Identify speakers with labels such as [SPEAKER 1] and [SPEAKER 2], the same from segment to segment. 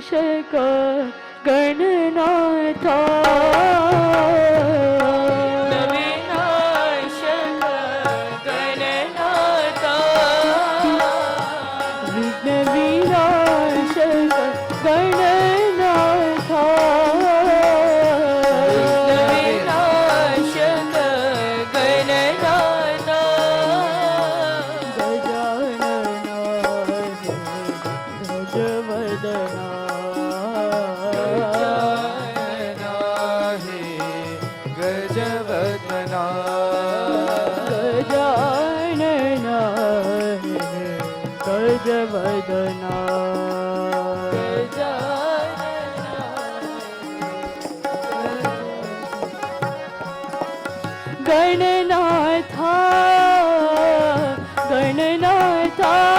[SPEAKER 1] विघ्नविनाशक गणनाथा गणनाथा गणनाथा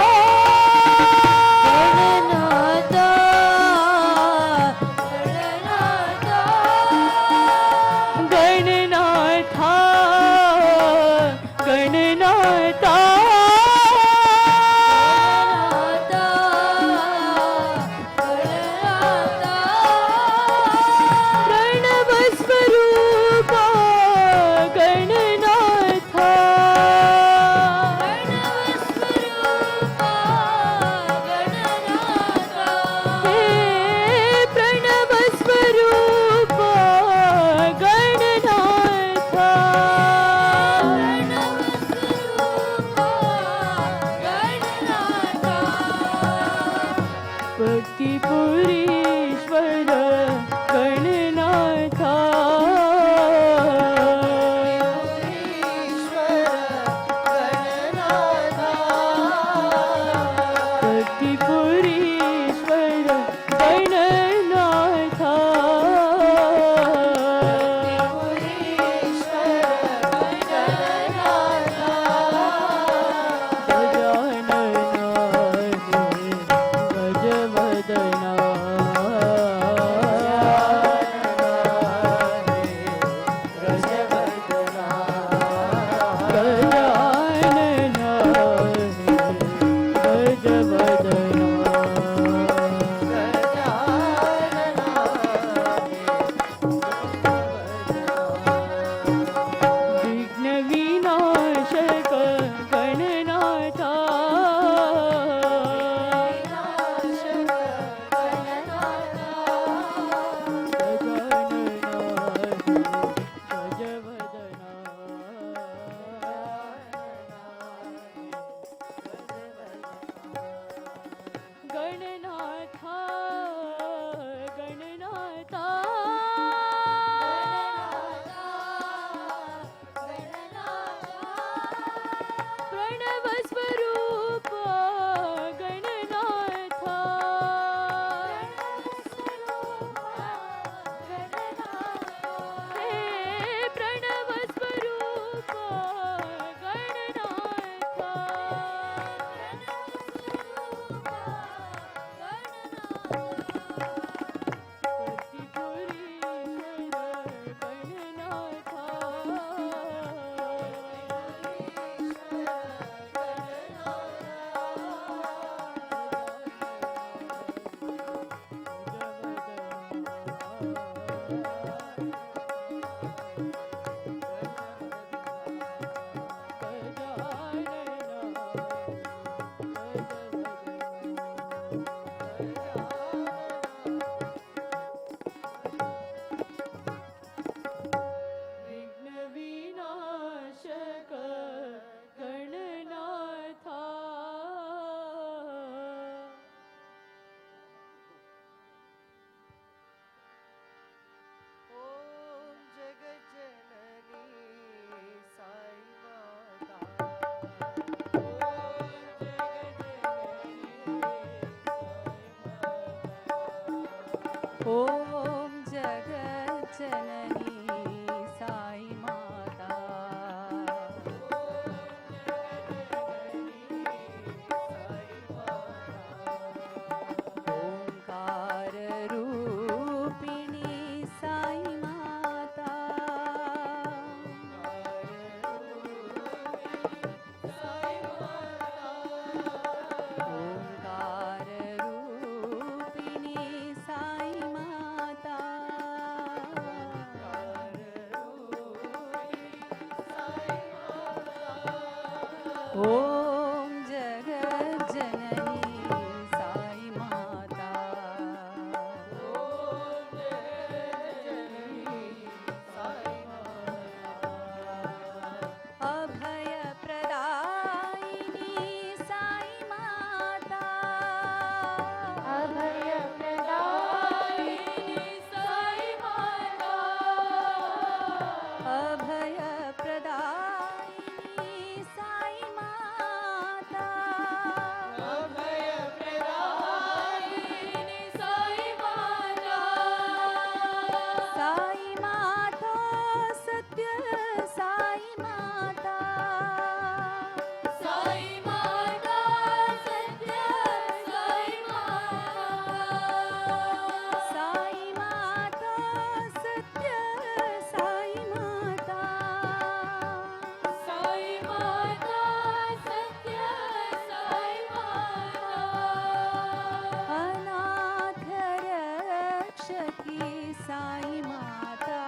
[SPEAKER 2] रक्षकी साई माता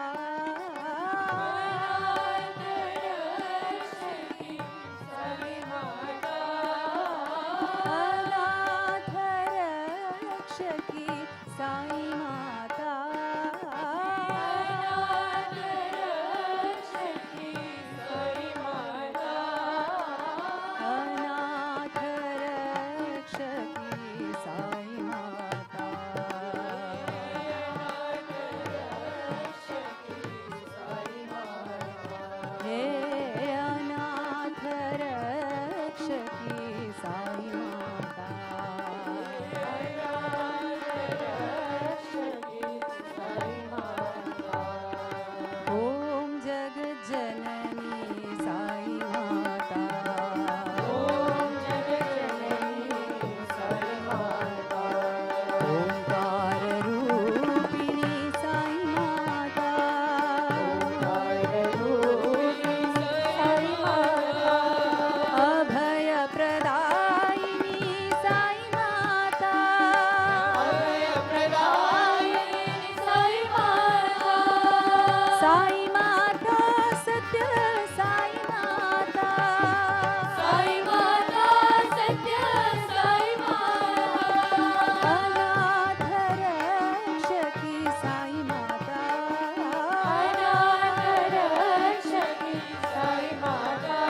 [SPEAKER 2] अनाथ रक्षकी साई माता अनाथ रक्षकी साई माता हे अनाथ रक्षकी साई माता ओम जग जननी साई माता ओंकार रूपिणी साई माता अभय प्रदायिनी साई माता साई माता सत्य साई माता अनाथ रक्षकी साई माता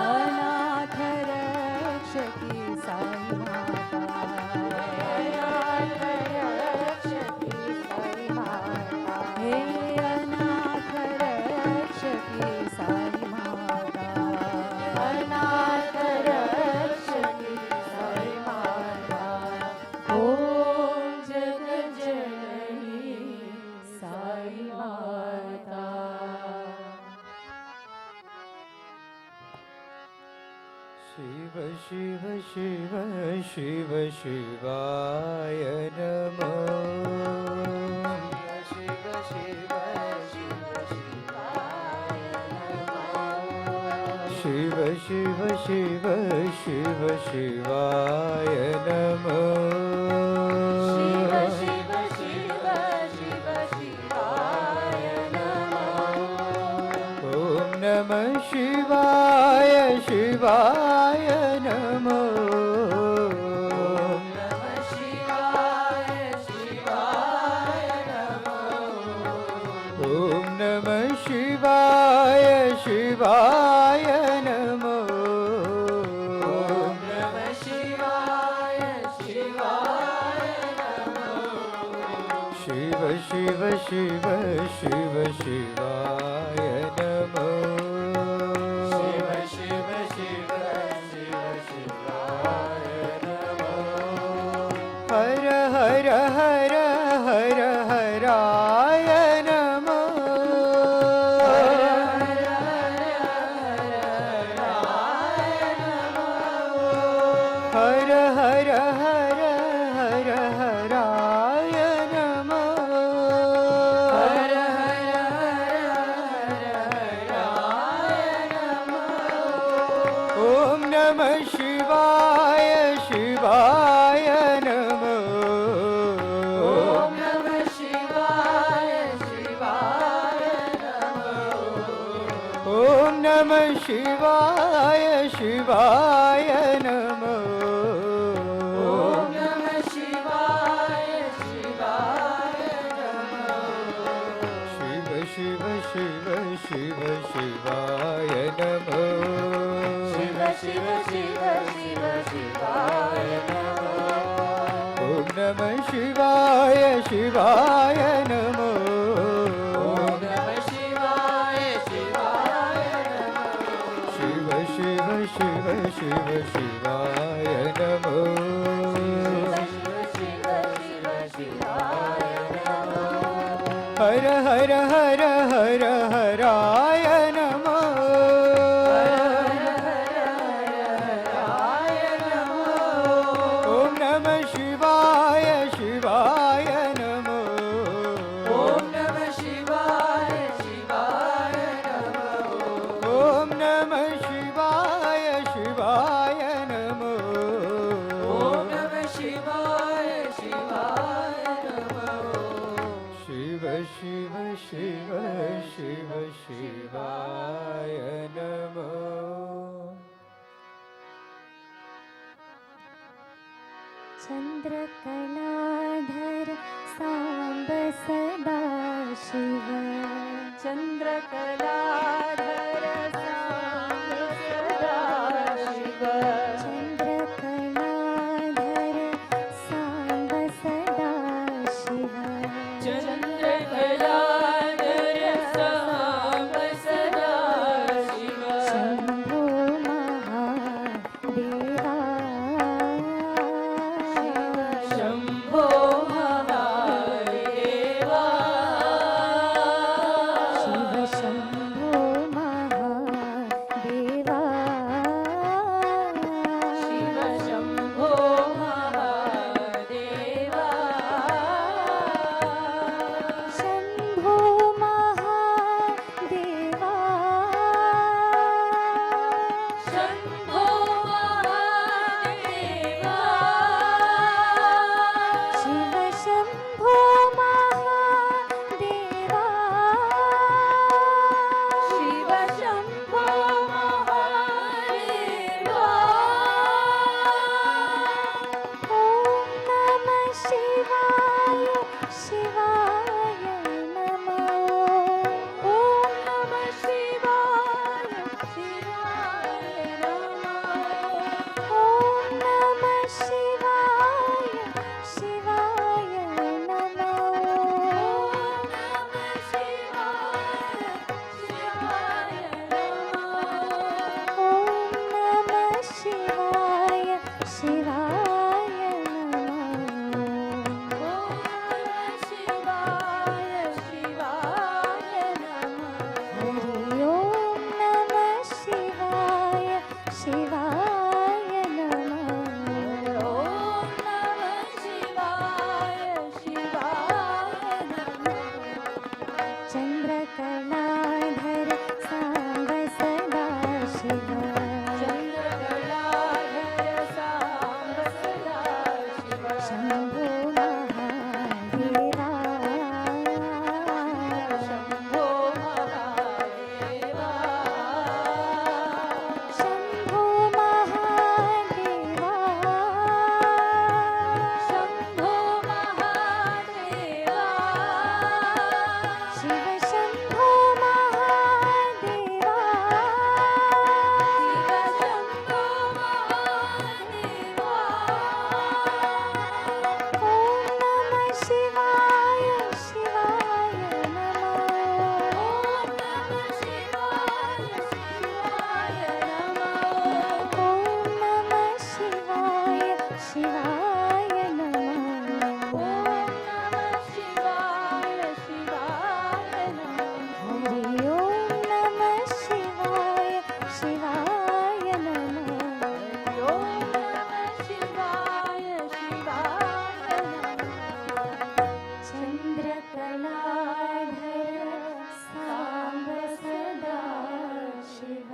[SPEAKER 2] अनाथ रक्षकी साई माता हे अनाथ रक्षकी साई माता ओम जग जननी साई माता
[SPEAKER 3] शिव शिव शिव शिव शिवाय नमः शिव शिव शिव शिवाय नमः शिव शिव शिव शिव शिवाय नमः
[SPEAKER 2] शिव शिव शिव शिवाय नमः
[SPEAKER 3] ॐ नमः शिवाय शिवाय नमः ॐ नमः शिवाय शिवाय नमः शिव शिव शिव शिव शिवाय नमः हर हर हर हर हराय नमः हर हर हर हर हराय नमः ॐ नमः शिवाय शिवाय नमः ॐ नमः शिवाय शिवाय नमः ॐ नमः शिवाय शिवाय नमः ॐ नमः शिवाय शिवाय नमः शिव शिव शिव शिव शिवाय नमः शिव शिव शिव शिव शिवाय नमः ॐ नमः शिवाय शिवाय नमः ॐ नमः शिवाय शिवाय नमः शिव शिव शिव शिव शिवाय नमः हर हर हर हर हराय नमः ॐ नमः शिवाय शिवाय नमः ॐ नमः शिवाय शिवाय नमः ॐ नमः शिवाय शिवाय नमः ॐ नमः शिवाय शिवाय नमः शिव शिव शिव शिवाय नमो
[SPEAKER 2] चन्द्रकलाधर साम्ब सदा शिव चन्द्रकलाधर साम्ब सदा शिव चन्द्रकलाधर साम्ब सदा शिव चन्द्रकलाधर साम्ब सदा शिव शम्भो महादेवा शम्भो महादेवा शिव शम्भो महादेवा शिव शम्भो महादेवा शम्भो महादेवा शम्भो महादेवा शिव शम्भो महादेवा शिव शम्भो महादेवा ॐ नमः शिवाय शिवाय नमः ॐ नमः शिवाय शिवाय नमः ॐ नमः शिवाय शिवाय नमः ॐ नमः शिवाय शिवाय नमः ॐ नमः शिवाय शिवाय नमः ॐ नमः शिवाय शिवाय नमः हरि ओम नमः शिवाय शिवाय नमः ओम नमः शिवाय शिवाय नमः चन्द्रकलाधर साम्ब सदा शिव चन्द्रकलाधर साम्ब सदा शिव शम्भो महादेवा शम्भो महादेवा शम्भो महादेवा शम्भो महादेवा शिव शम्भो महादेवा शिव शम्भो महादेवा ॐ नमः शिवाय शिवाय नमः ॐ नमः शिवाय शिवाय नमः ॐ नमः शिवाय शिवाय नमः ॐ नमः शिवाय शिवाय नमः हरि ओम नमः शिवाय शिवाय नमः हरि ओम नमः शिवाय शिवाय नमः चन्द्रकलाधर साम्ब सदा Shiv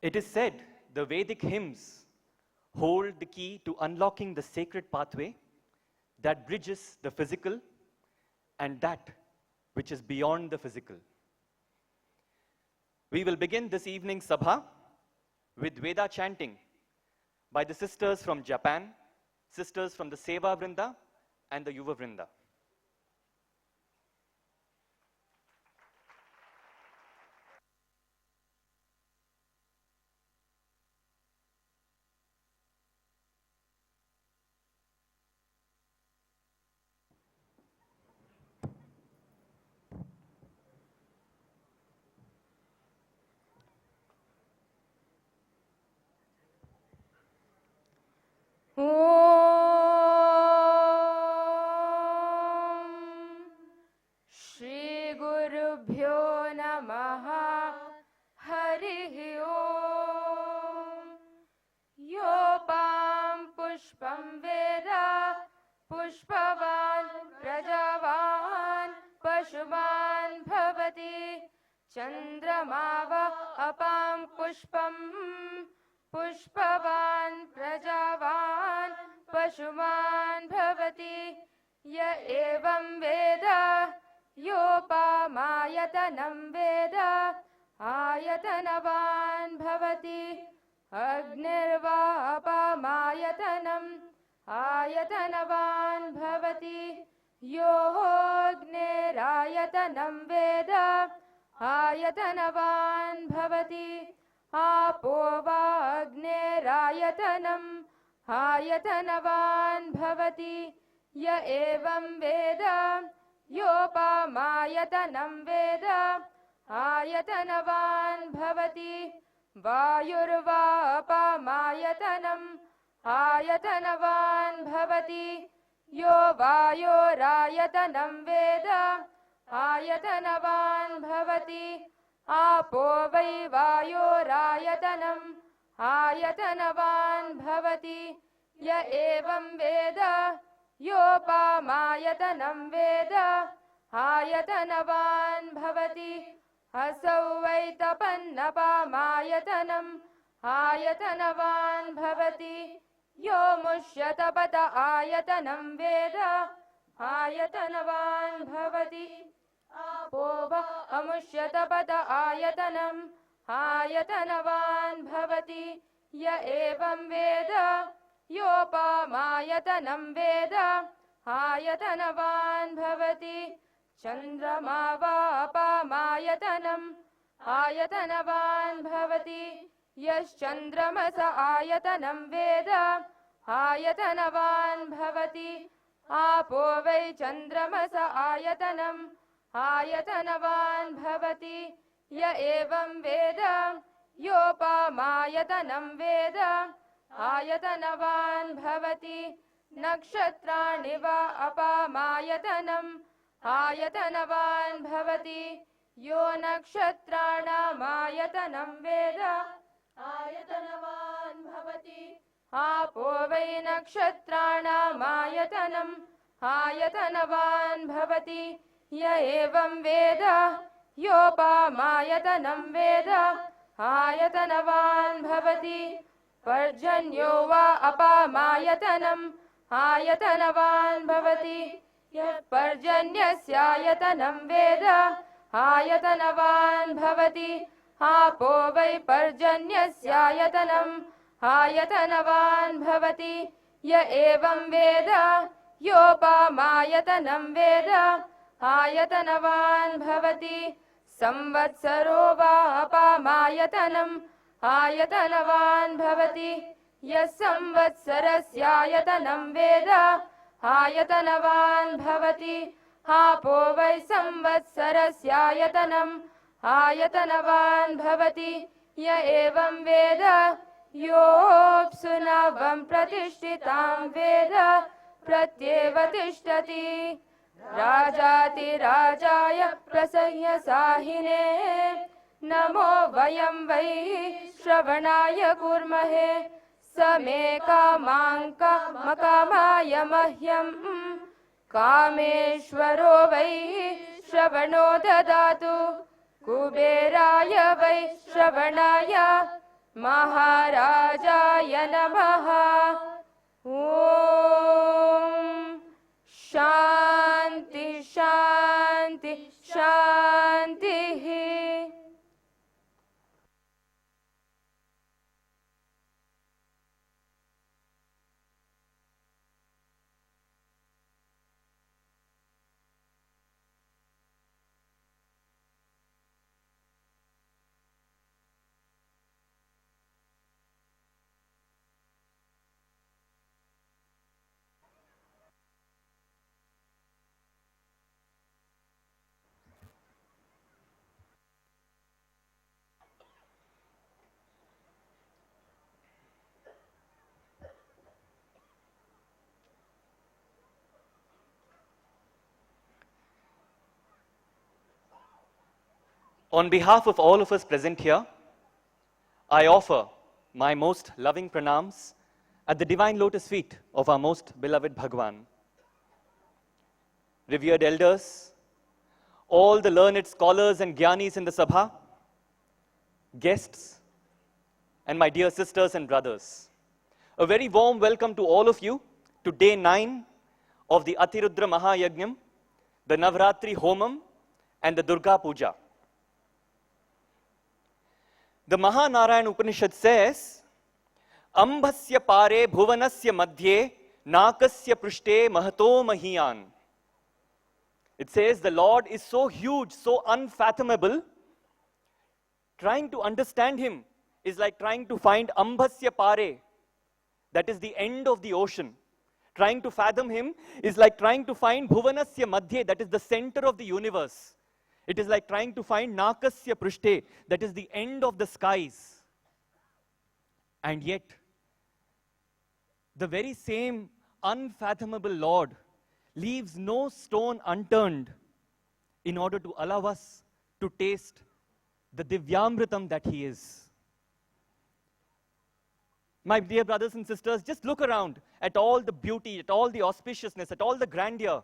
[SPEAKER 4] It is said the Vedic hymns hold the key to unlocking the sacred pathway that bridges the physical and that which is beyond the physical. We will begin this evening's Sabha with Veda chanting by the sisters from Japan, sisters from the Seva Vrinda and the Yuva Vrinda.
[SPEAKER 2] पुष्पं पुष्पवान् प्रजावान् पशुमान् भवति य एवं वेद योपामायतनं वेद आयतनवान् भवति अग्निर्वा अपामायतनम् आयतनवान् भवति योऽग्निरायतनं वेद आयतनवान् भवति आपो वा अग्निरायतनम् आयतनवान् भवति य एवं वेद योपामायतनं वेद आयतनवान् भवति वायुर्वा अपामायतनम् आयतनवान् भवति यो वायोरायतनं वेद आयतनवान् भवति आपो वै वायोरायतनम् आयतनवान् भवति य एवं वेद योपामायतनं वेद आयतनवान् भवति असौ वै तपन्नपामायतनम् आयतनवान् भवति यो मुष्यतपत आयतनं वेद आयतनवान् भवति आपो वा अमुष्यतपत आयतनम् आयतनवान् भवति य एवं वेद योपामायतनं वेद आयतनवान् भवति चन्द्रमा वा अपामायतनम् आयतनवान् भवति यश्चन्द्रमस आयतनं वेद आयतनवान् भवति आपो वै चन्द्रमस आयतनम् आयतनवान् भवति य एवं वेद योपामायतनं वेद आयतनवान् भवति नक्षत्राणि वा अपामायतनम् आयतनवान् भवति यो नक्षत्राणामायतनं वेद आयतनवान् भवति आपो वै नक्षत्राणामायतनम् आयतनवान् भवति य एवं वेद योपामायतनं वेद आयतनवान् भवति पर्जन्यो वा अपामायतनम् आयतनवान् भवति यः पर्जन्यस्यायतनं वेद आयतनवान् भवति आपो वै पर्जन्यस्यायतनम् आयतनवान् भवति य एवं वेद योपामायतनं वेद आयतनवान् भवति संवत्सरो वा अपामायतनम् आयतनवान् भवति यः संवत्सरस्यायतनं वेद आयतनवान् भवति आपो वै संवत्सरस्यायतनम् आयतनवान् भवति य एवं वेद योऽप्सु नवं प्रतिष्ठितां वेद प्रत्येव तिष्ठति राजातिराजाय प्रसह्य साहिने नमो वयं वै श्रवणाय कुर्महे समे कामाय मह्यं कामेश्वरो वै श्रवणो ददातु कुबेराय वै श्रवणाय महाराजाय नमः ॐ शान्ति शान्ति शान्तिः
[SPEAKER 4] On behalf of all of us present here, I offer my most loving pranams at the divine lotus feet of our most beloved Bhagwan. Revered elders, all the learned scholars and gyanis in the Sabha, guests, and my dear sisters and brothers. A very warm welcome to all of you to day 9 of the Athi Rudra Maha Yagnam, the Navratri Homam, and the Durga Pooja. The Mahanarayan Upanishad says, Ambhasya pare bhuvanasya madhye nakasya prishte mahato mahiyan. It says the Lord is so huge, so unfathomable. Trying to understand him is like trying to find Ambhasya pare, that is the end of the ocean. Trying to fathom him is like trying to find Bhuvanasya Madhye, that is the center of the universe. It is like trying to find Nakasya Prishte, that is the end of the skies. And yet, the very same unfathomable Lord leaves no stone unturned in order to allow us to taste the Divyamritam that he is. My dear brothers and sisters, just look around at all the beauty, at all the auspiciousness, at all the grandeur.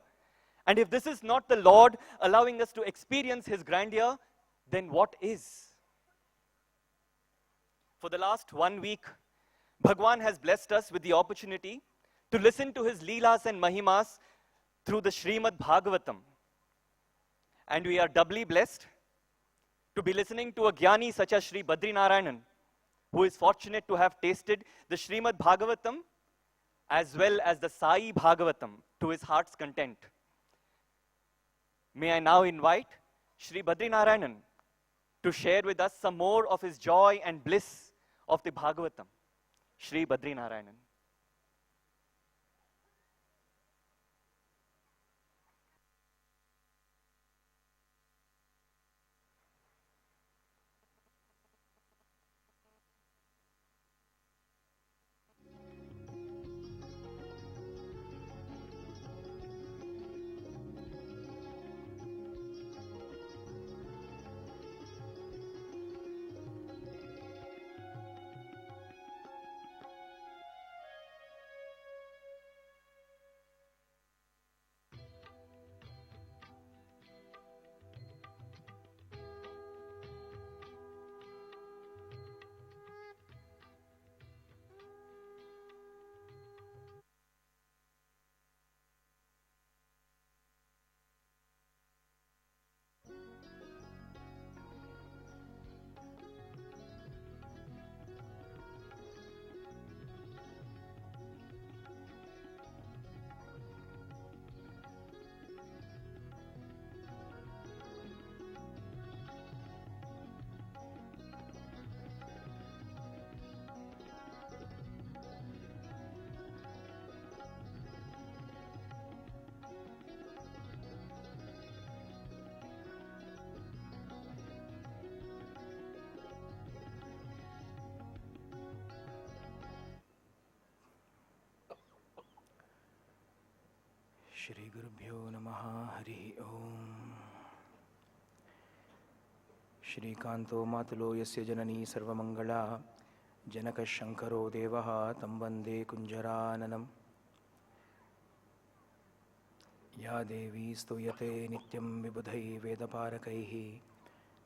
[SPEAKER 4] And if this is not the Lord allowing us to experience his grandeur, then what is? For the last 1 week, Bhagwan has blessed us with the opportunity to listen to his Leelas and Mahimas through the Srimad Bhagavatam. And we are doubly blessed to be listening to a Jnani such as Sri Badri Narayanan, who is fortunate to have tasted the Srimad Bhagavatam as well as the Sai Bhagavatam to his heart's content. May I now invite Sri Badri Narayanan to share with us some more of his joy and bliss of the Bhagavatam. Sri Badri Narayanan.
[SPEAKER 5] Shri Gurubhyo Namaha Hari Om. Shri Kanto Matulo Yasya Janani Sarvamangala Janaka Shankaro Devaha Tam Vande Kunjarananam. Ya Devi Stuyate Nityam Vibudhai Vedaparakaihi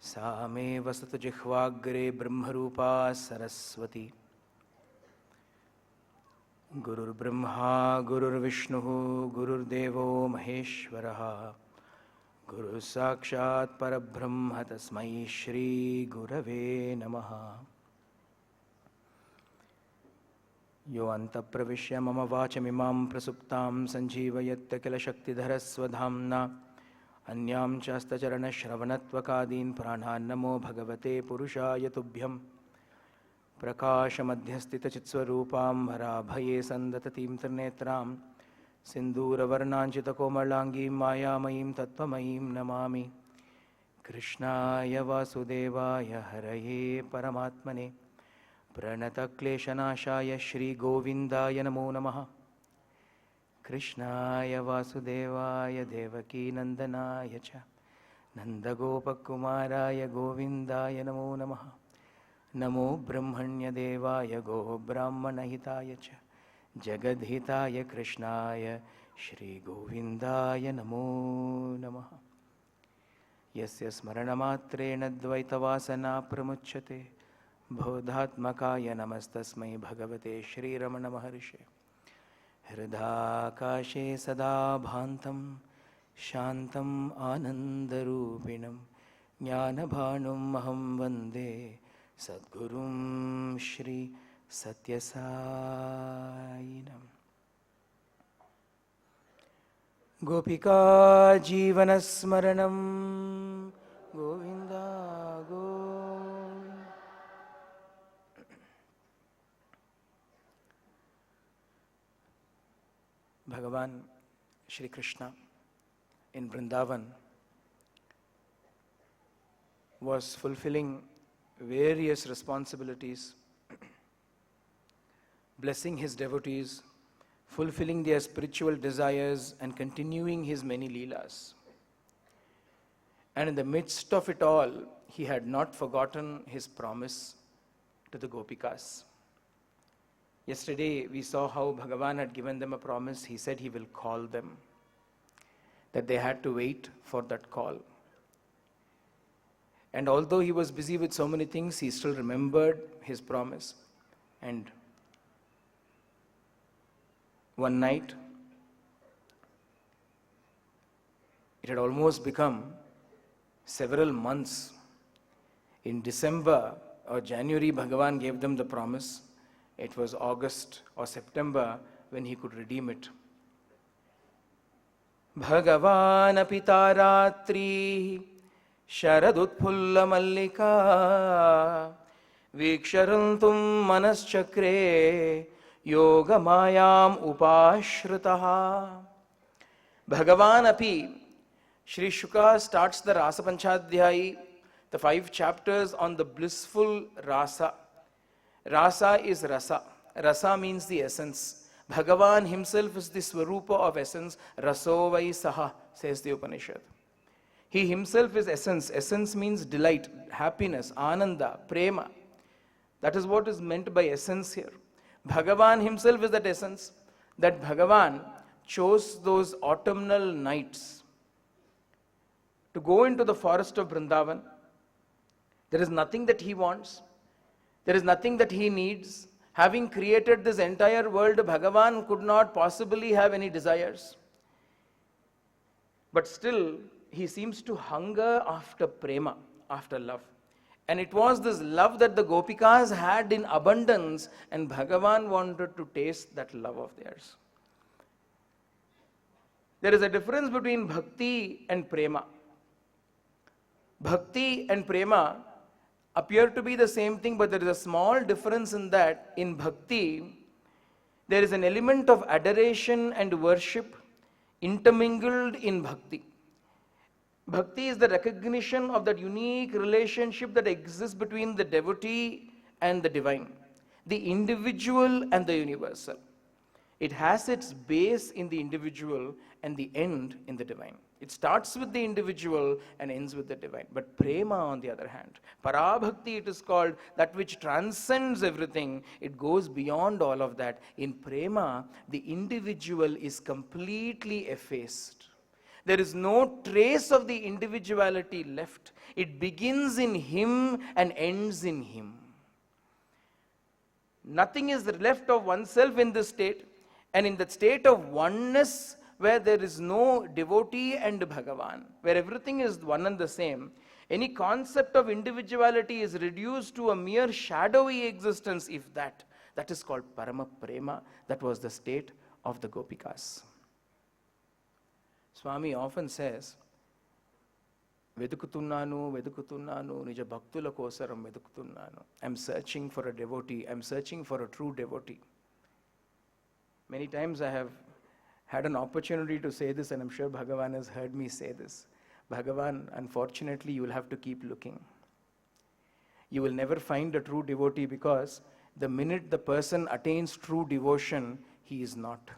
[SPEAKER 5] Sa Me Vasatu Jihvagre Brahmarupa Saraswati. Gurur Brahma, Gurur Vishnu, Gurur Devo Maheshwaraha, Guru Sakshat Parabrahma Tasmai Shri Gurave Namaha. Yo anta pravishya mama vachamimam prasuptam sanjeevayatta kila shaktidhara swadhamna anyam chasta charana shravanatvakadin pranhan namo bhagavate purushaya tubhyam. Prakasha madhyasthita chitswarupam bharabhaye sandatatim trinetram sindura varnanchita komalangi mayamayim tattvamayim namami Krishnaya vasudevaya haraye paramatmane pranata kleshanashaya Shri Govindaya namo namaha Krishnaya vasudevaya devaki nandanaya cha nandagopakumaraya Govindaya namo namaha Namo Brahmanya Devaya Go Brahmanahitaya Cha Jagadhitaya Krishnaya Shri Govindaya Namo Namaha. Yasya Smaranamatreena Dvaitavasana Pramuchyate बोधात्मकाय नमस्तस्मै भगवते श्रीरमणमहर्षे हृदाकाशे सदा भान्तं शान्तम् आनन्दरूपिणं ज्ञानभानुम् अहं वन्दे सद्गुरुं श्री सत्यसायिनम्। गोपिका जीवनस्मरणं Govind Govind. Bhagavan Shri Krishna in Vrindavan was fulfilling various responsibilities, blessing his devotees, fulfilling their spiritual desires and continuing his many leelas. And in the midst of it all, he had not forgotten his promise to the Gopikas. Yesterday, we saw how Bhagavan had given them a promise. He said he will call them, that they had to wait for that call. And although he was busy with so many things, he still remembered his promise. And one night, it had almost become several months. In December or January, Bhagavan gave them the promise. It was August or September when he could redeem it. Bhagavan apitaratri sharadutpulla mallika viksharantum manaschakre yoga mayam upashritaha. Bhagavan api. Shri Shuka starts the Rasa Panchadhyayi, the 5 chapters on the blissful rasa. Rasa is rasa. Rasa means the essence. Bhagavan himself is the Swarupa of essence. Raso vai saha, says the Upanishad. He himself is essence. Essence means delight, happiness, ananda, prema. That is what is meant by essence here. Bhagavan himself is that essence. That Bhagavan chose those autumnal nights to go into the forest of Vrindavan. There is nothing that he wants. There is nothing that he needs. Having created this entire world, Bhagavan could not possibly have any desires. But still, he seems to hunger after prema, after love. And it was this love that the Gopikas had in abundance, and Bhagavan wanted to taste that love of theirs. There is a difference between bhakti and prema. Bhakti and prema appear to be the same thing, but there is a small difference in that. In bhakti, there is an element of adoration and worship intermingled in bhakti. Bhakti is the recognition of that unique relationship that exists between the devotee and the divine, the individual and the universal. It has its base in the individual and the end in the divine. It starts with the individual and ends with the divine. But prema, on the other hand, parabhakti it is called, that which transcends everything. It goes beyond all of that. In prema, the individual is completely effaced. There is no trace of the individuality left. It begins in him and ends in him. Nothing is left of oneself in this state. And in that state of oneness, where there is no devotee and Bhagavan, where everything is one and the same, any concept of individuality is reduced to a mere shadowy existence, if that. That is called Parama Prema. That was the state of the Gopikas. Swami often says, Vedukutunnanu, Vedukutunnanu, Nija Bhaktula Kosaram Vedukutunnanu. I'm searching for a devotee. I'm searching for a true devotee. Many times I have had an opportunity to say this, and I'm sure Bhagavan has heard me say this. Bhagavan, unfortunately, you will have to keep looking. You will never find a true devotee, because the minute the person attains true devotion, he is not.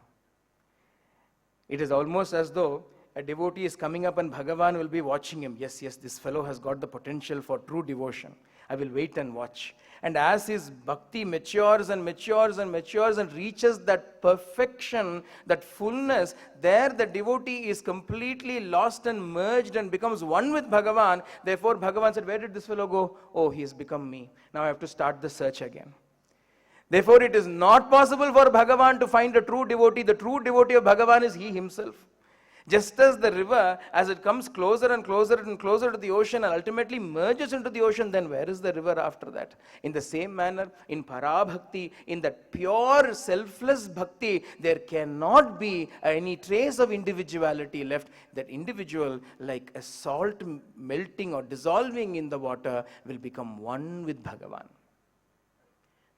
[SPEAKER 5] It is almost as though a devotee is coming up and Bhagavan will be watching him. Yes, this fellow has got the potential for true devotion. I will wait and watch. And as his bhakti matures and matures and matures and reaches that perfection, that fullness, there the devotee is completely lost and merged and becomes one with Bhagavan. Therefore Bhagavan said, where did this fellow go? Oh, he has become me. Now I have to start the search again. Therefore it is not possible for Bhagavan to find a true devotee. The true devotee of Bhagavan is he himself. Just as the river, as it comes closer and closer and closer to the ocean and ultimately merges into the ocean, then where is the river after that? In the same manner, in Parabhakti, in that pure selfless bhakti, there cannot be any trace of individuality left. That individual, like a salt melting or dissolving in the water, will become one with Bhagavan.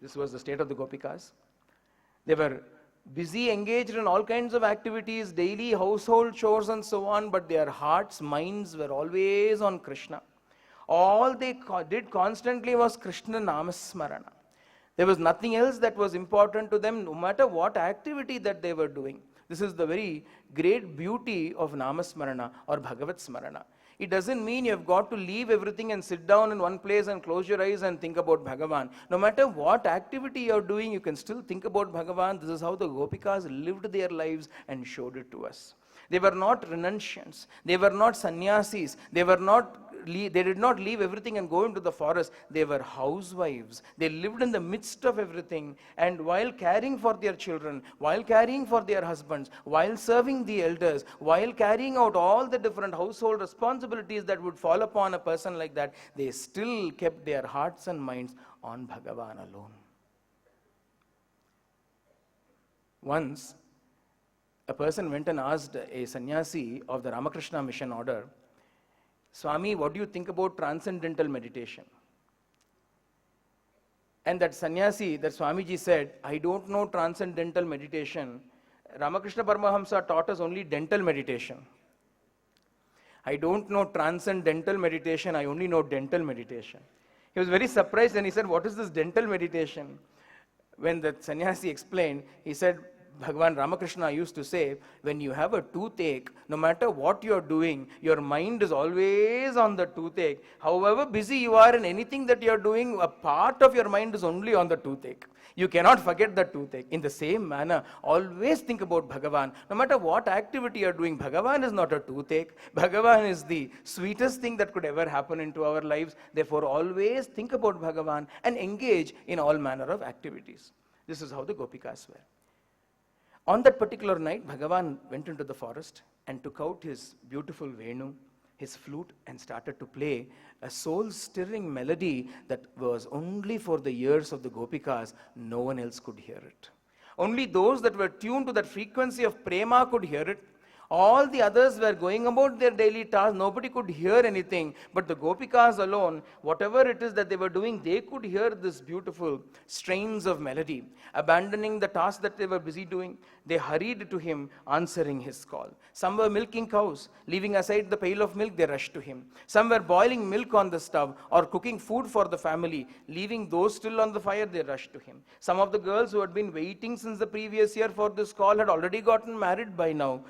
[SPEAKER 5] This was the state of the Gopikas. They were busy, engaged in all kinds of activities, daily household chores and so on, but their hearts, minds were always on Krishna. All they did constantly was Krishna Namasmarana. There was nothing else that was important to them, no matter what activity that they were doing. This is the very great beauty of Namasmarana or Bhagavat Smarana. It doesn't mean you have got to leave everything and sit down in one place and close your eyes and think about Bhagavan. No matter what activity you are doing, you can still think about Bhagavan. This is how the Gopikas lived their lives and showed it to us. They were not renunciants. They were not sannyasis. They did not leave everything and go into the forest. They were housewives. They lived in the midst of everything. And while caring for their children, while caring for their husbands, while serving the elders, while carrying out all the different household responsibilities that would fall upon a person like that, they still kept their hearts and minds on Bhagavan alone. Once, a person went and asked a sannyasi of the Ramakrishna mission order, Swami, what do you think about transcendental meditation? And that sannyasi, that Swamiji said, I don't know transcendental meditation. Ramakrishna Paramahamsa taught us only dental meditation. I don't know transcendental meditation, I only know dental meditation. He was very surprised and he said, what is this dental meditation? When the sannyasi explained, he said, Bhagavan Ramakrishna used to say, when you have a toothache, no matter what you're doing, your mind is always on the toothache. However busy you are in anything that you're doing, a part of your mind is only on the toothache. You cannot forget the toothache. In the same manner, always think about Bhagavan. No matter what activity you're doing, Bhagavan is not a toothache. Bhagavan is the sweetest thing that could ever happen into our lives. Therefore, always think about Bhagavan and engage in all manner of activities. This is how the Gopikas were. On that particular night, Bhagavan went into the forest and took out his beautiful Venu, his flute, and started to play a soul-stirring melody that was only for the ears of the Gopikas. No one else could hear it. Only those that were tuned to that frequency of prema could hear it. All the others were going about their daily tasks. Nobody could hear anything. But the Gopikas alone, whatever it is that they were doing, they could hear this beautiful strains of melody. Abandoning the task that they were busy doing, they hurried to him, answering his call. Some were milking cows. Leaving aside the pail of milk, they rushed to him. Some were boiling milk on the stove or cooking food for the family. Leaving those still on the fire, they rushed to him. Some of the girls who had been waiting since the previous year for this call had already gotten married by now.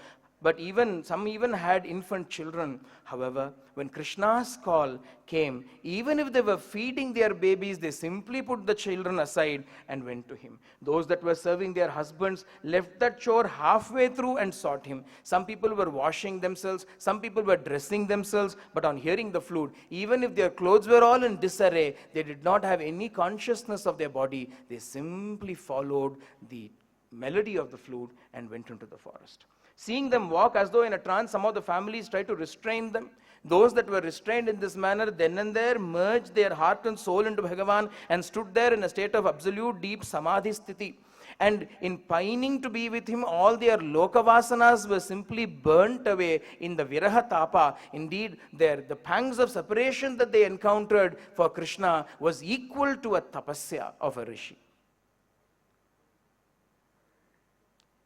[SPEAKER 5] But some even had infant children. However, when Krishna's call came, even if they were feeding their babies, they simply put the children aside and went to him. Those that were serving their husbands left that chore halfway through and sought him. Some people were washing themselves, some people were dressing themselves, but on hearing the flute, even if their clothes were all in disarray, they did not have any consciousness of their body. They simply followed the melody of the flute and went into the forest. Seeing them walk as though in a trance, some of the families tried to restrain them. Those that were restrained in this manner, then and there merged their heart and soul into Bhagavan and stood there in a state of absolute deep samadhi sthiti. And in pining to be with him, all their lokavasanas were simply burnt away in the viraha tapa. Indeed, the pangs of separation that they encountered for Krishna was equal to a tapasya of a rishi.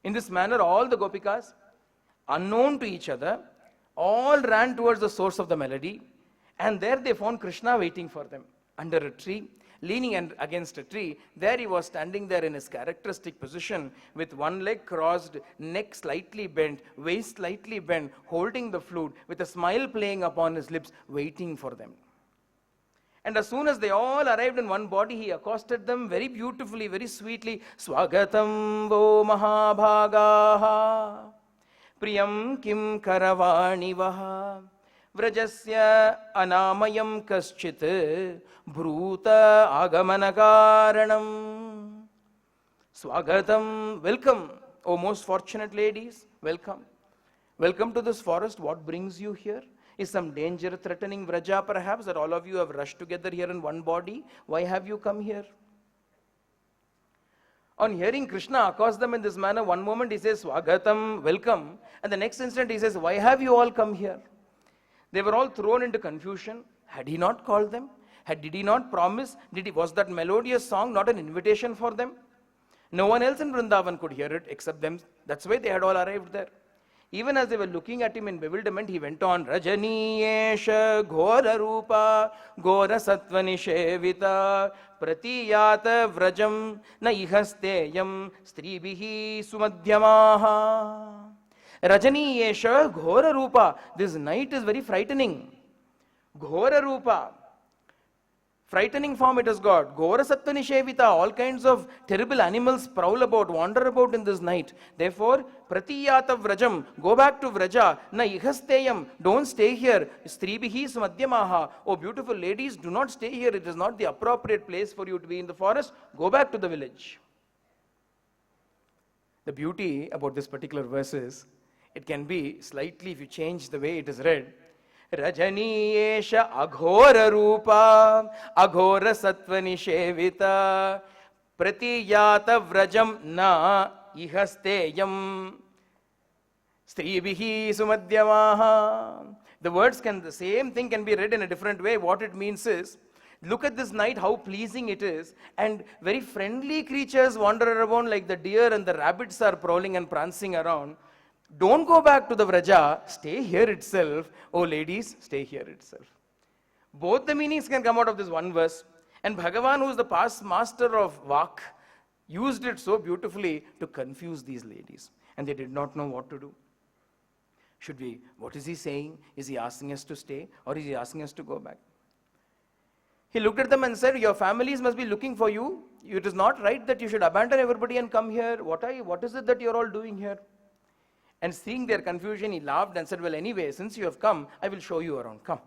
[SPEAKER 5] In this manner, all the Gopikas, unknown to each other, all ran towards the source of the melody, and there they found Krishna waiting for them under a tree, leaning against a tree. There he was standing there in his characteristic position with one leg crossed, neck slightly bent, waist slightly bent, holding the flute with a smile playing upon his lips, waiting for them. And as soon as they all arrived in one body, he accosted them very beautifully, very sweetly. Swagatam vo mahabhagaha priyam kim karavani vaha vrajasya anamayam kaschit bhruta agamanakaranam. Swagatam, welcome, O most fortunate ladies, welcome. Welcome to this forest. What brings you here? Is some danger threatening Vraja perhaps, that all of you have rushed together here in one body? Why have you come here? On hearing Krishna accost them in this manner, one moment he says, Swagatam, welcome. And the next instant he says, why have you all come here? They were all thrown into confusion. Had he not called them? Did he not promise? Was that melodious song not an invitation for them? No one else in Vrindavan could hear it except them. That's why they had all arrived there. Even as they were looking at him in bewilderment, he went on, Rajaniyesha Ghora Rupa Ghora Satvani Shevita Pratiyata Vrajam Na Ihasteyam Stribihi Sumadhyamaha. Rajaniyesha Ghora Rupa. This night is very frightening. Ghora Rupa. Frightening form it has got. Ghora Sattva Nishevita. All kinds of terrible animals prowl about, wander about in this night. Therefore, Pratiyata Vrajam. Go back to Vraja. Na ihasteyam. Don't stay here. Stribihi Sumadhyamaha. Oh, beautiful ladies, do not stay here. It is not the appropriate place for you to be in the forest. Go back to the village. The beauty about this particular verse is, it can be slightly, if you change the way it is read, Rajaniyesha aghora rupa aghora sattvani shevita pratiyata vrajam na ihasteyam stribihi sumadhyamaha. The words the same thing can be read in a different way. What it means is, look at this night, how pleasing it is, and very friendly creatures wander around like the deer and the rabbits are prowling and prancing around. Don't go back to the Vraja, stay here itself. Oh ladies, stay here itself. Both the meanings can come out of this one verse. And Bhagavan, who is the past master of Vak, used it so beautifully to confuse these ladies. And they did not know what to do. What is he saying? Is he asking us to stay, or is he asking us to go back? He looked at them and said, your families must be looking for you. It is not right that you should abandon everybody and come here. What is it that you're all doing here? And seeing their confusion, he laughed and said, well, anyway, since you have come, I will show you around. Come.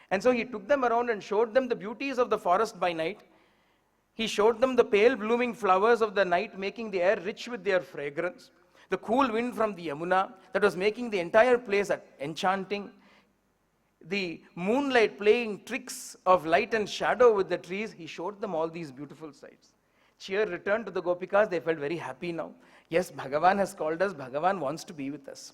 [SPEAKER 5] And so he took them around and showed them the beauties of the forest by night. He showed them the pale blooming flowers of the night, making the air rich with their fragrance. The cool wind from the Yamuna that was making the entire place enchanting. The moonlight playing tricks of light and shadow with the trees. He showed them all these beautiful sights. Cheer returned to the Gopikas. They felt very happy now. Yes, Bhagavan has called us. Bhagavan wants to be with us.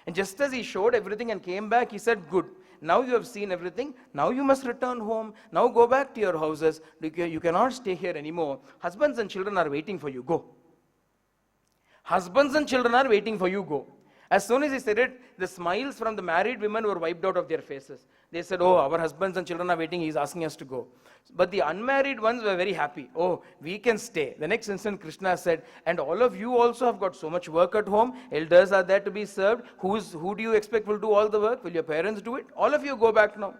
[SPEAKER 5] And just as he showed everything and came back, he said, good. Now you have seen everything. Now you must return home. Now go back to your houses. You cannot stay here anymore. Husbands and children are waiting for you. Go. Husbands and children are waiting for you. Go. As soon as he said it, the smiles from the married women were wiped out of their faces. They said, oh, our husbands and children are waiting. He's asking us to go. But the unmarried ones were very happy. Oh, we can stay. The next instant, Krishna said, and all of you also have got so much work at home. Elders are there to be served. Who do you expect will do all the work? Will your parents do it? All of you go back now.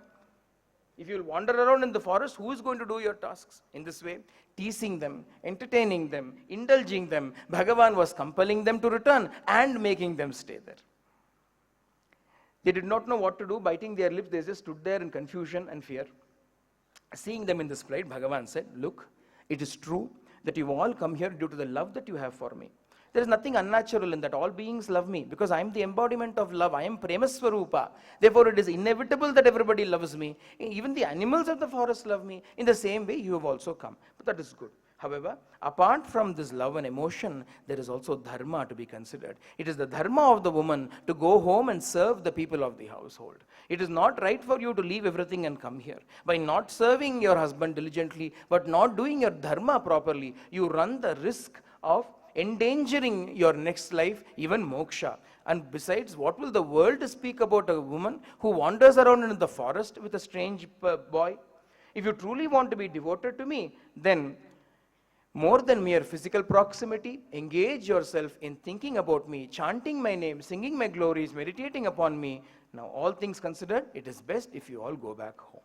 [SPEAKER 5] If you will wander around in the forest, who is going to do your tasks? In this way, teasing them, entertaining them, indulging them, Bhagavan was compelling them to return and making them stay there. They did not know what to do. Biting their lips, they just stood there in confusion and fear. Seeing them in this plight, Bhagavan said, look, it is true that you all come here due to the love that you have for me. There is nothing unnatural in that. All beings love me because I am the embodiment of love. I am Premaswarupa. Therefore, it is inevitable that everybody loves me. Even the animals of the forest love me. In the same way, you have also come. But that is good. However, apart from this love and emotion, there is also dharma to be considered. It is the dharma of the woman to go home and serve the people of the household. It is not right for you to leave everything and come here. By not serving your husband diligently, but not doing your dharma properly, you run the risk of endangering your next life, even moksha. And besides, what will the world speak about a woman who wanders around in the forest with a strange boy? If you truly want to be devoted to me, then more than mere physical proximity, engage yourself in thinking about me, chanting my name, singing my glories, meditating upon me. Now, all things considered, it is best if you all go back home.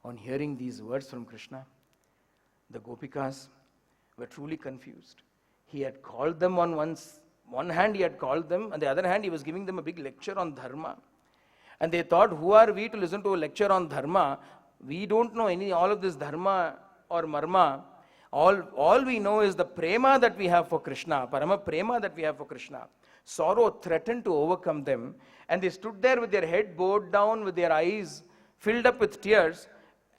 [SPEAKER 5] On hearing these words from Krishna, the Gopikas were truly confused. He had called them on one hand, he had called them, on the other hand, he was giving them a big lecture on dharma. And they thought, who are we to listen to a lecture on dharma? We don't know all of this dharma or marma. All we know is the prema that we have for Krishna, parama prema that we have for Krishna. Sorrow threatened to overcome them, and they stood there with their head bowed down, with their eyes filled up with tears,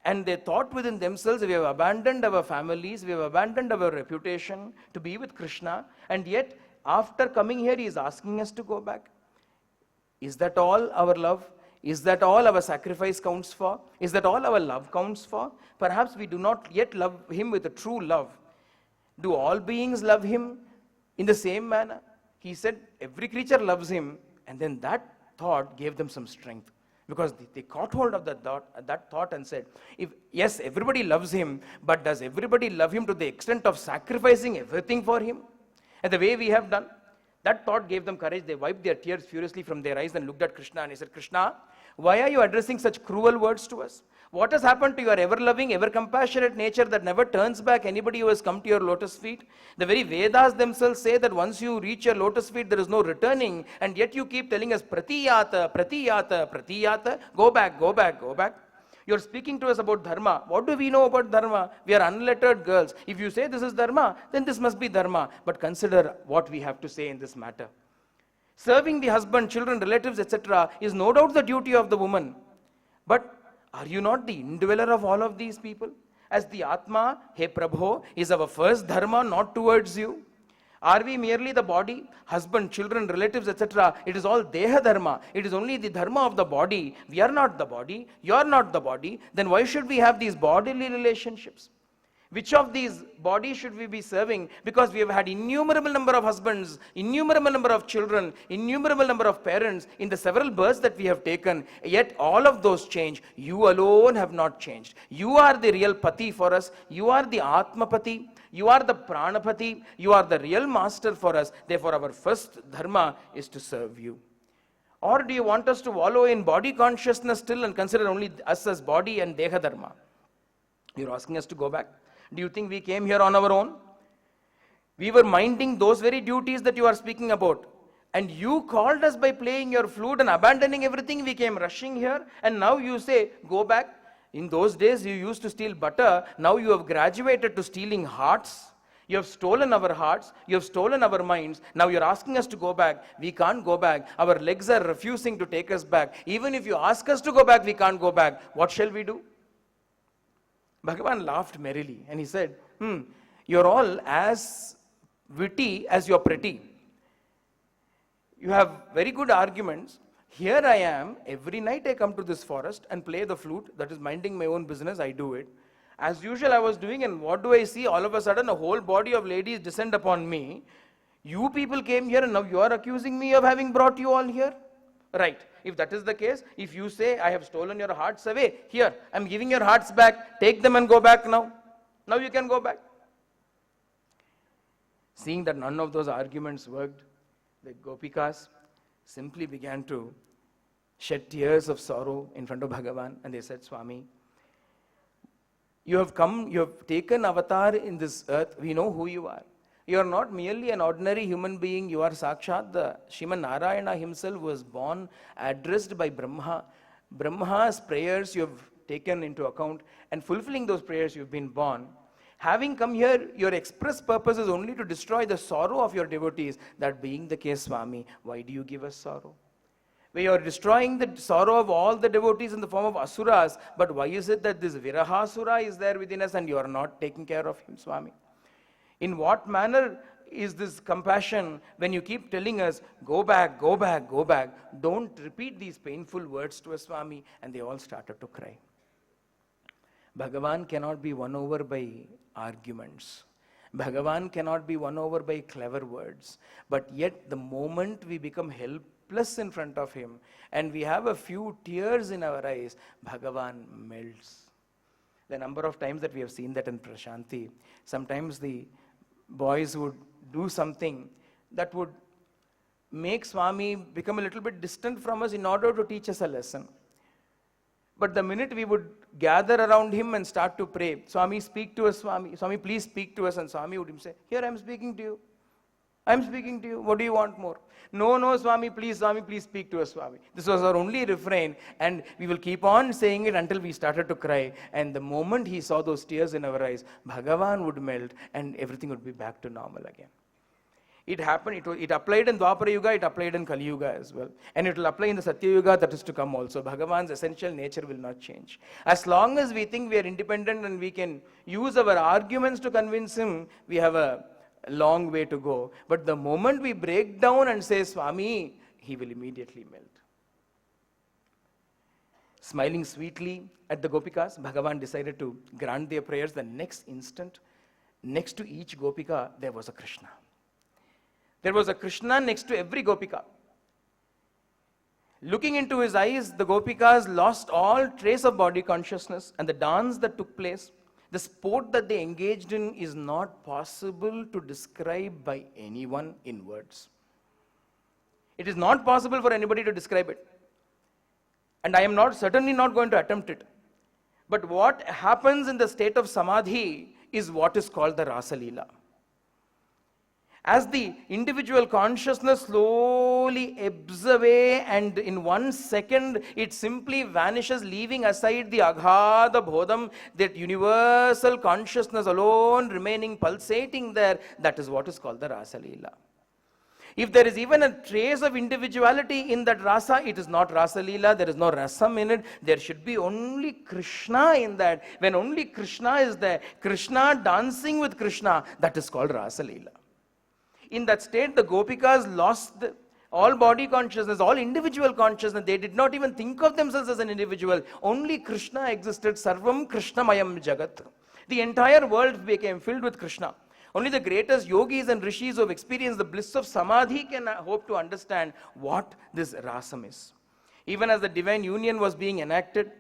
[SPEAKER 5] and they thought within themselves, we have abandoned our families, we have abandoned our reputation to be with Krishna, and yet after coming here, he is asking us to go back. Is that all our love? Is that all our sacrifice counts for? Is that all our love counts for? Perhaps we do not yet love him with a true love. Do all beings love him in the same manner? He said every creature loves him, and then that thought gave them some strength. Because they caught hold of that thought and said, yes, everybody loves him, but does everybody love him to the extent of sacrificing everything for him? And the way we have done? That thought gave them courage. They wiped their tears furiously from their eyes and looked at Krishna, and he said, Krishna, why are you addressing such cruel words to us? What has happened to your ever-loving, ever-compassionate nature that never turns back anybody who has come to your lotus feet? The very Vedas themselves say that once you reach your lotus feet, there is no returning, and yet you keep telling us, pratiyata, pratiyata, pratiyata, go back, go back, go back. You're speaking to us about dharma. What do we know about dharma? We are unlettered girls. If you say this is dharma, then this must be dharma. But consider what we have to say in this matter. Serving the husband, children, relatives, etc. is no doubt the duty of the woman. But are you not the indweller of all of these people? As the Atma, Hey Prabhu, is our first dharma not towards you? Are we merely the body? Husband, children, relatives, etc. It is all Deha Dharma. It is only the dharma of the body. We are not the body. You are not the body. Then why should we have these bodily relationships? Which of these bodies should we be serving? Because we have had innumerable number of husbands, innumerable number of children, innumerable number of parents in the several births that we have taken. Yet all of those change. You alone have not changed. You are the real Pati for us. You are the Atmapati. You are the Pranapati. You are the real master for us. Therefore, our first dharma is to serve you. Or do you want us to wallow in body consciousness still and consider only us as body and Deha Dharma? You're asking us to go back. Do you think we came here on our own? We were minding those very duties that you are speaking about. And you called us by playing your flute and abandoning everything. We came rushing here. And now you say, go back. In those days, you used to steal butter. Now you have graduated to stealing hearts. You have stolen our hearts. You have stolen our minds. Now you're asking us to go back. We can't go back. Our legs are refusing to take us back. Even if you ask us to go back, we can't go back. What shall we do? Bhagavan laughed merrily and he said, you're all as witty as you're pretty. You have very good arguments. Here I am, every night I come to this forest and play the flute, that is minding my own business, I do it. As usual I was doing, and what do I see? All of a sudden a whole body of ladies descend upon me. You people came here and now you are accusing me of having brought you all here? Right. If that is the case, if you say I have stolen your hearts away, here, I'm giving your hearts back, take them and go back now. Now you can go back. Seeing that none of those arguments worked, the Gopikas simply began to shed tears of sorrow in front of Bhagavan, and they said, Swami, you have come, you have taken avatar in this earth, we know who you are. You are not merely an ordinary human being, you are Sakshat, the Sriman Narayana himself was born, addressed by Brahma. Brahma's prayers you have taken into account, and fulfilling those prayers you have been born. Having come here, your express purpose is only to destroy the sorrow of your devotees. That being the case, Swami, why do you give us sorrow? We are destroying the sorrow of all the devotees in the form of asuras, but why is it that this Virahasura is there within us and you are not taking care of him, Swami? In what manner is this compassion when you keep telling us, go back, go back, go back? Don't repeat these painful words to us, Swami. And they all started to cry. Bhagavan cannot be won over by arguments. Bhagavan cannot be won over by clever words. But yet the moment we become helpless in front of him and we have a few tears in our eyes, Bhagavan melts. The number of times that we have seen that in Prashanti, sometimes the boys would do something that would make Swami become a little bit distant from us in order to teach us a lesson. But the minute we would gather around him and start to pray. Swami, speak to us, Swami. Swami, please speak to us. And Swami would say, here I am speaking to you. I am speaking to you. What do you want more? No, no, Swami, please speak to us, Swami. This was our only refrain, and we will keep on saying it until we started to cry. And the moment he saw those tears in our eyes, Bhagavan would melt and everything would be back to normal again. It happened, it applied in Dwapara Yuga, it applied in Kali Yuga as well. And it will apply in the Sathya Yuga that is to come also. Bhagavan's essential nature will not change. As long as we think we are independent and we can use our arguments to convince him, we have a long way to go. But the moment we break down and say, Swami, he will immediately melt. Smiling sweetly at the Gopikas, Bhagavan decided to grant their prayers. The next instant, next to each Gopika, there was a Krishna. There was a Krishna next to every Gopika. Looking into his eyes, the Gopikas lost all trace of body consciousness, and the dance that took place, the sport that they engaged in, is not possible to describe by anyone in words. It is not possible for anybody to describe it. And I am certainly not going to attempt it. But what happens in the state of Samadhi is what is called the Rasa Leela. As the individual consciousness slowly ebbs away, and in 1 second it simply vanishes, leaving aside the Aghada Bodham, that universal consciousness alone remaining pulsating there, that is what is called the Rasa Leela. If there is even a trace of individuality in that rasa, it is not Rasa Leela, there is no rasam in it, there should be only Krishna in that. When only Krishna is there, Krishna dancing with Krishna, that is called Rasa Leela. In that state, the Gopikas lost all body consciousness, all individual consciousness. They did not even think of themselves as an individual. Only Krishna existed. Sarvam Krishnamayam Jagat. The entire world became filled with Krishna. Only the greatest yogis and rishis who have experienced the bliss of Samadhi can hope to understand what this rasam is. Even as the divine union was being enacted,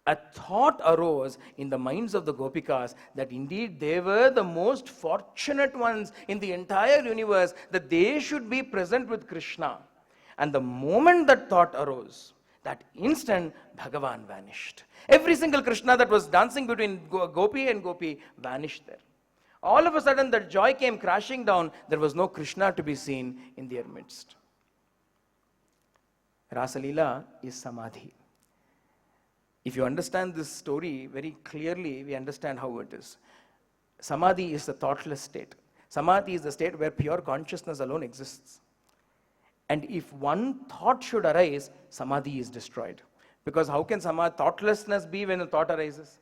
[SPEAKER 5] a thought arose in the minds of the Gopikas that indeed they were the most fortunate ones in the entire universe, that they should be present with Krishna. And the moment that thought arose, that instant Bhagavan vanished. Every single Krishna that was dancing between Gopi and Gopi vanished there. All of a sudden that joy came crashing down. There was no Krishna to be seen in their midst. Rasa Leela is Samadhi. If you understand this story very clearly, we understand how it is. Samadhi is the thoughtless state. Samadhi is the state where pure consciousness alone exists. And if one thought should arise, Samadhi is destroyed. Because how can thoughtlessness be when a thought arises?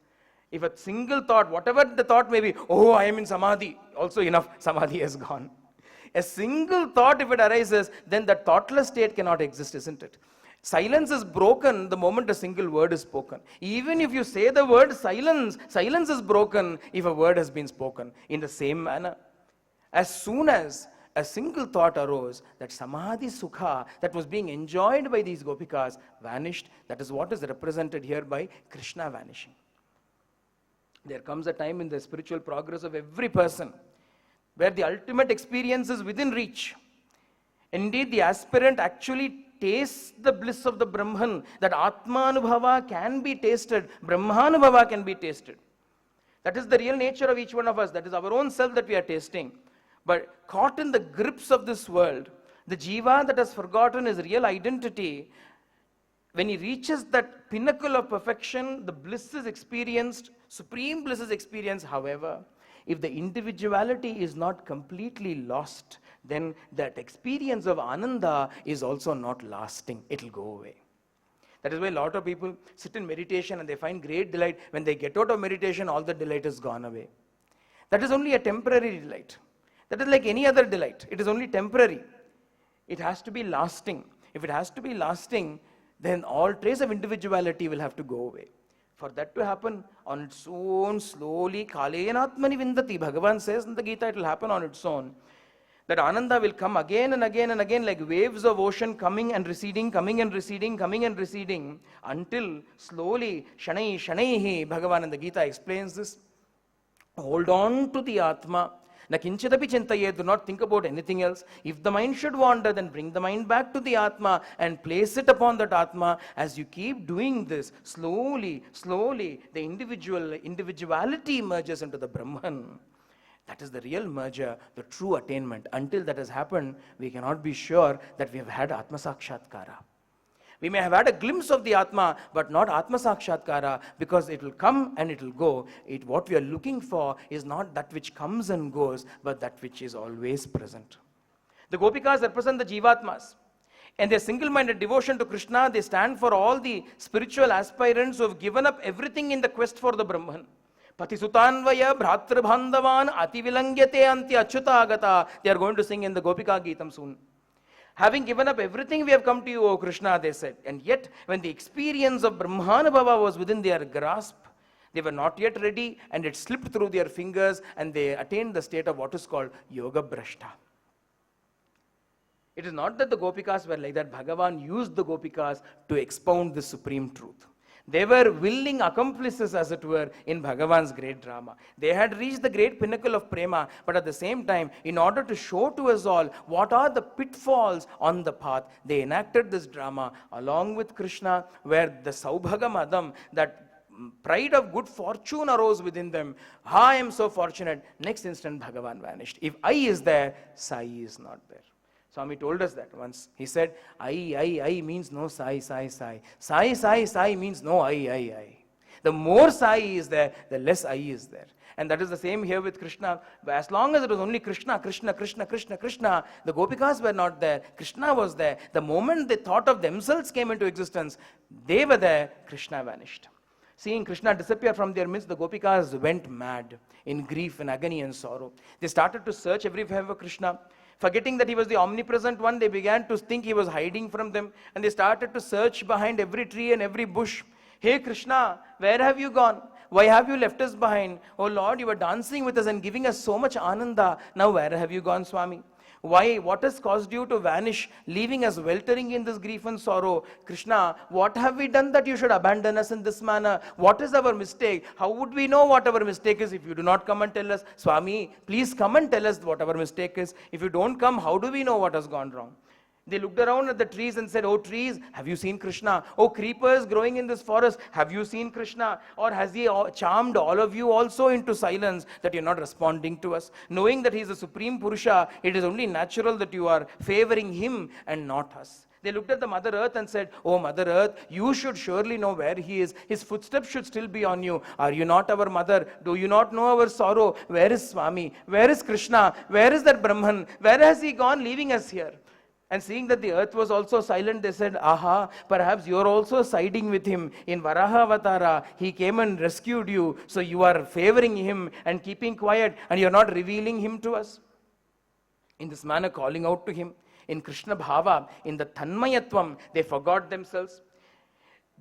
[SPEAKER 5] If a single thought, whatever the thought may be, oh, I am in Samadhi, also enough, Samadhi has gone. A single thought, if it arises, then that thoughtless state cannot exist, isn't it? Silence is broken the moment a single word is spoken. Even if you say the word silence, silence is broken if a word has been spoken. In the same manner, as soon as a single thought arose, that Samadhi Sukha that was being enjoyed by these Gopikas vanished. That is what is represented here by Krishna vanishing. There comes a time in the spiritual progress of every person where the ultimate experience is within reach. Indeed, the aspirant actually tastes the bliss of the Brahman, that Atmanubhava can be tasted, Brahmanubhava can be tasted. That is the real nature of each one of us. That is our own self that we are tasting. But caught in the grips of this world, the jiva that has forgotten his real identity, when he reaches that pinnacle of perfection, the bliss is experienced, supreme bliss is experienced. However, if the individuality is not completely lost, then that experience of Ananda is also not lasting. It will go away. That is why a lot of people sit in meditation and they find great delight. When they get out of meditation, all the delight is gone away. That is only a temporary delight. That is like any other delight. It is only temporary. It has to be lasting. If it has to be lasting, then all trace of individuality will have to go away. For that to happen on its own, slowly, Kaleyanatmani Vindati, Bhagavan says in the Gita, it will happen on its own. That Ananda will come again and again and again, like waves of ocean coming and receding, coming and receding, coming and receding, until slowly, Shanai Shanaihi, Bhagavan in the Gita explains this. Hold on to the Atma. Na kinchadapi chintaye, do not think about anything else. If the mind should wander, then bring the mind back to the Atma and place it upon that Atma. As you keep doing this, slowly, the individuality merges into the Brahman. That is the real merger, the true attainment. Until that has happened, we cannot be sure that we have had Atma Sakshatkara. We may have had a glimpse of the Atma, but not Atma Sakshatkara, because it will come and it will go. What we are looking for is not that which comes and goes, but that which is always present. The Gopikas represent the Jivatmas. And their single-minded devotion to Krishna, they stand for all the spiritual aspirants who have given up everything in the quest for the Brahman. Patisutanvaya bhratrabhandhavan ativilangyate anti achyuta agata. They are going to sing in the Gopika Geetam soon. Having given up everything, we have come to you, O Krishna, they said. And yet, when the experience of Brahmanabhava was within their grasp, they were not yet ready, and it slipped through their fingers, and they attained the state of what is called Yoga Brashta. It is not that the Gopikas were like that. Bhagavan used the Gopikas to expound the supreme truth. They were willing accomplices, as it were, in Bhagavan's great drama. They had reached the great pinnacle of prema, but at the same time, in order to show to us all what are the pitfalls on the path, they enacted this drama along with Krishna, where the Saubhagamadam, that pride of good fortune arose within them. I am so fortunate. Next instant, Bhagavan vanished. If I is there, Sai is not there. Swami told us that once. He said, I means no Sai. Sai means no I. The more Sai is there, the less I is there. And that is the same here with Krishna. As long as it was only Krishna, the Gopikas were not there. Krishna was there. The moment they thought of themselves came into existence, they were there, Krishna vanished. Seeing Krishna disappear from their midst, the Gopikas went mad in grief and agony and sorrow. They started to search everywhere for Krishna. Forgetting that he was the omnipresent one, they began to think he was hiding from them, and they started to search behind every tree and every bush. Hey Krishna, where have you gone? Why have you left us behind? Oh Lord, you were dancing with us and giving us so much ananda. Now where have you gone, Swami? Why? What has caused you to vanish, leaving us weltering in this grief and sorrow? Krishna, what have we done that you should abandon us in this manner? What is our mistake? How would we know what our mistake is if you do not come and tell us? Swami, please come and tell us what our mistake is. If you don't come, how do we know what has gone wrong? They looked around at the trees and said, oh trees, have you seen Krishna? Oh creepers growing in this forest, have you seen Krishna? Or has he charmed all of you also into silence that you're not responding to us? Knowing that he is the Supreme Purusha, it is only natural that you are favoring him and not us. They looked at the Mother Earth and said, oh Mother Earth, you should surely know where he is. His footsteps should still be on you. Are you not our mother? Do you not know our sorrow? Where is Swami? Where is Krishna? Where is that Brahman? Where has he gone, leaving us here? And seeing that the earth was also silent, they said, aha, perhaps you are also siding with him. In Varaha Avatara, he came and rescued you. So you are favoring him and keeping quiet, and you are not revealing him to us. In this manner, calling out to him. In Krishna Bhava, in the Tanmayatvam, they forgot themselves.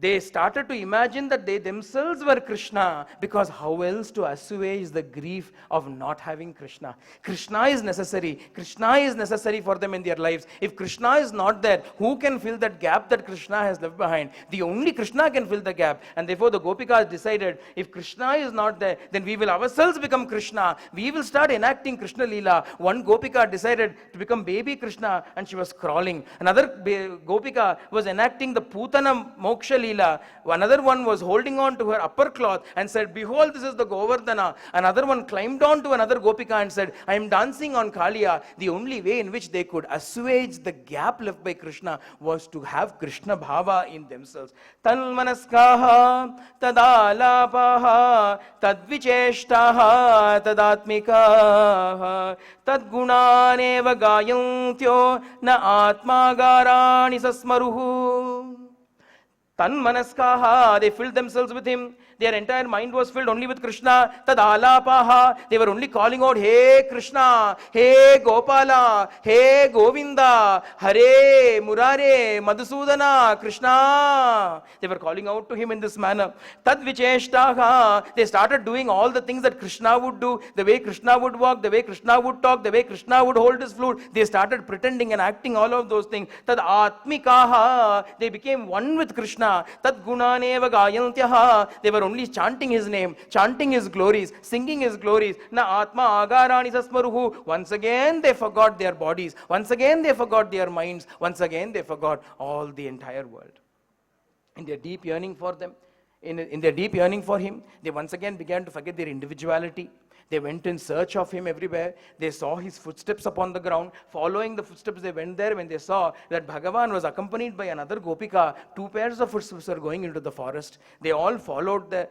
[SPEAKER 5] They started to imagine that they themselves were Krishna, because how else to assuage the grief of not having Krishna? Krishna is necessary. Krishna is necessary for them in their lives. If Krishna is not there, who can fill that gap that Krishna has left behind? The only Krishna can fill the gap. And therefore the Gopikas decided, if Krishna is not there, then we will ourselves become Krishna. We will start enacting Krishna Leela. One Gopika decided to become baby Krishna, and she was crawling. Another Gopika was enacting the Putana Moksha Leela. Another one was holding on to her upper cloth and said, behold, this is the Govardhana. Another one climbed on to another Gopika and said, I am dancing on Kaliya. The only way in which they could assuage the gap left by Krishna was to have Krishna Bhava in themselves. Tanmanaskaha tadalapaha tadvicheshtaha tadatmikaha tadgunaneva gayantyo na atmagarani sasmaruhu. Tanmanaskaha, they filled themselves with him. Their entire mind was filled only with Krishna. Tadalapaha, they were only calling out, hey Krishna, hey Gopala, hey Govinda, Hare, Murare, Madhusudana, Krishna. They were calling out to him in this manner. Tadvicheshtaha, they started doing all the things that Krishna would do, the way Krishna would walk, the way Krishna would talk, the way Krishna would hold his flute. They started pretending and acting all of those things. Tad atmikaha, they became one with Krishna. Tad gunaneva gayantyaha, they were only chanting his name, chanting his glories, singing his glories. Na atma agarani sasmaruhu. Once again they forgot their bodies. Once again they forgot their minds. Once again they forgot all the entire world. In their deep yearning for them, in their deep yearning for him, they once again began to forget their individuality. They went in search of him everywhere. They saw his footsteps upon the ground. Following the footsteps, they went there when they saw that Bhagavan was accompanied by another Gopika. Two pairs of footsteps were going into the forest. They all followed the...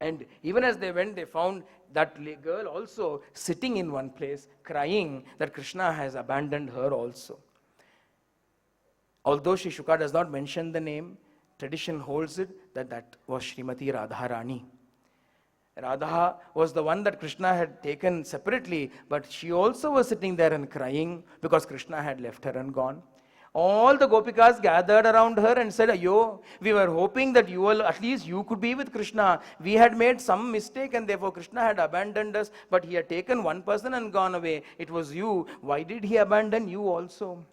[SPEAKER 5] And even as they went, they found that girl also sitting in one place, crying that Krishna has abandoned her also. Although Sri Shuka does not mention the name, tradition holds it that was Srimati Radharani. Radha was the one that Krishna had taken separately, but she also was sitting there and crying because Krishna had left her and gone. All the Gopikas gathered around her and said, Ayo, we were hoping that at least you could be with Krishna. We had made some mistake and therefore Krishna had abandoned us, but he had taken one person and gone away. It was you. Why did he abandon you also?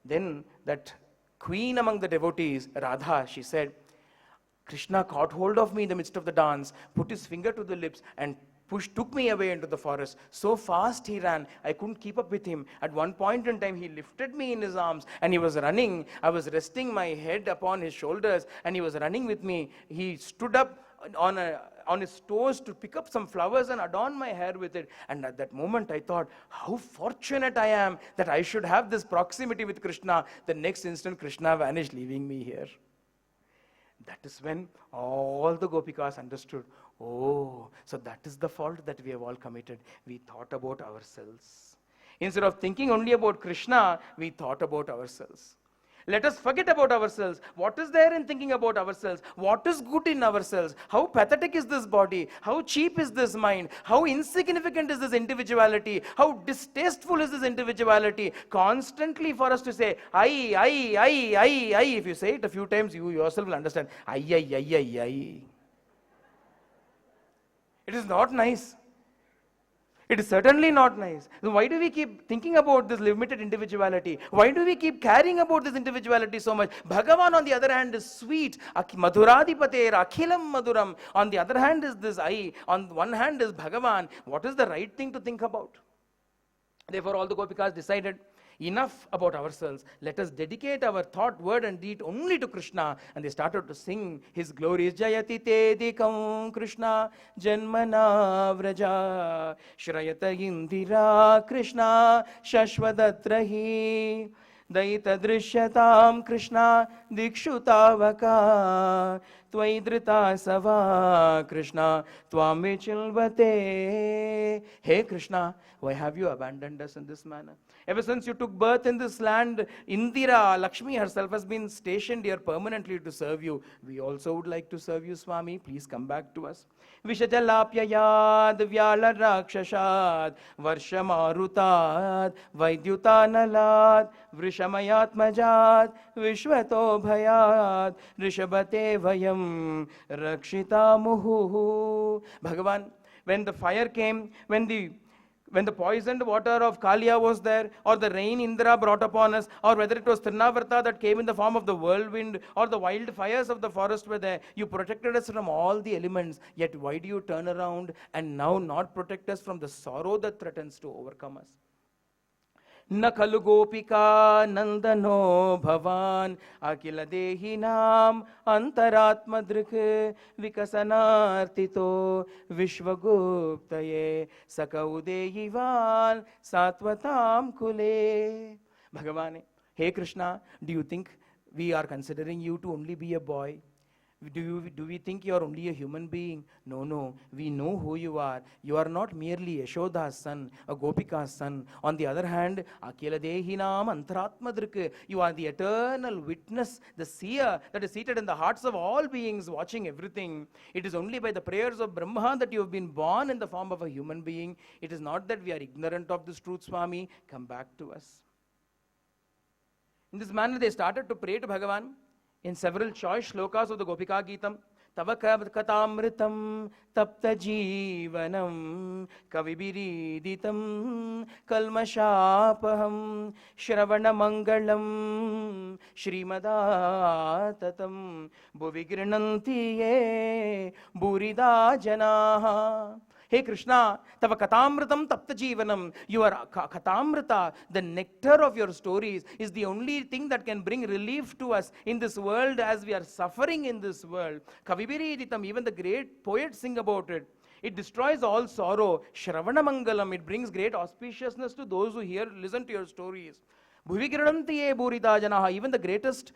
[SPEAKER 5] Then that queen among the devotees, Radha, she said, Krishna caught hold of me in the midst of the dance, put his finger to the lips and took me away into the forest. So fast he ran, I couldn't keep up with him. At one point in time, he lifted me in his arms and he was running. I was resting my head upon his shoulders and he was running with me. He stood up on his toes to pick up some flowers and adorn my hair with it. And at that moment, I thought, how fortunate I am that I should have this proximity with Krishna. The next instant, Krishna vanished, leaving me here. That is when all the Gopikas understood, oh, so that is the fault that we have all committed. We thought about ourselves. Instead of thinking only about Krishna, we thought about ourselves. Let us forget about ourselves. What is there in thinking about ourselves? What is good in ourselves? How pathetic is this body? How cheap is this mind? How insignificant is this individuality? How distasteful is this individuality? Constantly for us to say, I. If you say it a few times, you yourself will understand. I. It is not nice. It is certainly not nice. Why do we keep thinking about this limited individuality? Why do we keep caring about this individuality so much? Bhagavan, on the other hand, is sweet. Madhuradhipater, akhilam madhuram. On the other hand is this I. On one hand is Bhagavan. What is the right thing to think about? Therefore, all the Gopikas decided, enough about ourselves. Let us dedicate our thought, word and deed only to Krishna. And they started to sing his glories. Jayati te dikam Krishna janmana vraja Shrayata indira Krishna shashvadatrahi Daita drishyatam Krishna dikshutavaka Tvaidrita sava Krishna Tvam vichilvate. Hey Krishna, why have you abandoned us in this manner? Ever since you took birth in this land, Indira, Lakshmi herself has been stationed here permanently to serve you. We also would like to serve you, Swami. Please come back to us. Vishajalapyayad vyala rakshashad varshamarutad vaidyutanalad vrishamayatmajad vishwato bhayad rishabate vayam rakshita muhu. Bhagavan, when the fire came, when the poisoned water of Kaliya was there, or the rain Indra brought upon us, or whether it was Trinavarta that came in the form of the whirlwind, or the wildfires of the forest were there, you protected us from all the elements. Yet why do you turn around and now not protect us from the sorrow that threatens to overcome us? न खलु गोपिका नंदनो भवान अखिल देहि नाम अंतरात्म दृक् विकसनार्तितो विश्वगुप्तये सकउदेयिवान सात्वताम कुले. Bhagavan, hey Krishna, do you think we are considering you to only be a boy? Do we think you are only a human being? No. We know who you are. You are not merely Yashoda's son, a Gopika's son. On the other hand, Akila Dehinam Antratmadrika. You are the eternal witness, the seer that is seated in the hearts of all beings, watching everything. It is only by the prayers of Brahma that you have been born in the form of a human being. It is not that we are ignorant of this truth, Swami. Come back to us. In this manner, they started to pray to Bhagavan in several choice shlokas of the Gopika Geetam. Tava katamritam tapta jeevanam kavibiriditam kalmashapaham shravana mangalam shrimadatatam bhuvi ye burida janaha. Hey Krishna, tava katamritam tapta jeevanam. Your katamrita, the nectar of your stories, is the only thing that can bring relief to us in this world as we are suffering in this world. Kavibiriditam, even the great poets sing about it. It destroys all sorrow. Shravana mangalam, it brings great auspiciousness to those who listen to your stories. Bhuvi ye burita janaha, even the greatest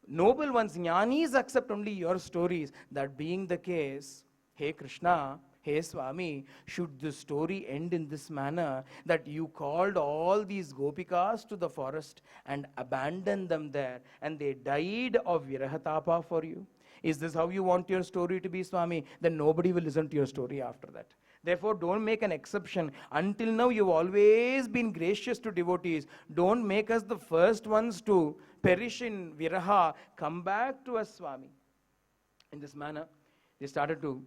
[SPEAKER 5] noble ones, jnanis, accept only your stories. That being the case, hey Krishna, hey Swami, should the story end in this manner, that you called all these gopikas to the forest and abandoned them there, and they died of virahatapa for you? Is this how you want your story to be, Swami? Then nobody will listen to your story after that. Therefore, don't make an exception. Until now, you've always been gracious to devotees. Don't make us the first ones to perish in viraha. Come back to us, Swami. In this manner, they started to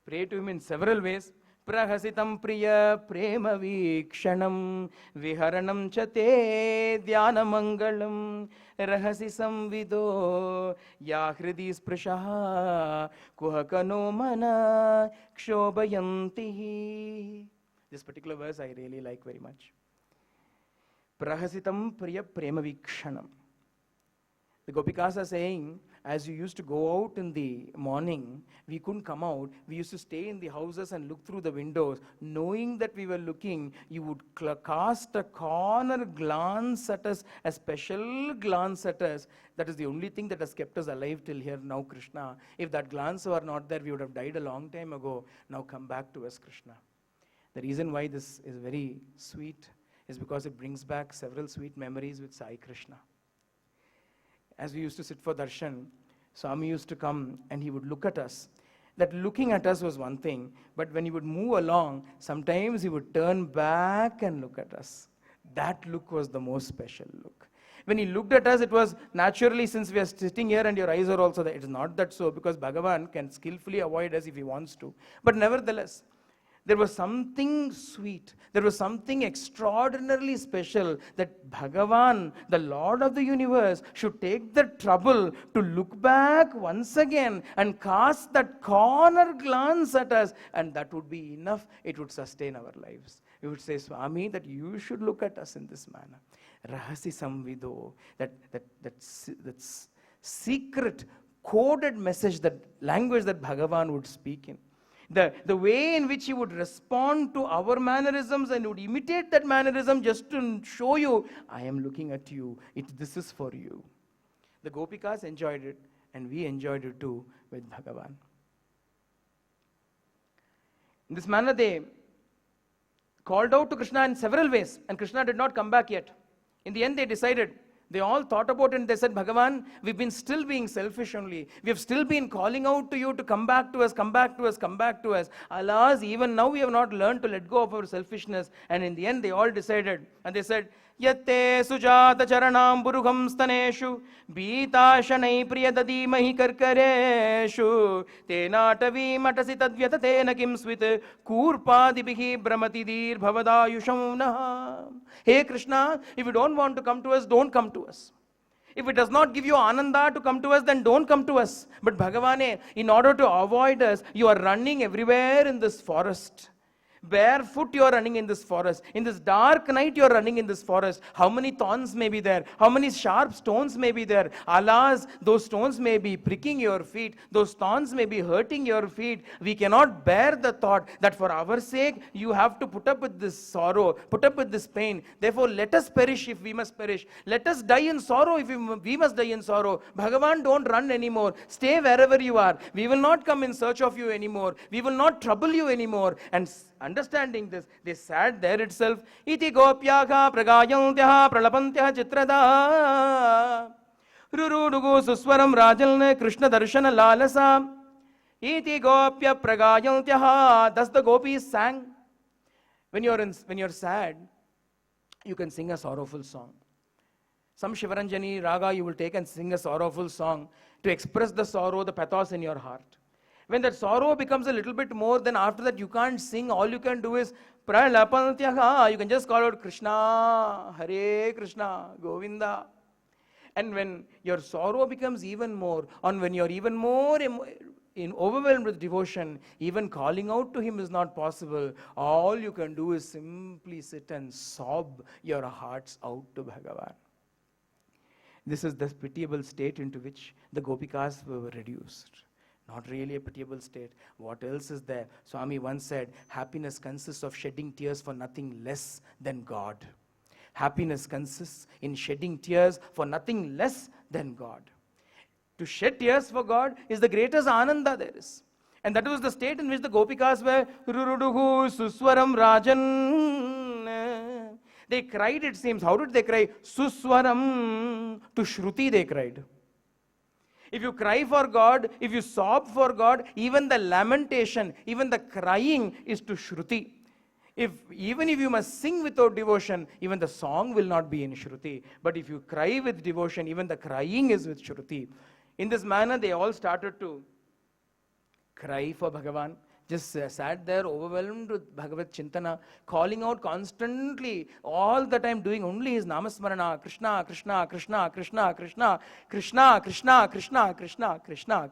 [SPEAKER 5] pray to him in several ways. Prahasitam priya prema vikshanam viharanam chate dhyana mangalam rahasi samvido yahridi sprashaha kuhakano mana kshobayantihi. This particular verse I really like very much. Prahasitam priya prema vikshanam. The Gopikas are saying, as you used to go out in the morning, we couldn't come out. We used to stay in the houses and look through the windows. Knowing that we were looking, you would cast a corner glance at us, a special glance at us. That is the only thing that has kept us alive till here now, Krishna. If that glance were not there, we would have died a long time ago. Now come back to us, Krishna. The reason why this is very sweet is because it brings back several sweet memories with Sai Krishna. As we used to sit for darshan, Swami used to come and he would look at us. That looking at us was one thing, but when he would move along, sometimes he would turn back and look at us. That look was the most special look. When he looked at us, it was naturally, since we are sitting here and your eyes are also there. It is not that so, because Bhagavan can skillfully avoid us if he wants to. But nevertheless, there was something sweet, there was something extraordinarily special that Bhagavan, the Lord of the universe, should take the trouble to look back once again and cast that corner glance at us, and that would be enough. It would sustain our lives. We would say, Swami, that you should look at us in this manner. Rahasi samvido, that secret coded message, that language that Bhagavan would speak in. The way in which he would respond to our mannerisms and would imitate that mannerism just to show you, I am looking at you, this is for you. The Gopikas enjoyed it, and we enjoyed it too with Bhagavan. In this manner, they called out to Krishna in several ways, and Krishna did not come back yet. In the end, they decided. They all thought about it and they said, Bhagavan, we've been still being selfish only. We have still been calling out to you to come back to us, come back to us, come back to us. Alas, even now we have not learned to let go of our selfishness. And in the end, they all decided. And they said, Yatte sujata charanam burugham staneshu beetashanai priyadadi mahi karkareshu tenatavi matasi tadvyatatena kim svit kurpadibihi brahmatidir bhavadayushamna. Hey Krishna, if you don't want to come to us, don't come to us. If it does not give you ananda to come to us, then don't come to us. But Bhagavane, in order to avoid us, you are running everywhere in this forest. Barefoot you are running in this forest. In this dark night you are running in this forest. How many thorns may be there? How many sharp stones may be there? Alas, those stones may be pricking your feet. Those thorns may be hurting your feet. We cannot bear the thought that for our sake you have to put up with this sorrow, put up with this pain. Therefore let us perish if we must perish. Let us die in sorrow if we must die in sorrow. Bhagavan, don't run anymore. Stay wherever you are. We will not come in search of you anymore. We will not trouble you anymore. And understanding this, they sat there itself. Iti gopyaka pragayantyaha pralapantyaha chitrada rurudugu suswaram rajalne Krishna darshana lalasa. Iti gopya pragayantyaha. Thus the gopis sang. When you're sad, you can sing a sorrowful song. Some Shivaranjani raga you will take and sing a sorrowful song to express the sorrow, the pathos in your heart. When that sorrow becomes a little bit more, then after that you can't sing. All you can do is pralapantyaha. You can just call out Krishna, Hare Krishna, Govinda. And when your sorrow becomes even more, and when you're even more overwhelmed with devotion, even calling out to him is not possible. All you can do is simply sit and sob your hearts out to Bhagavan. This is the pitiable state into which the Gopikas were reduced. Not really a pitiable state. What else is there? Swami once said, happiness consists of shedding tears for nothing less than God. Happiness consists in shedding tears for nothing less than God. To shed tears for God is the greatest ananda there is. And that was the state in which the Gopikas were. Ruruduhu suswaram rajan. They cried, it seems. How did they cry? Suswaram. To Shruti they cried. If you cry for God, if you sob for God, even the lamentation, even the crying is to Shruti. Even if you must sing without devotion, even the song will not be in Shruti. But if you cry with devotion, even the crying is with Shruti. In this manner, they all started to cry for Bhagavan. Just sat there overwhelmed with Bhagavad Chintana, calling out constantly, all the time doing only his Namasmarana, Krishna, Krishna, Krishna, Krishna, Krishna, Krishna, Krishna, Krishna, Krishna, Krishna,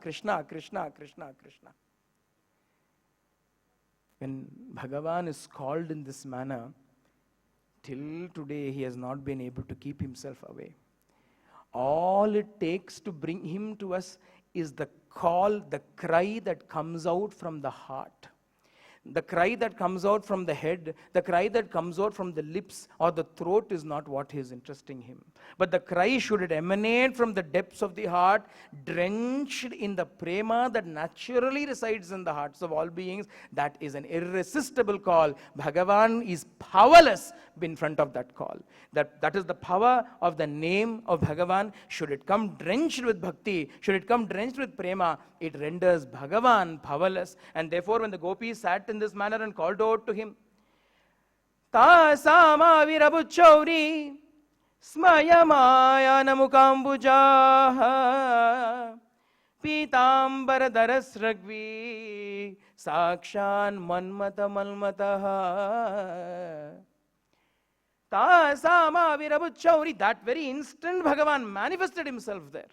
[SPEAKER 5] Krishna, Krishna, Krishna, Krishna. When Bhagavan is called in this manner, till today he has not been able to keep himself away. All it takes to bring him to us is the call, the cry that comes out from the heart. The cry that comes out from the head, the cry that comes out from the lips or the throat is not what is interesting him. But the cry, should it emanate from the depths of the heart, drenched in the prema that naturally resides in the hearts of all beings, that is an irresistible call. Bhagavan is powerless in front of that call. That is the power of the name of Bhagavan. Should it come drenched with bhakti, should it come drenched with prema, it renders Bhagavan powerless. And therefore when the gopis sat in this manner and called out to him, Tasama virabuchauri smayamaya namukambujaha Pitambara darasragvi sakshan manmata malmataha. Tasama virabuchauri. That very instant Bhagavan manifested himself there.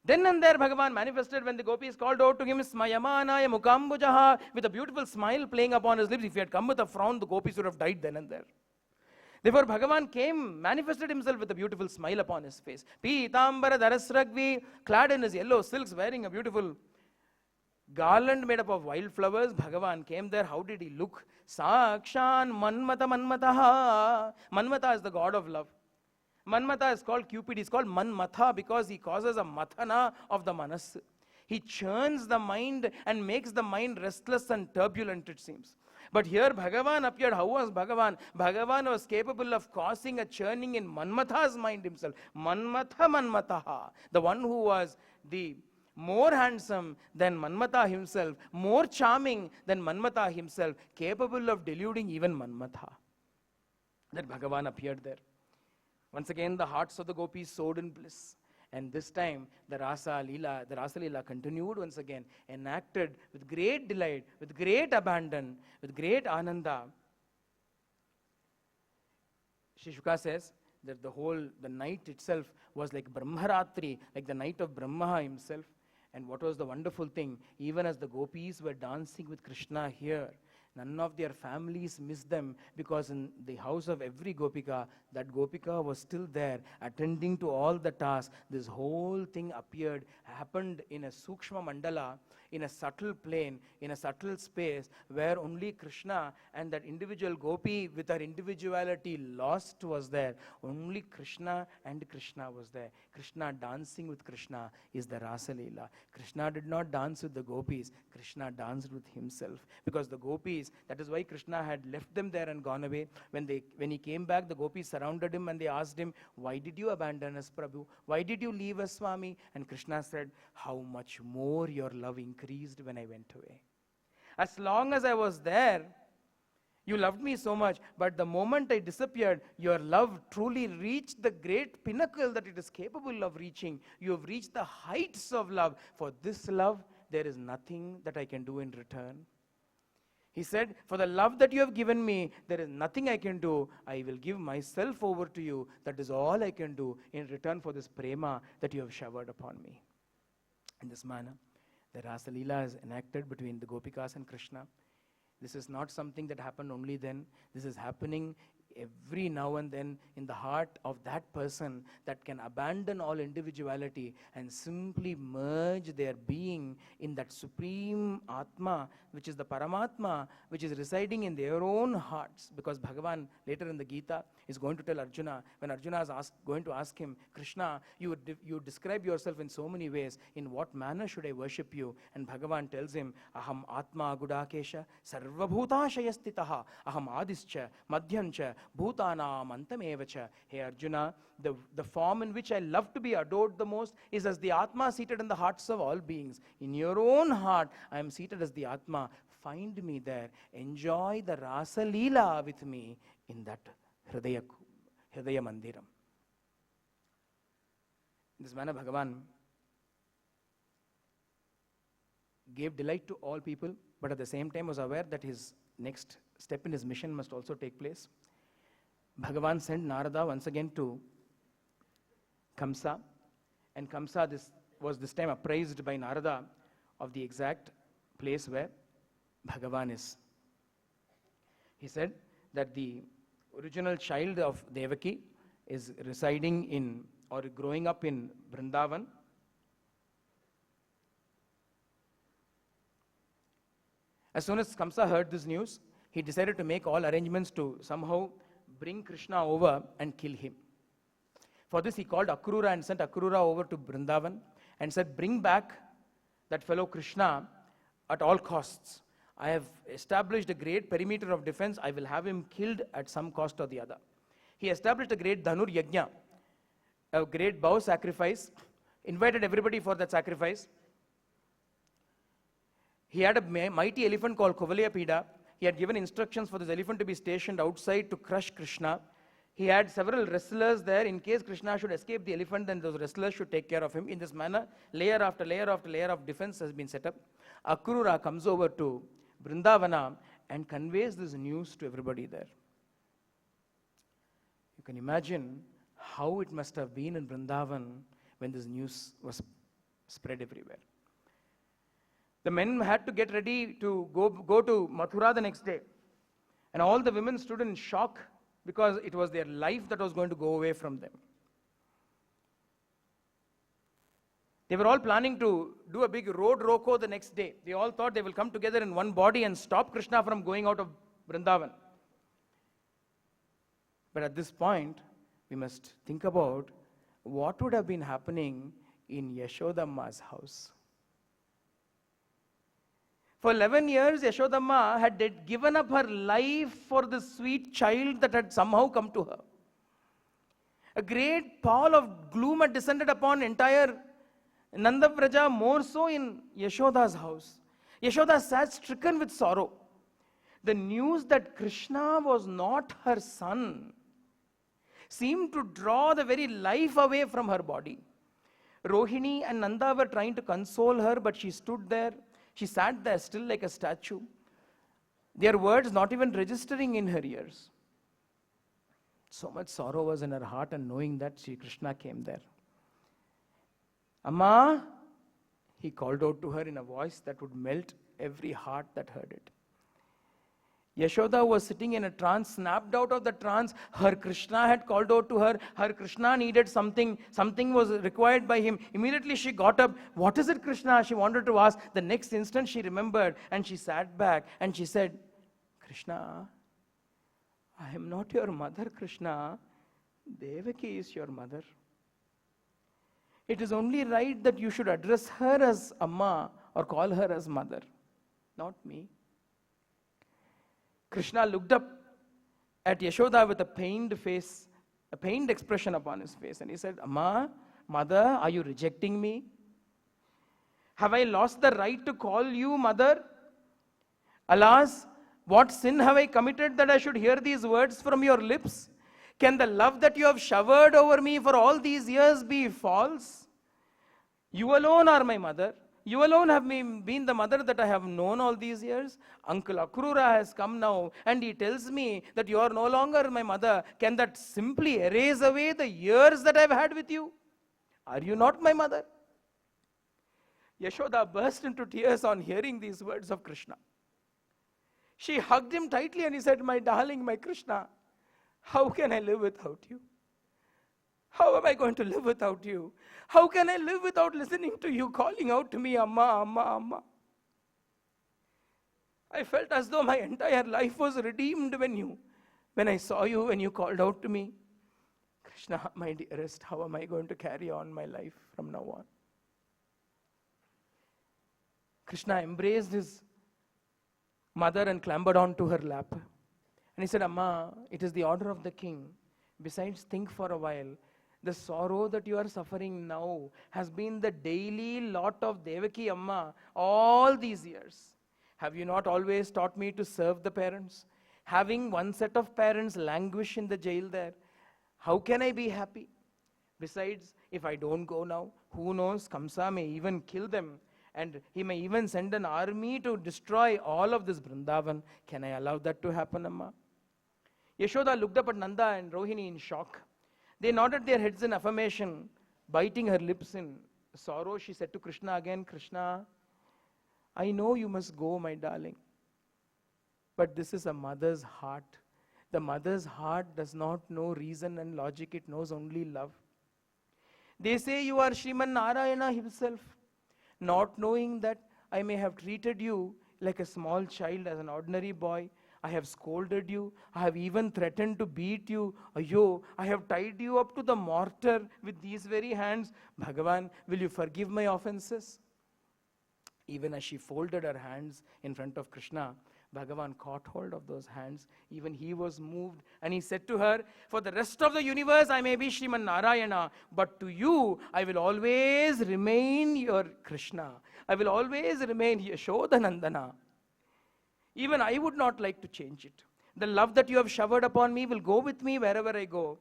[SPEAKER 5] Then and there Bhagavan manifested when the gopis called out to him, Smayamanaya Mukambujaha, with a beautiful smile playing upon his lips. If he had come with a frown, the gopis would have died then and there. Therefore Bhagavan came, manifested himself with a beautiful smile upon his face. Pitambara darasragvi, clad in his yellow silks, wearing a beautiful garland made up of wildflowers. Bhagavan came there. How did he look? Sakshan manmata manmataha. Manmata is the god of love. Manmata is called Cupid. He's called Manmatha because he causes a mathana of the manas. He churns the mind and makes the mind restless and turbulent, it seems. But here Bhagavan appeared. How was Bhagavan? Bhagavan was capable of causing a churning in Manmatha's mind himself. Manmatha Manmataha. The one who was the more handsome than Manmatha himself, more charming than Manmatha himself, capable of deluding even Manmatha. That Bhagavan appeared there. Once again, the hearts of the gopis soared in bliss. And this time, the Rasa Leela continued once again, enacted with great delight, with great abandon, with great ananda. Shishuka says that the night itself was like Brahmaratri, like the night of Brahma himself. And what was the wonderful thing? Even as the gopis were dancing with Krishna here, none of their families missed them, because in the house of every gopika, that gopika was still there, attending to all the tasks. This whole thing happened in a sukshma mandala, in a subtle plane, in a subtle space, where only Krishna and that individual gopi with her individuality lost was there. Only Krishna and Krishna was there. Krishna dancing with Krishna is the Rasa Leela. Krishna did not dance with the gopis. Krishna danced with himself. Because the gopis, that is why Krishna had left them there and gone away. When he came back, the gopis surrounded him and they asked him, why did you abandon us, Prabhu? Why did you leave us, Swami? And Krishna said, how much more your love increased when I went away. As long as I was there, You loved me so much, but the moment I disappeared, your love truly reached the great pinnacle that it is capable of reaching. You have reached the heights of love. For this love, there is nothing that I can do in return. He said, for the love that you have given me, there is nothing I can do. I will give myself over to you. That is all I can do in return for this prema that you have showered upon me. In this manner, the Rasa Leela is enacted between the Gopikas and Krishna. This is not something that happened only then. This is happening every now and then in the heart of that person that can abandon all individuality and simply merge their being in that supreme Atma, which is the Paramatma, which is residing in their own hearts. Because Bhagavan later in the Gita is going to tell Arjuna, when Arjuna is going to ask him, Krishna, you describe yourself in so many ways. In what manner should I worship you? And Bhagavan tells him, Aham Atma Gudakesha Sarvabhuta Shayastitaha Aham Adischa Madhyamcha Bhutanam Antamevacha. Hey Arjuna, the form in which I love to be adored the most is as the Atma seated in the hearts of all beings. In your own heart, I am seated as the Atma. Find me there. Enjoy the Rasa Leela with me in that Hridaya Mandiram. In this manner, Bhagavan gave delight to all people, but at the same time was aware that his next step in his mission must also take place. Bhagavan sent Narada once again to Kamsa, and Kamsa was this time apprised by Narada of the exact place where Bhagavan is. He said that the original child of Devaki is residing in or growing up in Vrindavan. As soon as Kamsa heard this news, he decided to make all arrangements to somehow bring Krishna over and kill him. For this, he called Akrura and sent Akrura over to Vrindavan and said, bring back that fellow Krishna at all costs. I have established a great perimeter of defense. I will have him killed at some cost or the other. He established a great Dhanur Yagna, a great bow sacrifice, invited everybody for that sacrifice. He had a mighty elephant called Kovalya Pida. He had given instructions for this elephant to be stationed outside to crush Krishna. He had several wrestlers there. In case Krishna should escape the elephant, then those wrestlers should take care of him. In this manner, layer after layer after layer of defense has been set up. Akrura comes over to Vrindavana and conveys this news to everybody there. You can imagine how it must have been in Vrindavan when this news was spread everywhere. The men had to get ready to go to Mathura the next day. And all the women stood in shock because it was their life that was going to go away from them. They were all planning to do a big road roko the next day. They all thought they will come together in one body and stop Krishna from going out of Vrindavan. But at this point, we must think about what would have been happening in Yashodamma's house. For 11 years, Yashodamma had given up her life for the sweet child that had somehow come to her. A great pall of gloom had descended upon entire Nandabraja, more so in Yashoda's house. Yashoda sat stricken with sorrow. The news that Krishna was not her son seemed to draw the very life away from her body. Rohini and Nanda were trying to console her, but she stood there. She sat there still like a statue. Their words not even registering in her ears. So much sorrow was in her heart, and knowing that, Sri Krishna came there. Amma, he called out to her in a voice that would melt every heart that heard it. Yashoda was sitting in a trance, snapped out of the trance. Her Krishna had called out to her. Her Krishna needed something. Something was required by him. Immediately she got up. What is it, Krishna? She wanted to ask. The next instant she remembered and she sat back and she said, Krishna, I am not your mother, Krishna. Devaki is your mother. It is only right that you should address her as Amma or call her as mother, not me. Krishna looked up at Yashoda with a pained face, a pained expression upon his face, and he said, Amma, mother, are you rejecting me? Have I lost the right to call you mother? Alas, What sin have I committed that I should hear these words from your lips? Can the love that you have showered over me for all these years be false? You alone are my mother. You alone have been the mother that I have known all these years. Uncle Akrura has come now and he tells me that you are no longer my mother. Can that simply erase away the years that I have had with you? Are you not my mother? Yashoda burst into tears on hearing these words of Krishna. She hugged him tightly and he said, my darling, my Krishna, how can I live without you? How am I going to live without you? How can I live without listening to you calling out to me, Amma, Amma, Amma? I felt as though my entire life was redeemed when I saw you, when you called out to me. Krishna, my dearest, how am I going to carry on my life from now on? Krishna embraced his mother and clambered onto her lap. And he said, Amma, it is the order of the king. Besides, think for a while. The sorrow that you are suffering now has been the daily lot of Devaki Amma all these years. Have you not always taught me to serve the parents? Having one set of parents languish in the jail there, how can I be happy? Besides, if I don't go now, who knows, Kamsa may even kill them. And he may even send an army to destroy all of this Vrindavan. Can I allow that to happen, Amma? Yashoda looked up at Nanda and Rohini in shock. They nodded their heads in affirmation, biting her lips in sorrow. She said to Krishna again, Krishna, I know you must go, my darling. But this is a mother's heart. The mother's heart does not know reason and logic. It knows only love. They say you are Sriman Narayana himself. Not knowing that I may have treated you like a small child, as an ordinary boy. I have scolded you. I have even threatened to beat you. Ayyo, I have tied you up to the mortar with these very hands. Bhagavan, will you forgive my offenses? Even as she folded her hands in front of Krishna, Bhagavan caught hold of those hands. Even he was moved and he said to her, for the rest of the universe I may be Sriman Narayana, but to you I will always remain your Krishna. I will always remain Yashoda Nandana. Even I would not like to change it. The love that you have showered upon me will go with me wherever I go.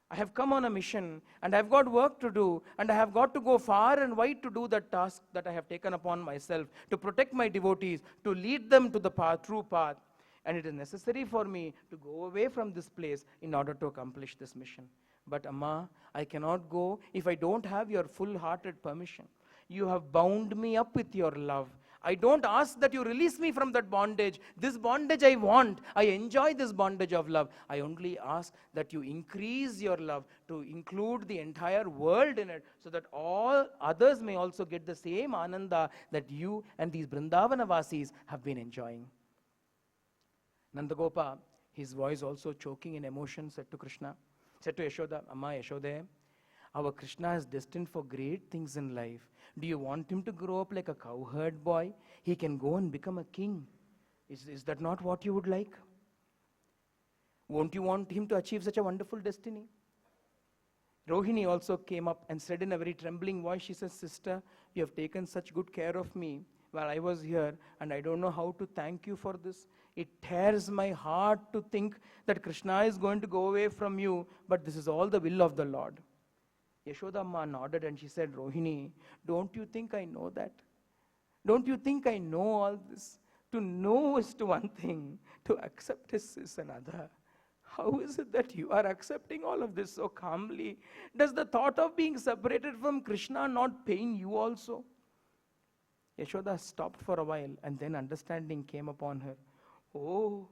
[SPEAKER 5] I have come on a mission and I've got work to do and I have got to go far and wide to do that task that I have taken upon myself, to protect my devotees, to lead them to the path, true path. And it is necessary for me to go away from this place in order to accomplish this mission. But Amma, I cannot go if I don't have your full-hearted permission. You have bound me up with your love. I don't ask that you release me from that bondage. This bondage I want. I enjoy this bondage of love. I only ask that you increase your love to include the entire world in it, so that all others may also get the same ananda that you and these Vrindavana-vasis have been enjoying. Nandagopa, his voice also choking in emotion, said to Krishna, said to Yashoda, Amma, Yashode, our Krishna is destined for great things in life. Do you want him to grow up like a cowherd boy? He can go and become a king. Is that not what you would like? Won't you want him to achieve such a wonderful destiny? Rohini also came up and said in a very trembling voice, she says, sister, you have taken such good care of me while I was here, and I don't know how to thank you for this. It tears my heart to think that Krishna is going to go away from you, but this is all the will of the Lord. Yashoda Amma nodded and she said, Rohini, don't you think I know that? Don't you think I know all this? To know is to one thing, to accept is another. How is it that you are accepting all of this so calmly? Does the thought of being separated from Krishna not pain you also? Yashoda stopped for a while and then understanding came upon her. Oh,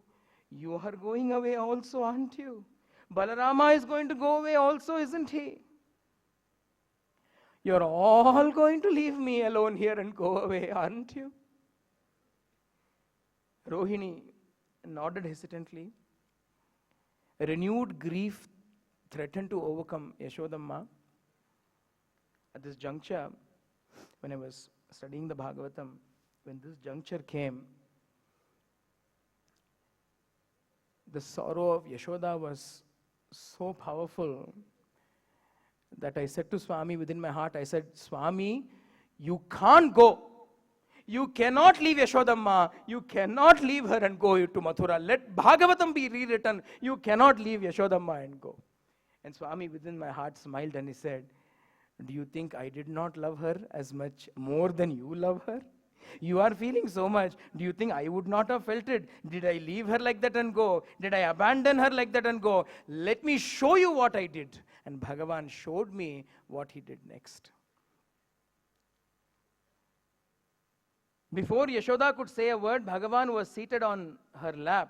[SPEAKER 5] you are going away also, aren't you? Balarama is going to go away also, isn't he? You're all going to leave me alone here and go away, aren't you? Rohini nodded hesitantly. A renewed grief threatened to overcome Yashodamma. At this juncture, when I was studying the Bhagavatam, when this juncture came, the sorrow of Yashoda was so powerful that I said to Swami within my heart, I said, Swami, you can't go. You cannot leave Yashodamma. You cannot leave her and go to Mathura. Let Bhagavatam be rewritten. You cannot leave Yashodamma and go. And Swami within my heart smiled and he said, do you think I did not love her as much more than you love her? You are feeling so much. Do you think I would not have felt it? Did I leave her like that and go? Did I abandon her like that and go? Let me show you what I did. And Bhagavan showed me what he did next. Before Yashoda could say a word, Bhagavan was seated on her lap,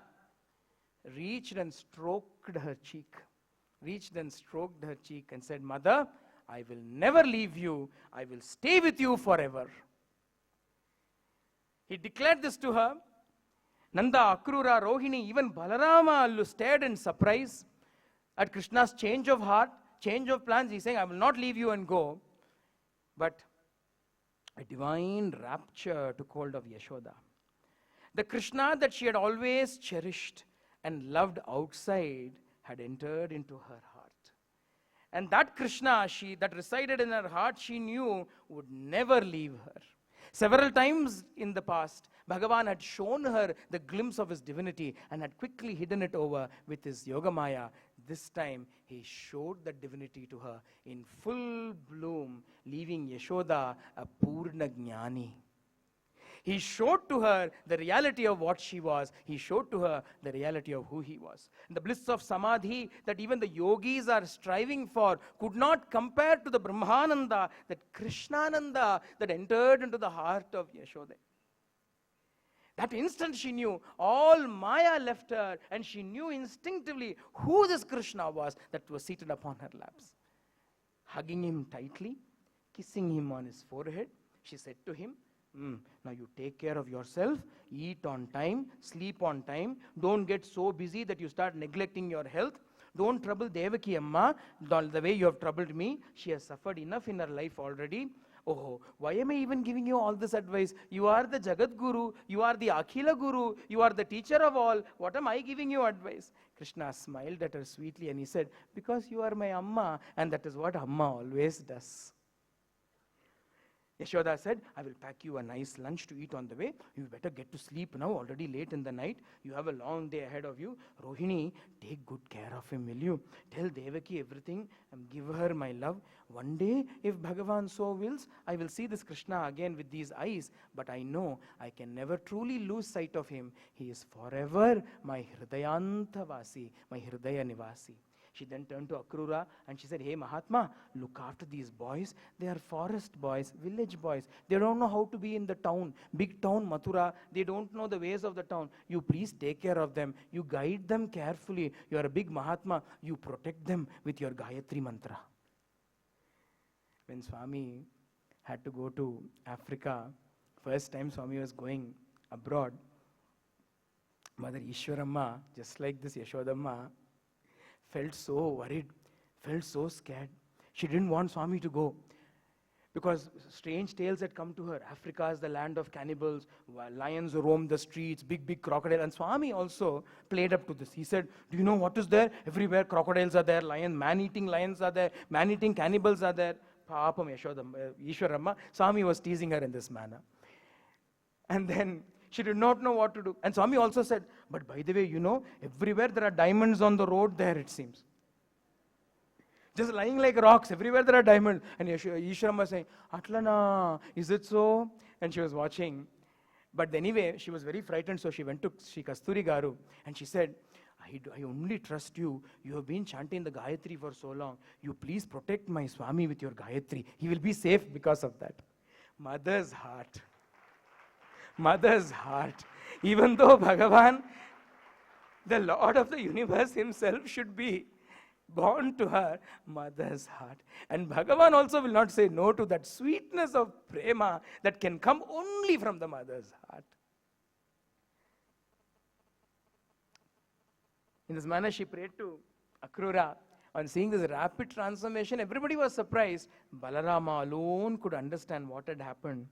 [SPEAKER 5] reached and stroked her cheek. Reached and stroked her cheek and said, Mother, I will never leave you. I will stay with you forever. He declared this to her. Nanda, Akrura, Rohini, even Balarama stared in surprise at Krishna's change of heart, change of plans. He's saying, I will not leave you and go. But a divine rapture took hold of Yashoda. The Krishna that she had always cherished and loved outside had entered into her heart. And that Krishna that resided in her heart, she knew would never leave her. Several times in the past, Bhagavan had shown her the glimpse of his divinity and had quickly hidden it over with his Yogamaya. This time, he showed that divinity to her in full bloom, leaving Yashoda a Purna Jnani. He showed to her the reality of what she was. He showed to her the reality of who he was. And the bliss of Samadhi that even the yogis are striving for could not compare to the Brahmananda, that Krishnananda that entered into the heart of Yashoda. That instant she knew all Maya left her, and she knew instinctively who this Krishna was that was seated upon her laps. Hugging him tightly, kissing him on his forehead, she said to him, now you take care of yourself, eat on time, sleep on time, don't get so busy that you start neglecting your health. Don't trouble Devaki Amma the way you have troubled me. She has suffered enough in her life already. Oh, why am I even giving you all this advice? You are the Jagat Guru, you are the Akhila Guru, you are the teacher of all. What am I giving you advice? Krishna smiled at her sweetly and he said, because you are my Amma, and that is what Amma always does. Yashoda said, I will pack you a nice lunch to eat on the way. You better get to sleep now, already late in the night. You have a long day ahead of you. Rohini, take good care of him, will you? Tell Devaki everything and give her my love. One day, if Bhagavan so wills, I will see this Krishna again with these eyes. But I know I can never truly lose sight of him. He is forever my Hridayantavasi, my Hridaya Nivasi. She then turned to Akrura and she said, hey Mahatma, look after these boys. They are forest boys, village boys. They don't know how to be in the town, big town Mathura. They don't know the ways of the town. You please take care of them. You guide them carefully. You are a big Mahatma. You protect them with your Gayatri mantra. When Swami had to go to Africa, first time Swami was going abroad, Mother Ishwaramma, just like this Yashodamma, felt so worried, felt so scared. She didn't want Swami to go because strange tales had come to her. Africa is the land of cannibals, lions roam the streets, big crocodile. And Swami also played up to this. He said, do you know what is there? Everywhere crocodiles are there, man-eating lions are there, man-eating cannibals are there. Papam Ishwaramma, Swami was teasing her in this manner. And then she did not know what to do. And Swami also said, but by the way, you know, everywhere there are diamonds on the road there, it seems. Just lying like rocks, everywhere there are diamonds. And Ishwaram was saying, Atlana, is it so? And she was watching. But anyway, she was very frightened, so she went to Sri Kasturi Garu and she said, I only trust you. You have been chanting the Gayatri for so long. You please protect my Swami with your Gayatri. He will be safe because of that. Mother's heart. Mother's heart. Even though Bhagavan, the Lord of the universe himself, should be born to her, mother's heart. And Bhagavan also will not say no to that sweetness of prema that can come only from the mother's heart. In this manner, she prayed to Akrura. On seeing this rapid transformation, everybody was surprised. Balarama alone could understand what had happened.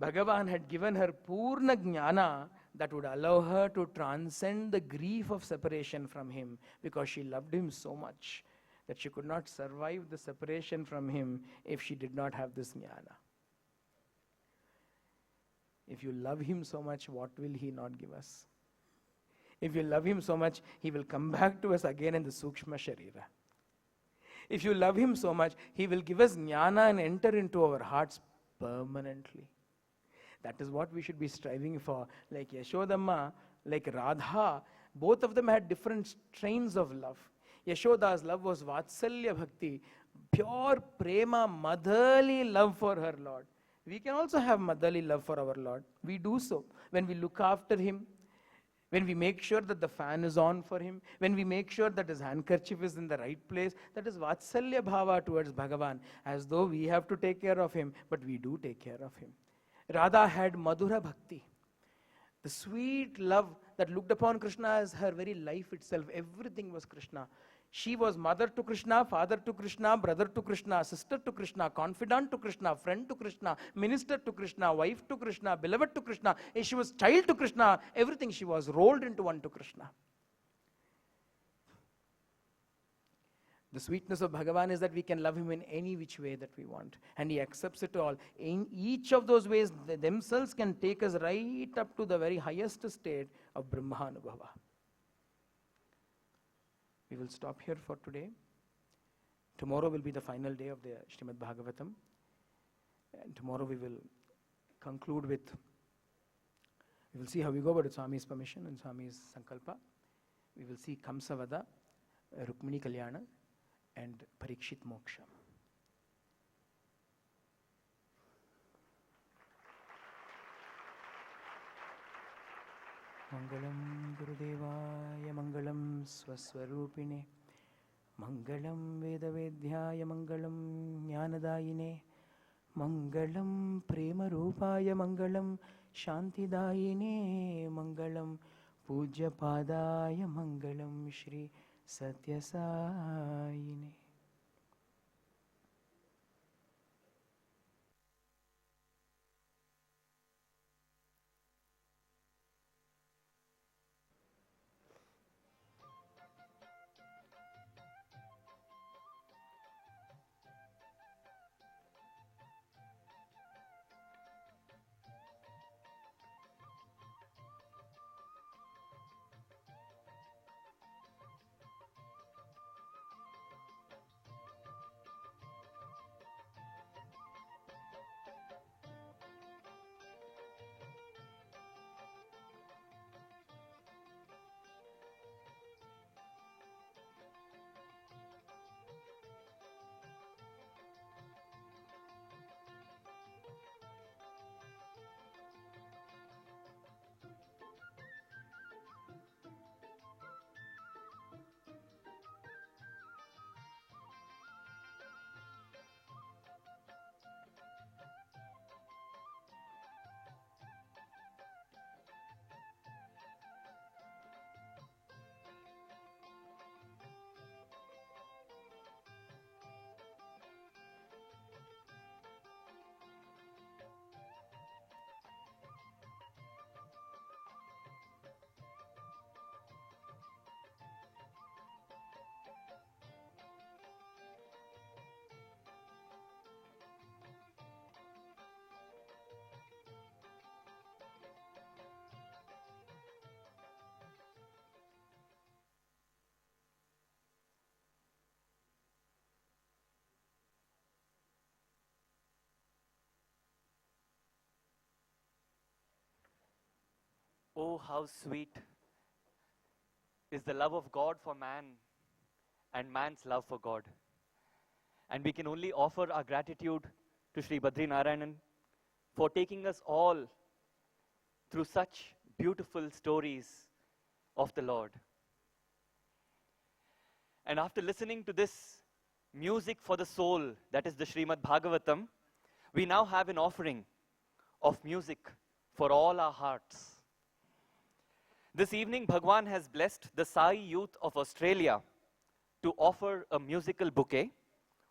[SPEAKER 5] Bhagavan had given her Purna Jnana that would allow her to transcend the grief of separation from him, because she loved him so much that she could not survive the separation from him if she did not have this Jnana. If you love him so much, what will he not give us? If you love him so much, he will come back to us again in the Sukshma Sharira. If you love him so much, he will give us jnana and enter into our hearts permanently. That is what we should be striving for. Like Yashodamma, like Radha, both of them had different strains of love. Yashoda's love was Vatsalya Bhakti, pure prema, motherly love for her Lord. We can also have motherly love for our Lord. We do so when we look after him, when we make sure that the fan is on for him, when we make sure that his handkerchief is in the right place. That is Vatsalya Bhava towards Bhagavan, as though we have to take care of him, but we do take care of him. Radha had Madhura Bhakti, the sweet love that looked upon Krishna as her very life itself. Everything was Krishna. She was mother to Krishna, father to Krishna, brother to Krishna, sister to Krishna, confidant to Krishna, friend to Krishna, minister to Krishna, wife to Krishna, beloved to Krishna. She was child to Krishna. Everything she was rolled into one to Krishna. The sweetness of Bhagavan is that we can love him in any which way that we want. And he accepts it all. In each of those ways, themselves can take us right up to the very highest state of Brahmanubhava. We will stop here for today. Tomorrow will be the final day of the Srimad Bhagavatam. And tomorrow we will conclude with, we will see how we go, but with Swami's permission and Swami's Sankalpa. We will see Kamsavada, Rukmini Kalyana, and Parikshit Moksha. Mangalam Gurudevaya Mangalam Swaswarupine Mangalam Vedavedhyaya Mangalam Jnanadayine Mangalam Prema Rupaya Mangalam Shantidayine Mangalam Pooja Padaya Mangalam Shri Sathya Sayine.
[SPEAKER 4] Oh, how sweet is the love of God for man and man's love for God. And we can only offer our gratitude to Sri Badri Narayanan for taking us all through such beautiful stories of the Lord. And after listening to this music for the soul, that is the Srimad Bhagavatam, we now have an offering of music for all our hearts. This evening, Bhagwan has blessed the Sai youth of Australia to offer a musical bouquet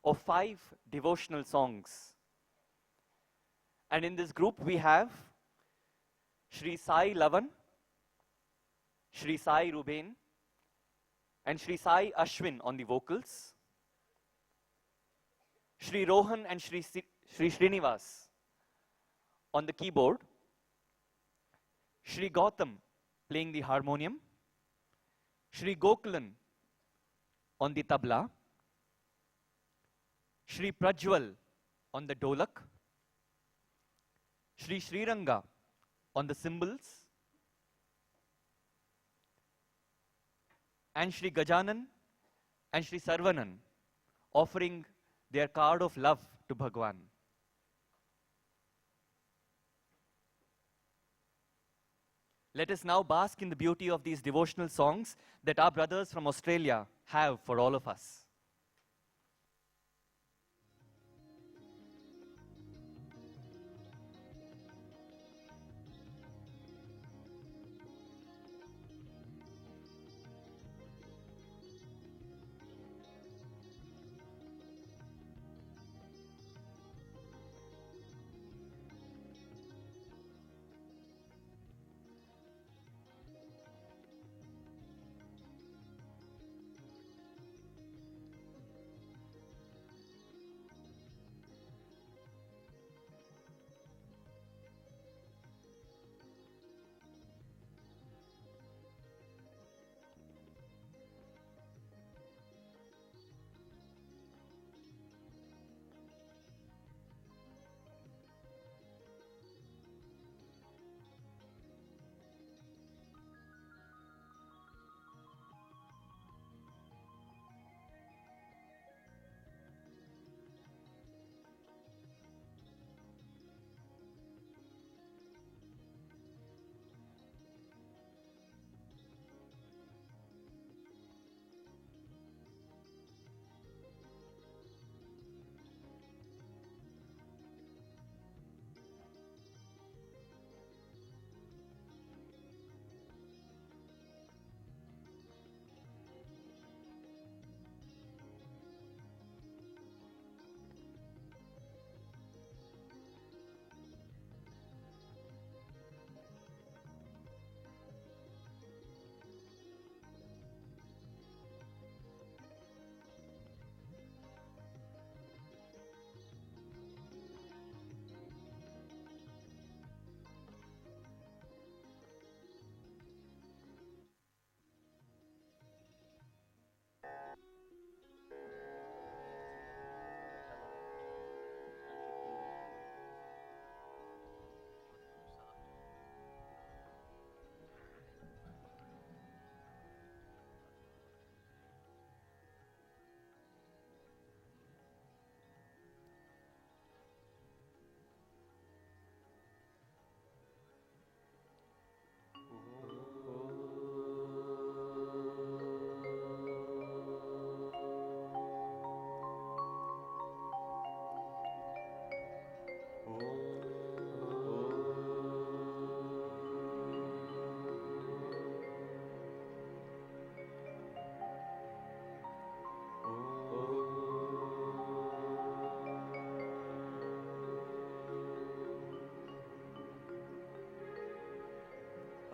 [SPEAKER 4] of 5 devotional songs. And in this group, we have Shri Sai Lavan, Shri Sai Ruben, and Shri Sai Ashwin on the vocals, Shri Rohan and Shri Srinivas on the keyboard, Shri Gautam playing the harmonium, Shri Gokulan on the tabla, Shri Prajwal on the dolak, Shri Sriranga on the cymbals, and Shri Gajanan and Shri Sarvanan offering their card of love to Bhagwan. Let us now bask in the beauty of these devotional songs that our brothers from Australia have for all of us.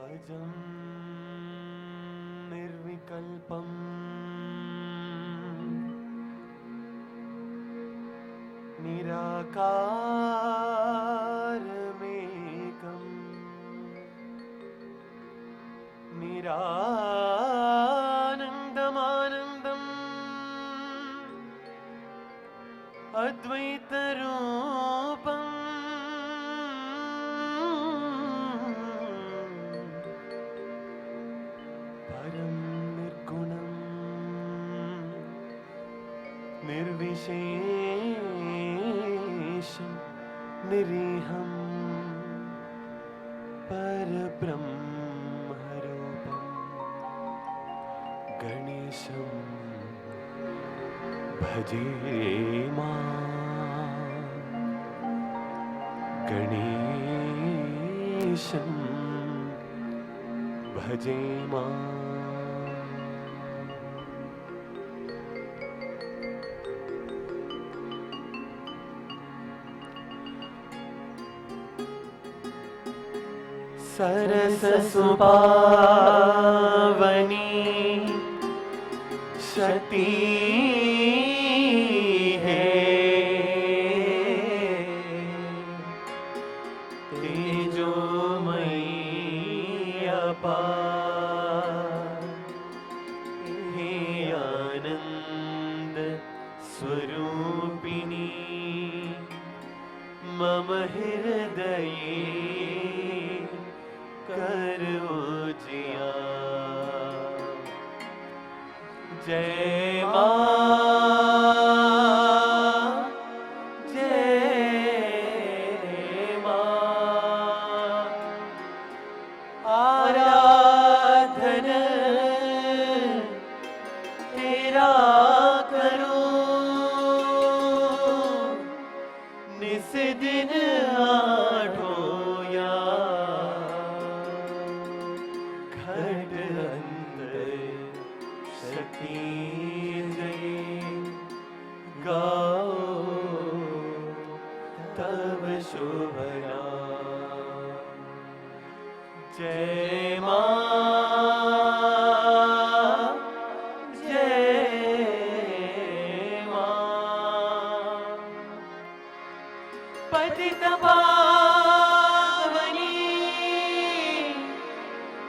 [SPEAKER 6] अजं निर्विकल्पं निराकारमेकं निरानन्दमानन्दम् अद्वैतरूपम् निर्विशेषं निरीहं परब्रह्मरूपं गणेशं भजे गणेशं भजे सरससुपावनी शक्ति है तेजोमयी मम हृदयी कर उजियार। जय मां, जय मां, आराधन तेरा करूं निस दिन आठों यार। घट अंतर शक्ति जय गाओ तब शुभ नाम। जय मां, जय मां, पतित पावनी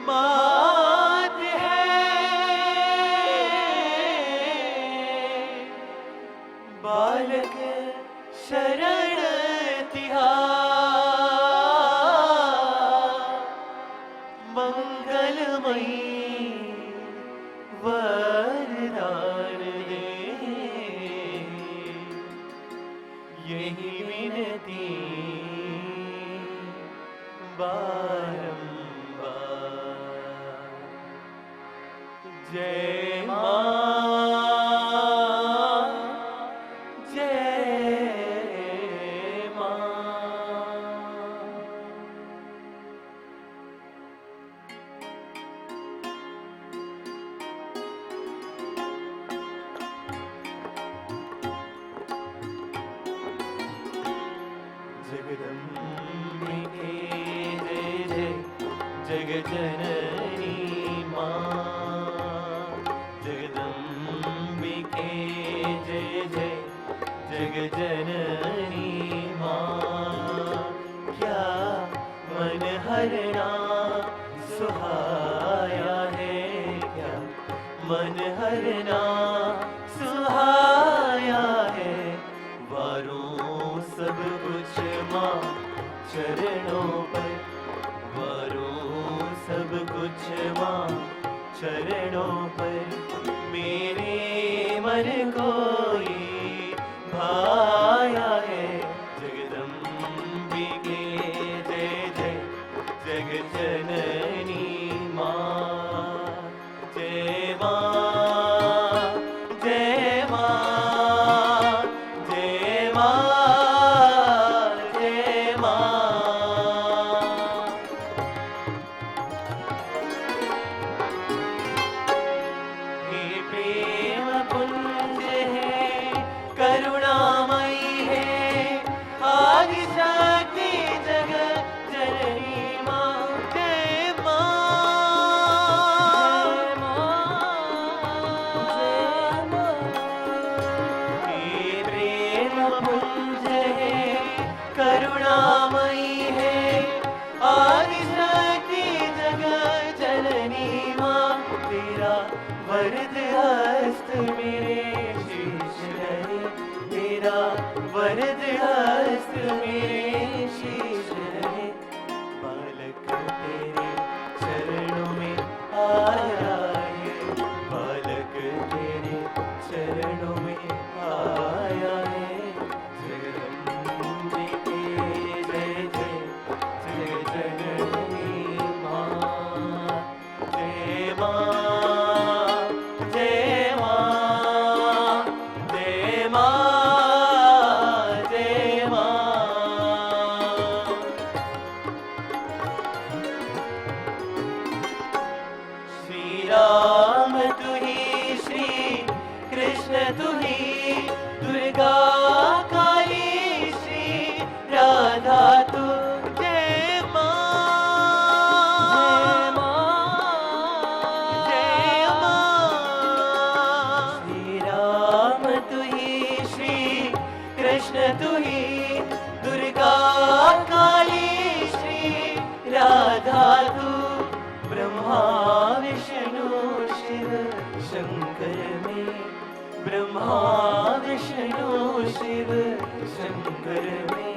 [SPEAKER 6] मात है, बालक शरण तिहार। मंगलमयी वरदान दे, यही विनती बारंबार। जय मां, जय मां। जगदम्बिके जय जय जगजननी मां। जगदम्बिके जय जय जगजननी मां। क्या मन हरना सुहाया है, क्या मन हरना सुहाया है। वारों सब कुछ मां चरणों पर, वारों सब कुछ मां चरणों पर। मेरे मन को ये भाया है। जगदम्बिके जय जय जगजननी मां। जय मां, जय मां, जय मां, जय मां। हे प्रेम पुंज है, करुणामयी है, आदि शक्ति जगत जननी मां। जय मां, हे प्रेम पुंज है, करुणामयी है, आदि शक्ति जगत जननी मां। तेरा वरद हस्त मेरे शीश रहे, तेरा वरद हस्त मेरे शीश रहे। बालक तेरे चरणों में आया है, बालक तेरे चरणों में आया है। जगदम्बिके जय जय जगजननी मां। जय मां, जय मां, जय मां, जय मां। श्री राम तू ही, श्री कृष्ण तू ही, दुर्गा काली श्री राधा तू। जय मां, जय मां, श्री राम तू ही, श्री कृष्ण तू ही, दुर्गा काली श्री राधा तू। ब्रह्मा विष्णु शिव शंकर में, ब्रह्मा विष्णु शिव शंकर में,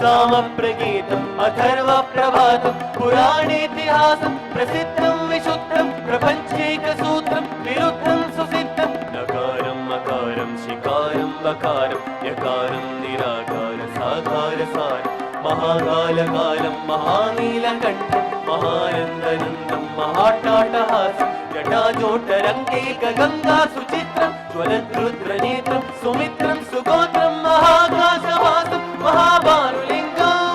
[SPEAKER 6] सामप्रगीतम् अथर्वप्रभातं पुराणेतिहासं प्रसिद्धं विशुद्धं प्रपञ्चैकसूत्रं विरुद्धं सुसिद्धं नकारं मकारं शिकारं वकारं यकारं निराकार साकार सार महाकालकालं महानीलकण्ठं महानन्दनन्दं महाटाटहासं जटाजोटरङ्गैकगङ्गा सुचित्रं ज्वलद्रुद्रनेत्रं सुमित्रं सुगोत्रं महाकाशवासं महाभानुलिङ्गम्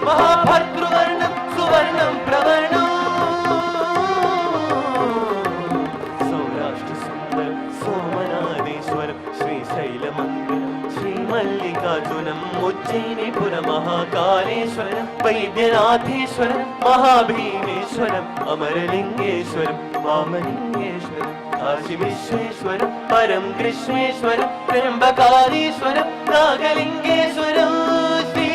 [SPEAKER 6] महाभर्तृवर्णं सुवर्णं प्रवर्णम् सौराष्ट्रसुन्दरं सोमनाथेश्वरं श्रीशैलमङ्गलं श्रीमल्लिकार्जुनम् उज्जयिनीपुरमहाकालेश्वरं वैद्यनाथेश्वरं महाभीमेश्वरम् अमरलिङ्गेश्वरं वामलिङ्गेश्वरं काशीविश्वेश्वरं परं कृष्णेश्वरं त्र्यम्बकाधीश्वरं नागलिङ्गेश्वरं श्री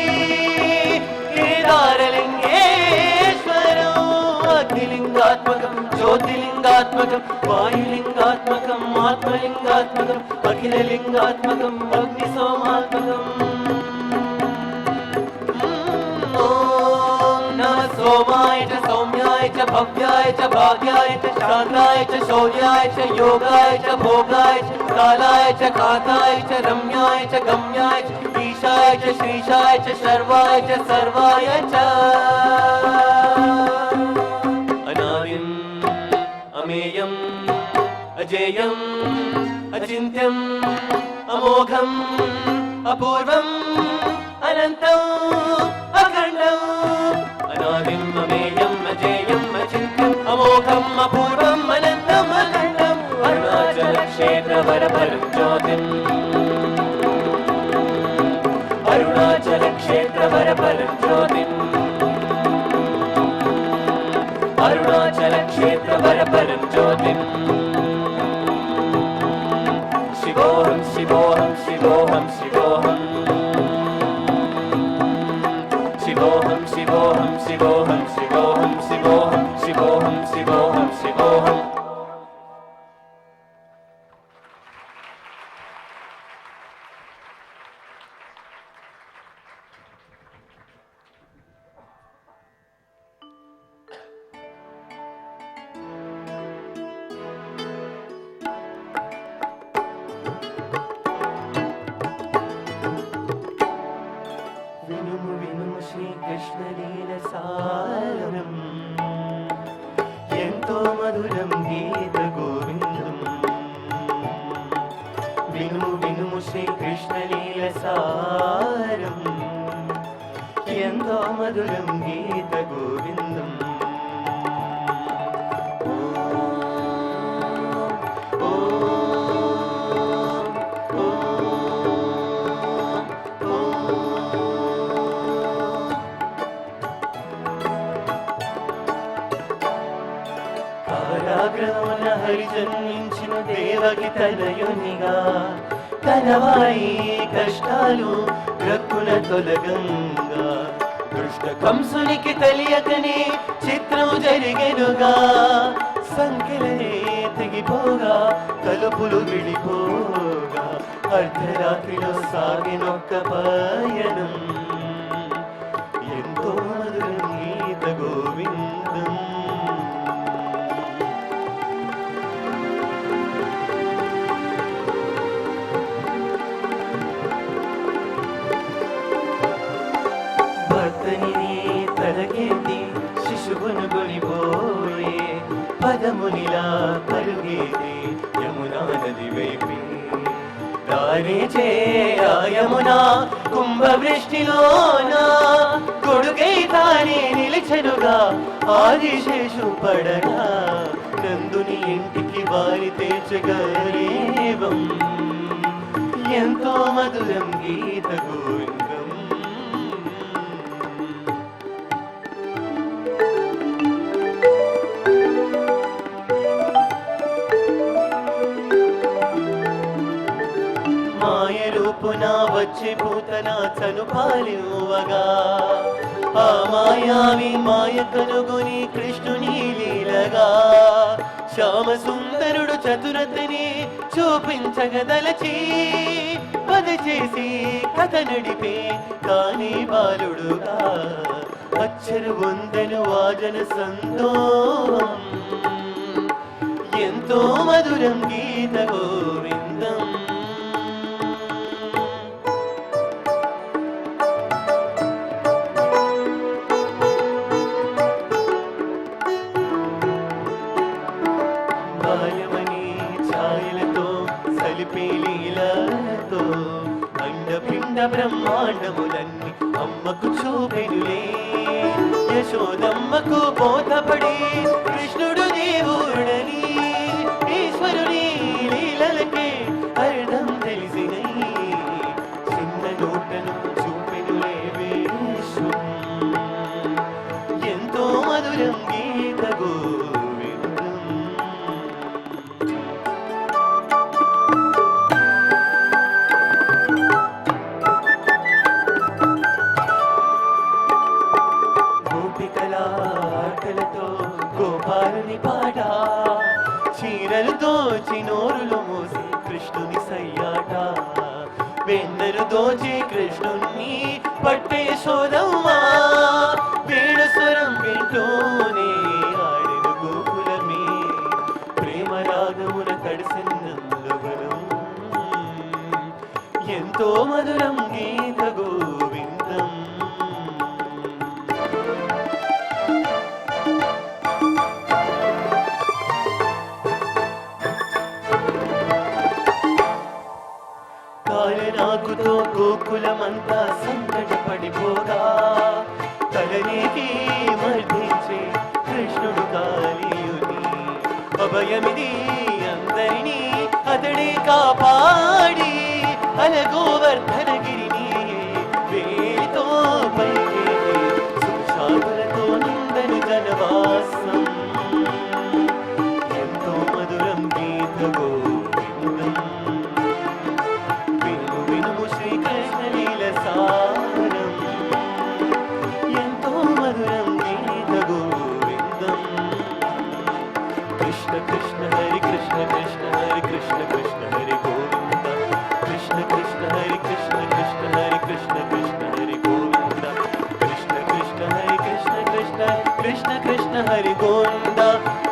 [SPEAKER 6] केदारलिङ्गेश्वरम् अग्निलिङ्गात्मकं ज्योतिलिङ्गात्मकं वायुलिङ्गात्मकम् आत्मलिङ्गात्मकम् अखिललिङ्गात्मकम् अग्निसोमात्मकम् सोमाय च सौम्याय च भव्याय च भाग्याय च शान्ताय च शौर्याय च योगाय च भोगाय च कालाय च घाताय च रम्याय च गम्याय च ईशाय च श्रीशाय च शर्वाय च सर्वाय च अनादिम् अमेयम् अजेयम् अचिन्त्यम् अमोघम् अपूर्वम् अनन्तम् अखण्डम् अनादिम् अमेयम् अजेयम् अचिन्त्यम् अमोघम् अपूर्वम् अनन्तम् अखण्डम् अरुणाचलक्षेत्रवरपरं ज्योतिम् अरुणाचलक्षेत्रवरपरं ज्योतिम् अरुणाचलक्षेत्रवरपरं ज्योतिम् शिवोऽहं शिवोऽहं शिवोऽहं शिवोऽहम् शिवोऽहं शिवोऽहं शिवोऽहं शिवोऽहं शिवोऽहं शिवोऽहं शिवोऽहं शिवोऽहम् శ్రీకృష్ణలీలసారम् ఎంతో మధురం గీత గోవిందం వినుము వినుము శ్రీకృష్ణలీలసారం ఎంతో మధురం గీత గోవిందం కారాగ్రహమున హరి జన్మించిన దేవకి తనయునిగా కనవాయి కష్టాలు రక్కున తొలగంగా దుష్ట కంసునికి తెలియకనే చిత్రం జరిగెనుగా సంఖ్యలనే తెగిపోగా తలుపులు విడిపోగా అర్ధరాత్రిలో సాగినొక్క పయనం ఎంతో మధురం గీత గోవిందం భక్తనిని తలకెత్తి శిశువును గొనిపోయే పదమునిలా పరుగేది యమునా నది వైపే దారి చేయా యమునా కుంభవృష్టిలోన కొడుకై తానే నిలిచెనుగా ఆదిశేషు పడగా నందుని ఇంటికి వారి తేచగరేవం ఎంతో మధురం గీత గోవిందం మాయరూపున వచ్చి పూతన చనుపాలివ్వగా ఆ మాయావి మాయ కనుగొని కృష్ణుని లీలగా శ్యామ సుందరుడు చతురతని చూపించగదలచి పద చేసి కథ నడిపే కాని బాలుడుగా అచ్చరు వందెను వాజన సందోహం ఎంతో మధురం గీత గోవిందం బాల్యమని ఛాయలతో సలిపే లీలతో అండపిండ బ్రహ్మాండములన్నీ అమ్మకు చూపెనులే యశోదమ్మకు బోధపడి కృష్ణుడు దేవుడని ఈశ్వరుని లీలలకే అర్థం తెలిసినై చిన్న నోటను చూపెనులే వేషం ఎంతో మధురం గీత గోవిందం గోపికలాటలతో గోపాలుని పాట చీరలతో చినోరులు మోసి కృష్ణుని సయ్యాట వెన్నెలు దోచి కృష్ణుని పట్టే యశోదమ్మా వేణు స్వరం వింటూనే ఆడిన గోకులమే ప్రేమ రాగమున తడిసినందువనం ఎంతో మధురం గీత గోవిందం కాలనాకుతో గోకులమంతా సంకటపడిపోగా తలనేకి మర్దించే కృష్ణుడు కాళీయుని అభయమిది అందరినీ అతడే కాపాడి అలగోవర్ధనగిరిని వేలితో పైకి సుశాదులతో నిందను జనవాసం ఎంతో మధురం గీత గోవిందం వినుము వినుము శ్రీకృష్ణ లీల సారం ఎంతో మధురం గీత గోవిందం కృష్ణ కృష్ణ హరి కృష్ణ కృష్ణ హరి కృష్ణ కృష్ణ హరి గోవింద కృష్ణ కృష్ణ హరి కృష్ణ కృష్ణ హరి కృష్ణ కృష్ణ హరి గోవింద కృష్ణ కృష్ణ హరి కృష్ణ కృష్ణ కృష్ణ కృష్ణ హరి గోవింద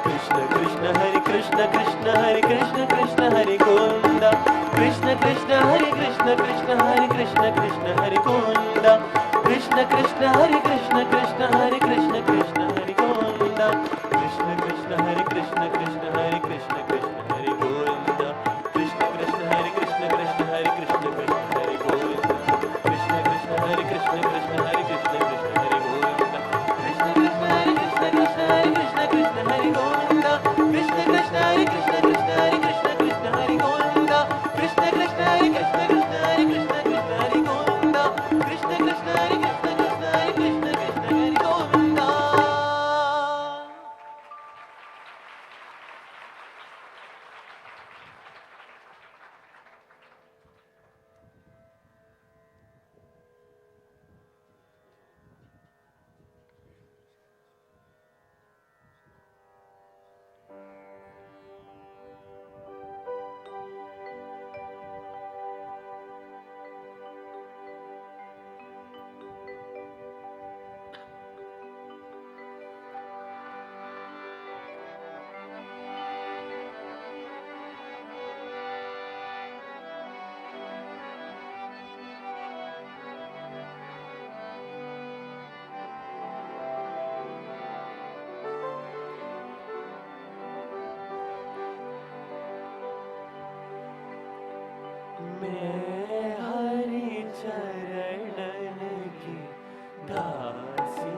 [SPEAKER 6] కృష్ణ కృష్ణ హరి కృష్ణ కృష్ణ హరి కృష్ణ కృష్ణ హరి గోవింద కృష్ణ కృష్ణ హరి కృష్ణ కృష్ణ హరి కృష్ణ కృష్ణ హరి గోవింద కృష్ణ కృష్ణ హరి కృష్ణ కృష్ణ హరి కృష్ణ కృష్ణ హరి గోవింద కృష్ణ కృష్ణ హరి కృష్ణ కృష్ణ హరి కృష్ణ కృష్ణ హరి గోవింద కృష్ణ కృష్ణ హరి కృష్ణ కృష్ణ హరి కృష్ణ కృష్ణ హరి గోవింద కృష్ణ కృష్ణ హరి కృష్ణ కృష్ణ హరి కృష్ణ కృష్ణ హరి గోవింద కృష్ణ కృష్ణ హరి కృష్ణ కృష్ణ హరి కృష్ణ కృష్ణ హరి గోవింద కృష్ణ కృష్ణ హరి కృష్ణ కృష్ణ హరి కృష్ణ కృష్ణ హరి గోవింద కృష్ణ కృష్ణ హరి కృష్ణ కృష్ణ హరి కృష్ణ కృష్ణ హరి గోవింద కృష్ణ కృష్ణ హరి కృష్ణ కృష్ణ హరి కృష్ణ కృష్ణ హరి గోవింద मैं हरि चरणन की दासी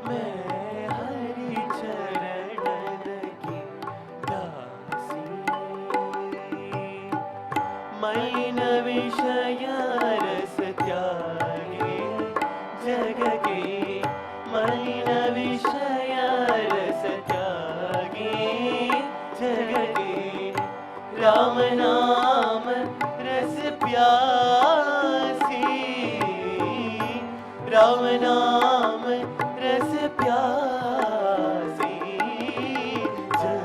[SPEAKER 6] मैं हरि चरणन की दासी मलिन विषय रस त्यागे जग के मलिन विषय रस त्यागे जग के राम नाम रस प्यासी राम नाम रस प्यासी जग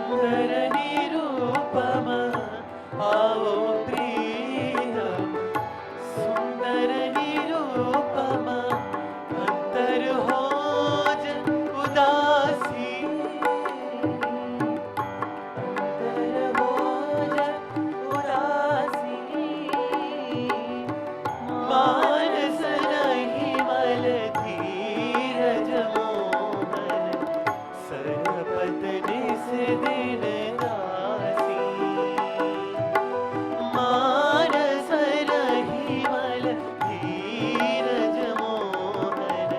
[SPEAKER 6] सुंदर निरूपम आओ प्रियम सुंदर निरूपम अंतर हो जन उदासी अंतर हो जन उदासी मानस नहीं मल धीरज मोहन सरपत निस दिन दासी मानस नहीं मल धीरज मोहन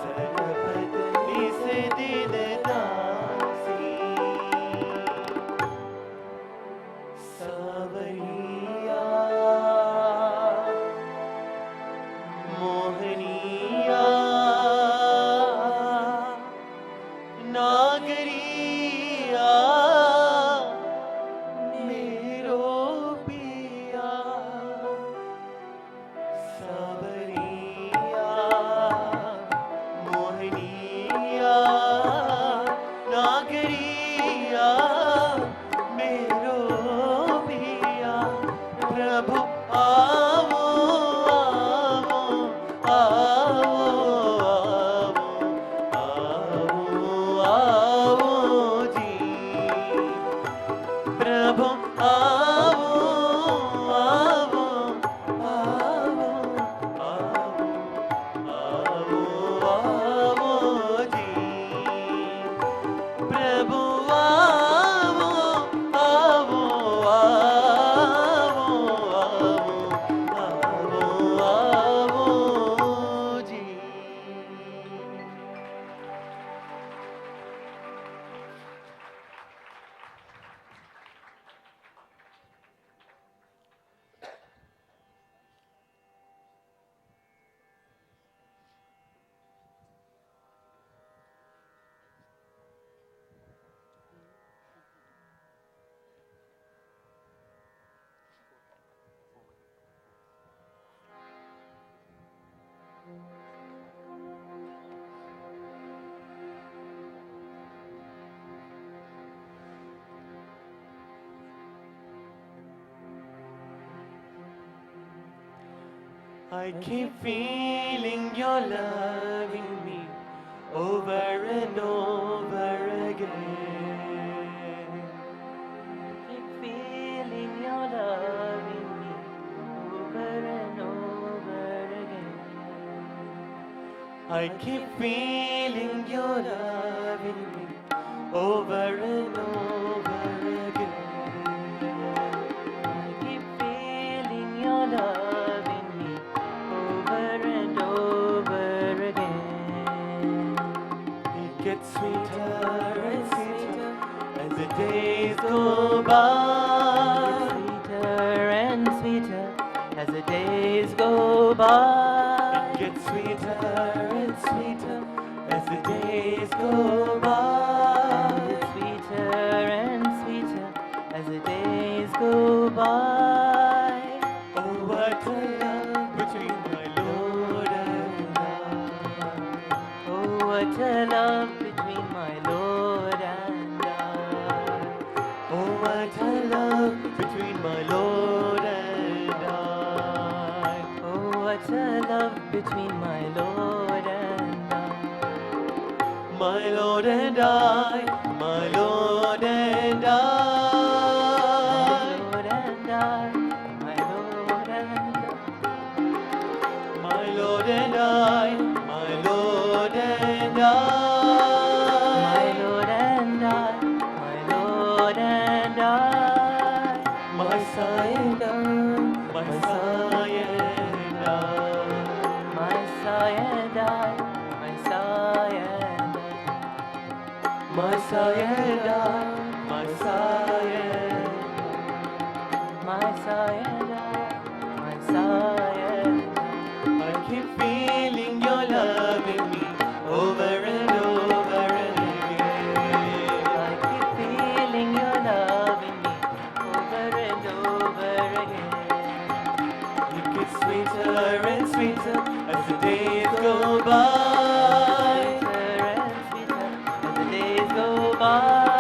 [SPEAKER 6] सरपत निस दिन दासी सावरिया मोहनिया नागरिया मेरो पिया सावरिया मोहनिया नागरिया मेरो पिया प्रभु आओ आओ आओ आओ जी प्रभु आओ आओ आओ आओ जी प्रभु आओ आओ आओ जी I keep feeling your love in me over and over again. Keep feeling your love in me over and over again. I keep feeling your love in me over and over again. I keep feeling your love in me over and over again. It gets sweeter and sweeter as the days go by. Sweeter and sweeter as the days go by. It gets sweeter and sweeter as the days go by. It's sweeter and sweeter as the days go by. Oh, what a love between my Lord and I. Oh, what a love between my Lord and I. Oh, what a love between my Lord and I. Oh, what a love between my Lord and I. My Lord and I, my Lord and I. My Lord and I, my Lord and I. My Lord and I, my Lord and I. My Lord and I, my Sathya, my Sathya, my Sathya, my Sathya, my Sathya, my Sathya, my Sathya, my Sathya. I keep feeling your love in me over and over again. I keep feeling your love in me over and over again. It gets sweeter and sweeter as the days go by. Sweeter and sweeter as the days go by.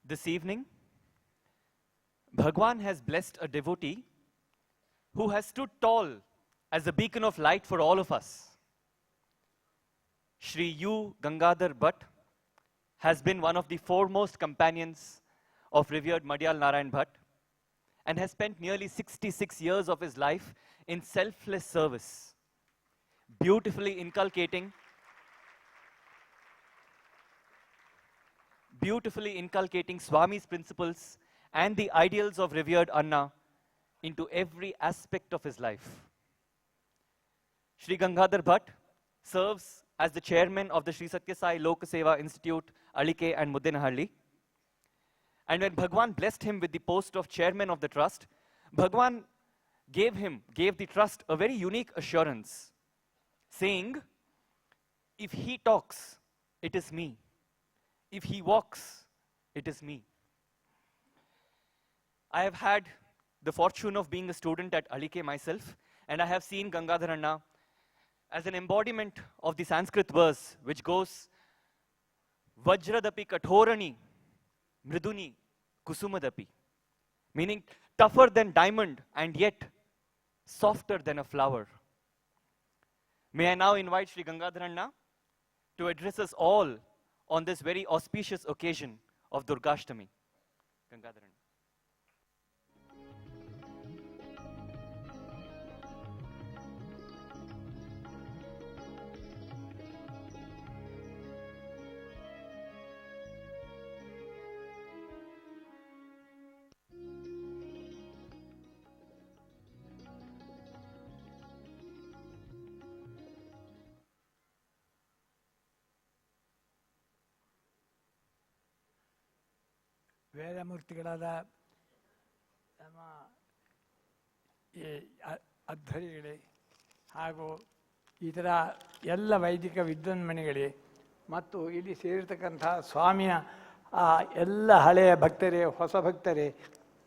[SPEAKER 4] This evening, Bhagwan has blessed a devotee who has stood tall as a beacon of light for all of us. Shri U. Gangadhar Bhatt has been one of the foremost companions of revered Madhyal Narayan Bhatt and has spent nearly 66 years of his life in selfless service, beautifully inculcating Swami's principles and the ideals of revered Anna into every aspect of his life. Shri Gangadhar Bhatt serves as the chairman of the Sri Sathya Sai Lok Seva Institute, Alike and Muddenahalli. And when Bhagwan blessed him with the post of chairman of the trust, Bhagwan gave the trust a very unique assurance, saying, if he talks, it is me. If he walks, it is me. I have had the fortune of being a student at Alike myself, and I have seen Gangadhar Anna as an embodiment of the Sanskrit verse, which goes, Vajradapi kathorani, mriduni kusumadapi, meaning tougher than diamond and yet softer than a flower. May I now invite Shri Gangadhar Anna to address us all on this very auspicious occasion of Durgashtami. Gangadhar Anna.
[SPEAKER 7] ವೇದಮೂರ್ತಿಗಳಾದ ನಮ್ಮ ಈ ಅಧ್ವರಿಗಳೇ ಹಾಗೂ ಇತರ ಎಲ್ಲ ವೈದಿಕ ವಿದ್ವಾನ್ಮಣಿಗಳೇ ಮತ್ತು ಇಲ್ಲಿ ಸೇರಿರ್ತಕ್ಕಂಥ ಸ್ವಾಮಿಯ ಎಲ್ಲ ಹಳೆಯ ಭಕ್ತರೇ, ಹೊಸ ಭಕ್ತರೇ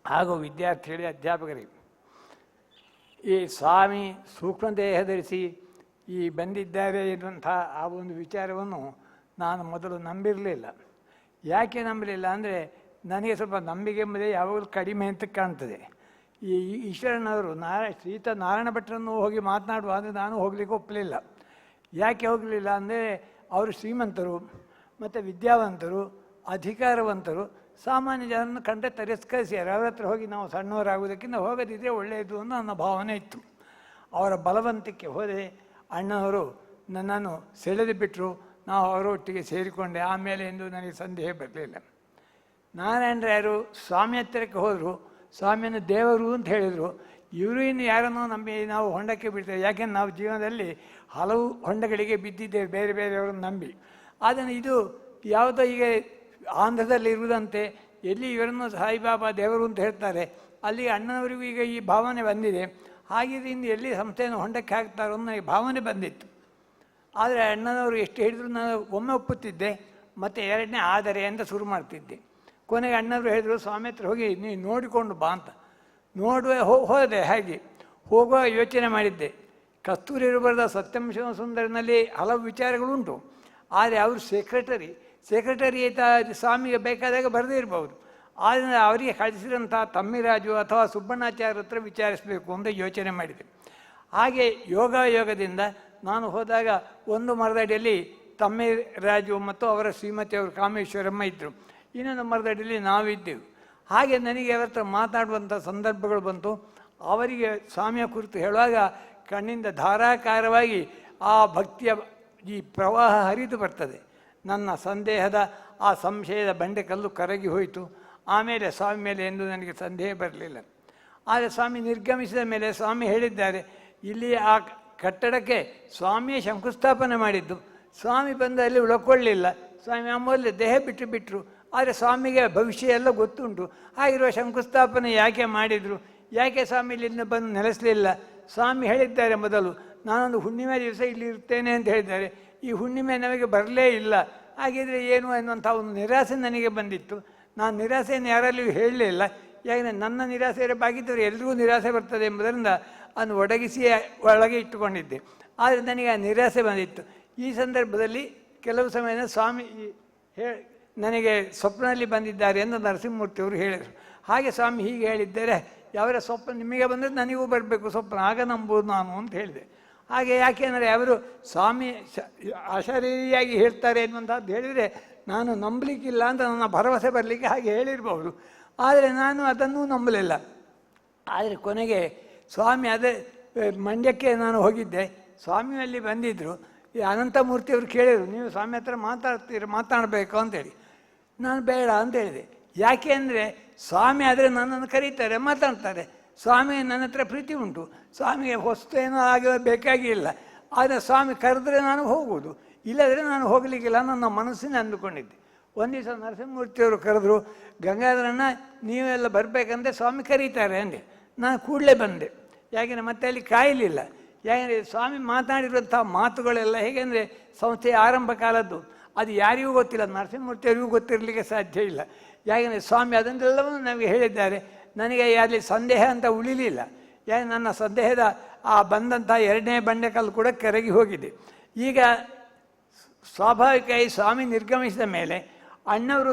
[SPEAKER 7] ಹಾಗೂ ವಿದ್ಯಾರ್ಥಿಗಳೇ, ಅಧ್ಯಾಪಕರೇ, ಈ ಸ್ವಾಮಿ ಸೂಕ್ಷ್ಮ ದೇಹ ಧರಿಸಿ ಈ ಬಂದಿದ್ದಾರೆ ಎನ್ನುವಂಥ ಆ ಒಂದು ವಿಚಾರವನ್ನು ನಾನು ಮೊದಲು ನಂಬಿರಲಿಲ್ಲ. ಯಾಕೆ ನಂಬಲಿಲ್ಲ ಅಂದರೆ ನನಗೆ ಸ್ವಲ್ಪ ನಂಬಿಕೆ ಎಂಬುದೇ ಯಾವಾಗಲೂ ಕಡಿಮೆ ಅಂತ ಕಾಣ್ತದೆ. ಈ ಈಶ್ವರನವರು ಶ್ರೀತ ನಾರಾಯಣ ಭಟ್ರನ್ನು ಹೋಗಿ ಮಾತನಾಡುವ ಅಂದರೆ ನಾನು ಹೋಗಲಿಕ್ಕೆ ಒಪ್ಪಲಿಲ್ಲ. ಯಾಕೆ ಹೋಗಲಿಲ್ಲ ಅಂದರೆ ಅವರು ಶ್ರೀಮಂತರು ಮತ್ತು ವಿದ್ಯಾವಂತರು, ಅಧಿಕಾರವಂತರು, ಸಾಮಾನ್ಯ ಜನರನ್ನು ಕಂಡ್ರೆ ತಿರಸ್ಕರಿಸ್ಯಾರ. ಅವ್ರ ಹತ್ರ ಹೋಗಿ ನಾವು ಸಣ್ಣವರಾಗುವುದಕ್ಕಿಂತ ಹೋಗದಿದ್ದರೆ ಒಳ್ಳೆಯದು ಅನ್ನೋ ನನ್ನ ಭಾವನೆ ಇತ್ತು. ಅವರ ಬಲವಂತಕ್ಕೆ ಹೋದೆ. ಅಣ್ಣವರು ನನ್ನನ್ನು ಸೆಳೆದು ಬಿಟ್ಟರು. ನಾವು ಅವರೊಟ್ಟಿಗೆ ಸೇರಿಕೊಂಡೆ. ಆಮೇಲೆ ಎಂದು ನನಗೆ ಸಂದೇಹ ಬರಲಿಲ್ಲ. ನಾರಾಯಣರಾಯರು ಸ್ವಾಮಿ ಹತ್ತಿರಕ್ಕೆ ಹೋದರು. ಸ್ವಾಮಿಯನ್ನು ದೇವರು ಅಂತ ಹೇಳಿದರು. ಇವರು ಇನ್ನು ಯಾರನ್ನೋ ನಂಬಿ ನಾವು ಹೊಂಡಕ್ಕೆ ಬಿಡ್ತೇವೆ. ಯಾಕೆಂದ್ರೆ ನಾವು ಜೀವನದಲ್ಲಿ ಹಲವು ಹೊಂಡಗಳಿಗೆ ಬಿದ್ದಿದ್ದೇವೆ ಬೇರೆ ಬೇರೆಯವರನ್ನು ನಂಬಿ. ಆದರೆ ಇದು ಯಾವುದೋ ಈಗ ಆಂಧ್ರದಲ್ಲಿ ಇರುವುದಂತೆ ಎಲ್ಲಿ ಇವರನ್ನು ಸಾಯಿಬಾಬಾ ದೇವರು ಅಂತ ಹೇಳ್ತಾರೆ, ಅಲ್ಲಿ ಅಣ್ಣನವರಿಗೂ ಈಗ ಈ ಭಾವನೆ ಬಂದಿದೆ. ಹಾಗಿದ್ರೆ ಇನ್ನು ಎಲ್ಲಿ ಸಂಸ್ಥೆಯನ್ನು ಹೊಂಡಕ್ಕೆ ಹಾಕ್ತಾರೋ ಅನ್ನೋ ಈ ಭಾವನೆ ಬಂದಿತ್ತು. ಆದರೆ ಅಣ್ಣನವರು ಎಷ್ಟು ಹೇಳಿದ್ರು ನಾನು ಒಮ್ಮೆ ಒಪ್ಪುತ್ತಿದ್ದೆ, ಮತ್ತು ಎರಡನೇ ಆದರೆ ಅಂತ ಶುರು ಮಾಡ್ತಿದ್ದೆ. ಕೊನೆಗೆ ಅಣ್ಣವರು ಹೇಳಿದ್ರು, ಸ್ವಾಮಿ ಹತ್ರ ಹೋಗಿ ನೀವು ನೋಡಿಕೊಂಡು ಬಾ ಅಂತ. ನೋಡುವ ಹೋದೆ. ಹಾಗೆ ಹೋಗುವ ಯೋಚನೆ ಮಾಡಿದ್ದೆ. ಕಸ್ತೂರಿ ಬರೆದ ಸತ್ಯಂ ಸುಂದರನಲ್ಲಿ ಹಲವು ವಿಚಾರಗಳುಂಟು. ಆದರೆ ಅವರು ಸೆಕ್ರೆಟರಿ ಸ್ವಾಮಿಗೆ ಬೇಕಾದಾಗ ಬರದೇ ಇರ್ಬೋದು. ಆದ್ದರಿಂದ ಅವರಿಗೆ ಕಳಿಸಿದಂಥ ತಮ್ಮಿರಾಜು ಅಥವಾ ಸುಬ್ಬಣ್ಣಾಚಾರ್ಯ ಹತ್ರ ವಿಚಾರಿಸಬೇಕು ಅಂತ ಯೋಚನೆ ಮಾಡಿದೆ. ಹಾಗೆ ಯೋಗದಿಂದ ನಾನು ಹೋದಾಗ ಒಂದು ಮರದಡಿಯಲ್ಲಿ ತಮ್ಮಿರಾಜು ಮತ್ತು ಅವರ ಶ್ರೀಮತಿಯವರು ಕಾಮೇಶ್ವರಮ್ಮ ಇದ್ದರು. ಇನ್ನೊಂದು ಮರದಡಿಯಲ್ಲಿ ನಾವಿದ್ದೆವು. ಹಾಗೆ ನನಗೆ ಅವರ ಹತ್ರ ಮಾತಾಡುವಂಥ ಸಂದರ್ಭಗಳು ಬಂತು. ಅವರಿಗೆ ಸ್ವಾಮಿಯ ಕುರಿತು ಹೇಳುವಾಗ ಕಣ್ಣಿಂದ ಧಾರಾಕಾರವಾಗಿ ಆ ಭಕ್ತಿಯ ಈ ಪ್ರವಾಹ ಹರಿದು ಬರ್ತದೆ. ನನ್ನ ಸಂದೇಹದ ಆ ಸಂಶಯದ ಬಂಡೆಕಲ್ಲು ಕರಗಿ ಹೋಯಿತು. ಆಮೇಲೆ ಸ್ವಾಮಿ ಮೇಲೆ ಎಂದು ನನಗೆ ಸಂದೇಹ ಬರಲಿಲ್ಲ. ಆದರೆ ಸ್ವಾಮಿ ನಿರ್ಗಮಿಸಿದ ಮೇಲೆ ಸ್ವಾಮಿ ಹೇಳಿದ್ದಾರೆ, ಇಲ್ಲಿ ಆ ಕಟ್ಟಡಕ್ಕೆ ಸ್ವಾಮಿಯೇ ಶಂಕುಸ್ಥಾಪನೆ ಮಾಡಿದ್ದು. ಸ್ವಾಮಿ ಬಂದು ಅಲ್ಲಿ ಉಳ್ಕೊಳ್ಳಿಲ್ಲ. ಸ್ವಾಮಿ ಅಮೂಲ್ಯ ದೇಹ ಬಿಟ್ಟರು. ಆದರೆ ಸ್ವಾಮಿಗೆ ಭವಿಷ್ಯ ಎಲ್ಲ ಗೊತ್ತುಂಟು. ಹಾಗಿರುವ ಶಂಕುಸ್ಥಾಪನೆ ಯಾಕೆ ಮಾಡಿದರು? ಯಾಕೆ ಸ್ವಾಮಿ ಇಲ್ಲಿಂದ ಬಂದು ನೆಲೆಸಲಿಲ್ಲ? ಸ್ವಾಮಿ ಹೇಳಿದ್ದಾರೆ ಮೊದಲು, ನಾನೊಂದು ಹುಣ್ಣಿಮೆ ದಿವಸ ಇಲ್ಲಿ ಇರ್ತೇನೆ ಅಂತ ಹೇಳಿದ್ದಾರೆ. ಈ ಹುಣ್ಣಿಮೆ ನಮಗೆ ಬರಲೇ ಇಲ್ಲ. ಹಾಗಿದ್ರೆ ಏನು ಅನ್ನುವಂಥ ಒಂದು ನಿರಾಸೆ ನನಗೆ ಬಂದಿತ್ತು. ನಾನು ನಿರಾಸೆಯನ್ನು ಯಾರಲ್ಲಿಯೂ ಹೇಳಲಿಲ್ಲ. ಯಾಕೆಂದರೆ ನನ್ನ ನಿರಾಸೆ ಬಾಗಿದ್ದವರು ಎಲ್ರಿಗೂ ನಿರಾಸೆ ಬರ್ತದೆ ಎಂಬುದರಿಂದ ಅದನ್ನು ಒಡಗಿಸಿ ಒಳಗೆ ಇಟ್ಟುಕೊಂಡಿದ್ದೆ. ಆದರೆ ನನಗೆ ಆ ನಿರಾಸೆ ಬಂದಿತ್ತು. ಈ ಸಂದರ್ಭದಲ್ಲಿ ಕೆಲವು ಸಮಯದ ಸ್ವಾಮಿ ನನಗೆ ಸ್ವಪ್ನದಲ್ಲಿ ಬಂದಿದ್ದಾರೆ ಎಂದು ನರಸಿಂಹಮೂರ್ತಿಯವರು ಹೇಳಿದರು. ಹಾಗೆ ಸ್ವಾಮಿ ಹೀಗೆ ಹೇಳಿದ್ದಾರೆ, ಅವರ ಸ್ವಪ್ನ ನಿಮಗೆ ಬಂದರೆ ನನಗೂ ಬರಬೇಕು ಸ್ವಪ್ನ, ಆಗ ನಂಬುವುದು ನಾನು ಅಂತ ಹೇಳಿದೆ. ಹಾಗೆ ಯಾಕೆಂದರೆ ಅವರು ಸ್ವಾಮಿ ಅಶರೀರಿಯಾಗಿ ಹೇಳ್ತಾರೆ ಎನ್ನುವಂಥದ್ದು ಹೇಳಿದರೆ ನಾನು ನಂಬಲಿಕ್ಕಿಲ್ಲ ಅಂತ ನನ್ನ ಭರವಸೆ ಬರಲಿಕ್ಕೆ ಹಾಗೆ ಹೇಳಿರ್ಬೋದು. ಆದರೆ ನಾನು ಅದನ್ನೂ ನಂಬಲಿಲ್ಲ. ಆದರೆ ಕೊನೆಗೆ ಸ್ವಾಮಿ ಅದೇ ಮಂಡ್ಯಕ್ಕೆ ನಾನು ಹೋಗಿದ್ದೆ, ಸ್ವಾಮಿಯಲ್ಲಿ ಬಂದಿದ್ದರು. ಈ ಅನಂತಮೂರ್ತಿಯವರು ಕೇಳಿದರು, ನೀವು ಸ್ವಾಮಿ ಹತ್ರ ಮಾತಾಡಬೇಕು ಅಂತೇಳಿ. ನಾನು ಬೇಡ ಅಂತ ಹೇಳಿದೆ. ಯಾಕೆ ಅಂದರೆ ಸ್ವಾಮಿ ಆದರೆ ನನ್ನನ್ನು ಕರೀತಾರೆ, ಮಾತಾಡ್ತಾರೆ. ಸ್ವಾಮಿಗೆ ನನ್ನ ಹತ್ರ ಪ್ರೀತಿ ಉಂಟು, ಸ್ವಾಮಿಗೆ ಹೊಸ್ತು ಏನೋ ಬೇಕಾಗಿಲ್ಲ. ಆದರೆ ಸ್ವಾಮಿ ಕರೆದ್ರೆ ನಾನು ಹೋಗುವುದು, ಇಲ್ಲದ್ರೆ ನಾನು ಹೋಗಲಿಕ್ಕಿಲ್ಲ ನನ್ನ ಮನಸ್ಸಿನ ಅಂದುಕೊಂಡಿದ್ದೆ. ಒಂದು ದಿವಸ ನರಸಿಂಹಮೂರ್ತಿಯವರು ಕರೆದ್ರು, ಗಂಗಾಧರಣ್ಣ ನೀವೆಲ್ಲ ಬರಬೇಕಂದ್ರೆ ಸ್ವಾಮಿ ಕರೀತಾರೆ ಅಂದೆ. ನಾನು ಕೂಡಲೇ ಬಂದೆ. ಯಾಕೆಂದರೆ ಮತ್ತೆ ಅಲ್ಲಿ ಕಾಯಲಿಲ್ಲ. ಯಾಕೆಂದರೆ ಸ್ವಾಮಿ ಮಾತಾಡಿರುವಂಥ ಮಾತುಗಳೆಲ್ಲ ಹೇಗೆಂದರೆ ಸಂಸ್ಥೆಯ ಆರಂಭ ಕಾಲದ್ದು, ಅದು ಯಾರಿಗೂ ಗೊತ್ತಿಲ್ಲ, ನರಸಿಂಹಮೂರ್ತಿಯವರಿಗೂ ಗೊತ್ತಿರಲಿಕ್ಕೆ ಸಾಧ್ಯ ಇಲ್ಲ. ಯಾಕೆಂದರೆ ಸ್ವಾಮಿ ಅದನ್ನೆಲ್ಲವನ್ನು ನಮಗೆ ಹೇಳಿದ್ದಾರೆ. ನನಗೆ ಅಲ್ಲಿ ಸಂದೇಹ ಅಂತ ಉಳಿಲಿಲ್ಲ. ಯಾಕೆ ನನ್ನ ಸಂದೇಹದ ಆ ಬಂದಂಥ 2ನೇ ಬಂಡೆಕಲ್ಲು ಕೂಡ ಕರಗಿ ಹೋಗಿದೆ. ಈಗ ಸ್ವಾಭಾವಿಕವಾಗಿ ಸ್ವಾಮಿ ನಿರ್ಗಮಿಸಿದ ಮೇಲೆ, ಅಣ್ಣವರು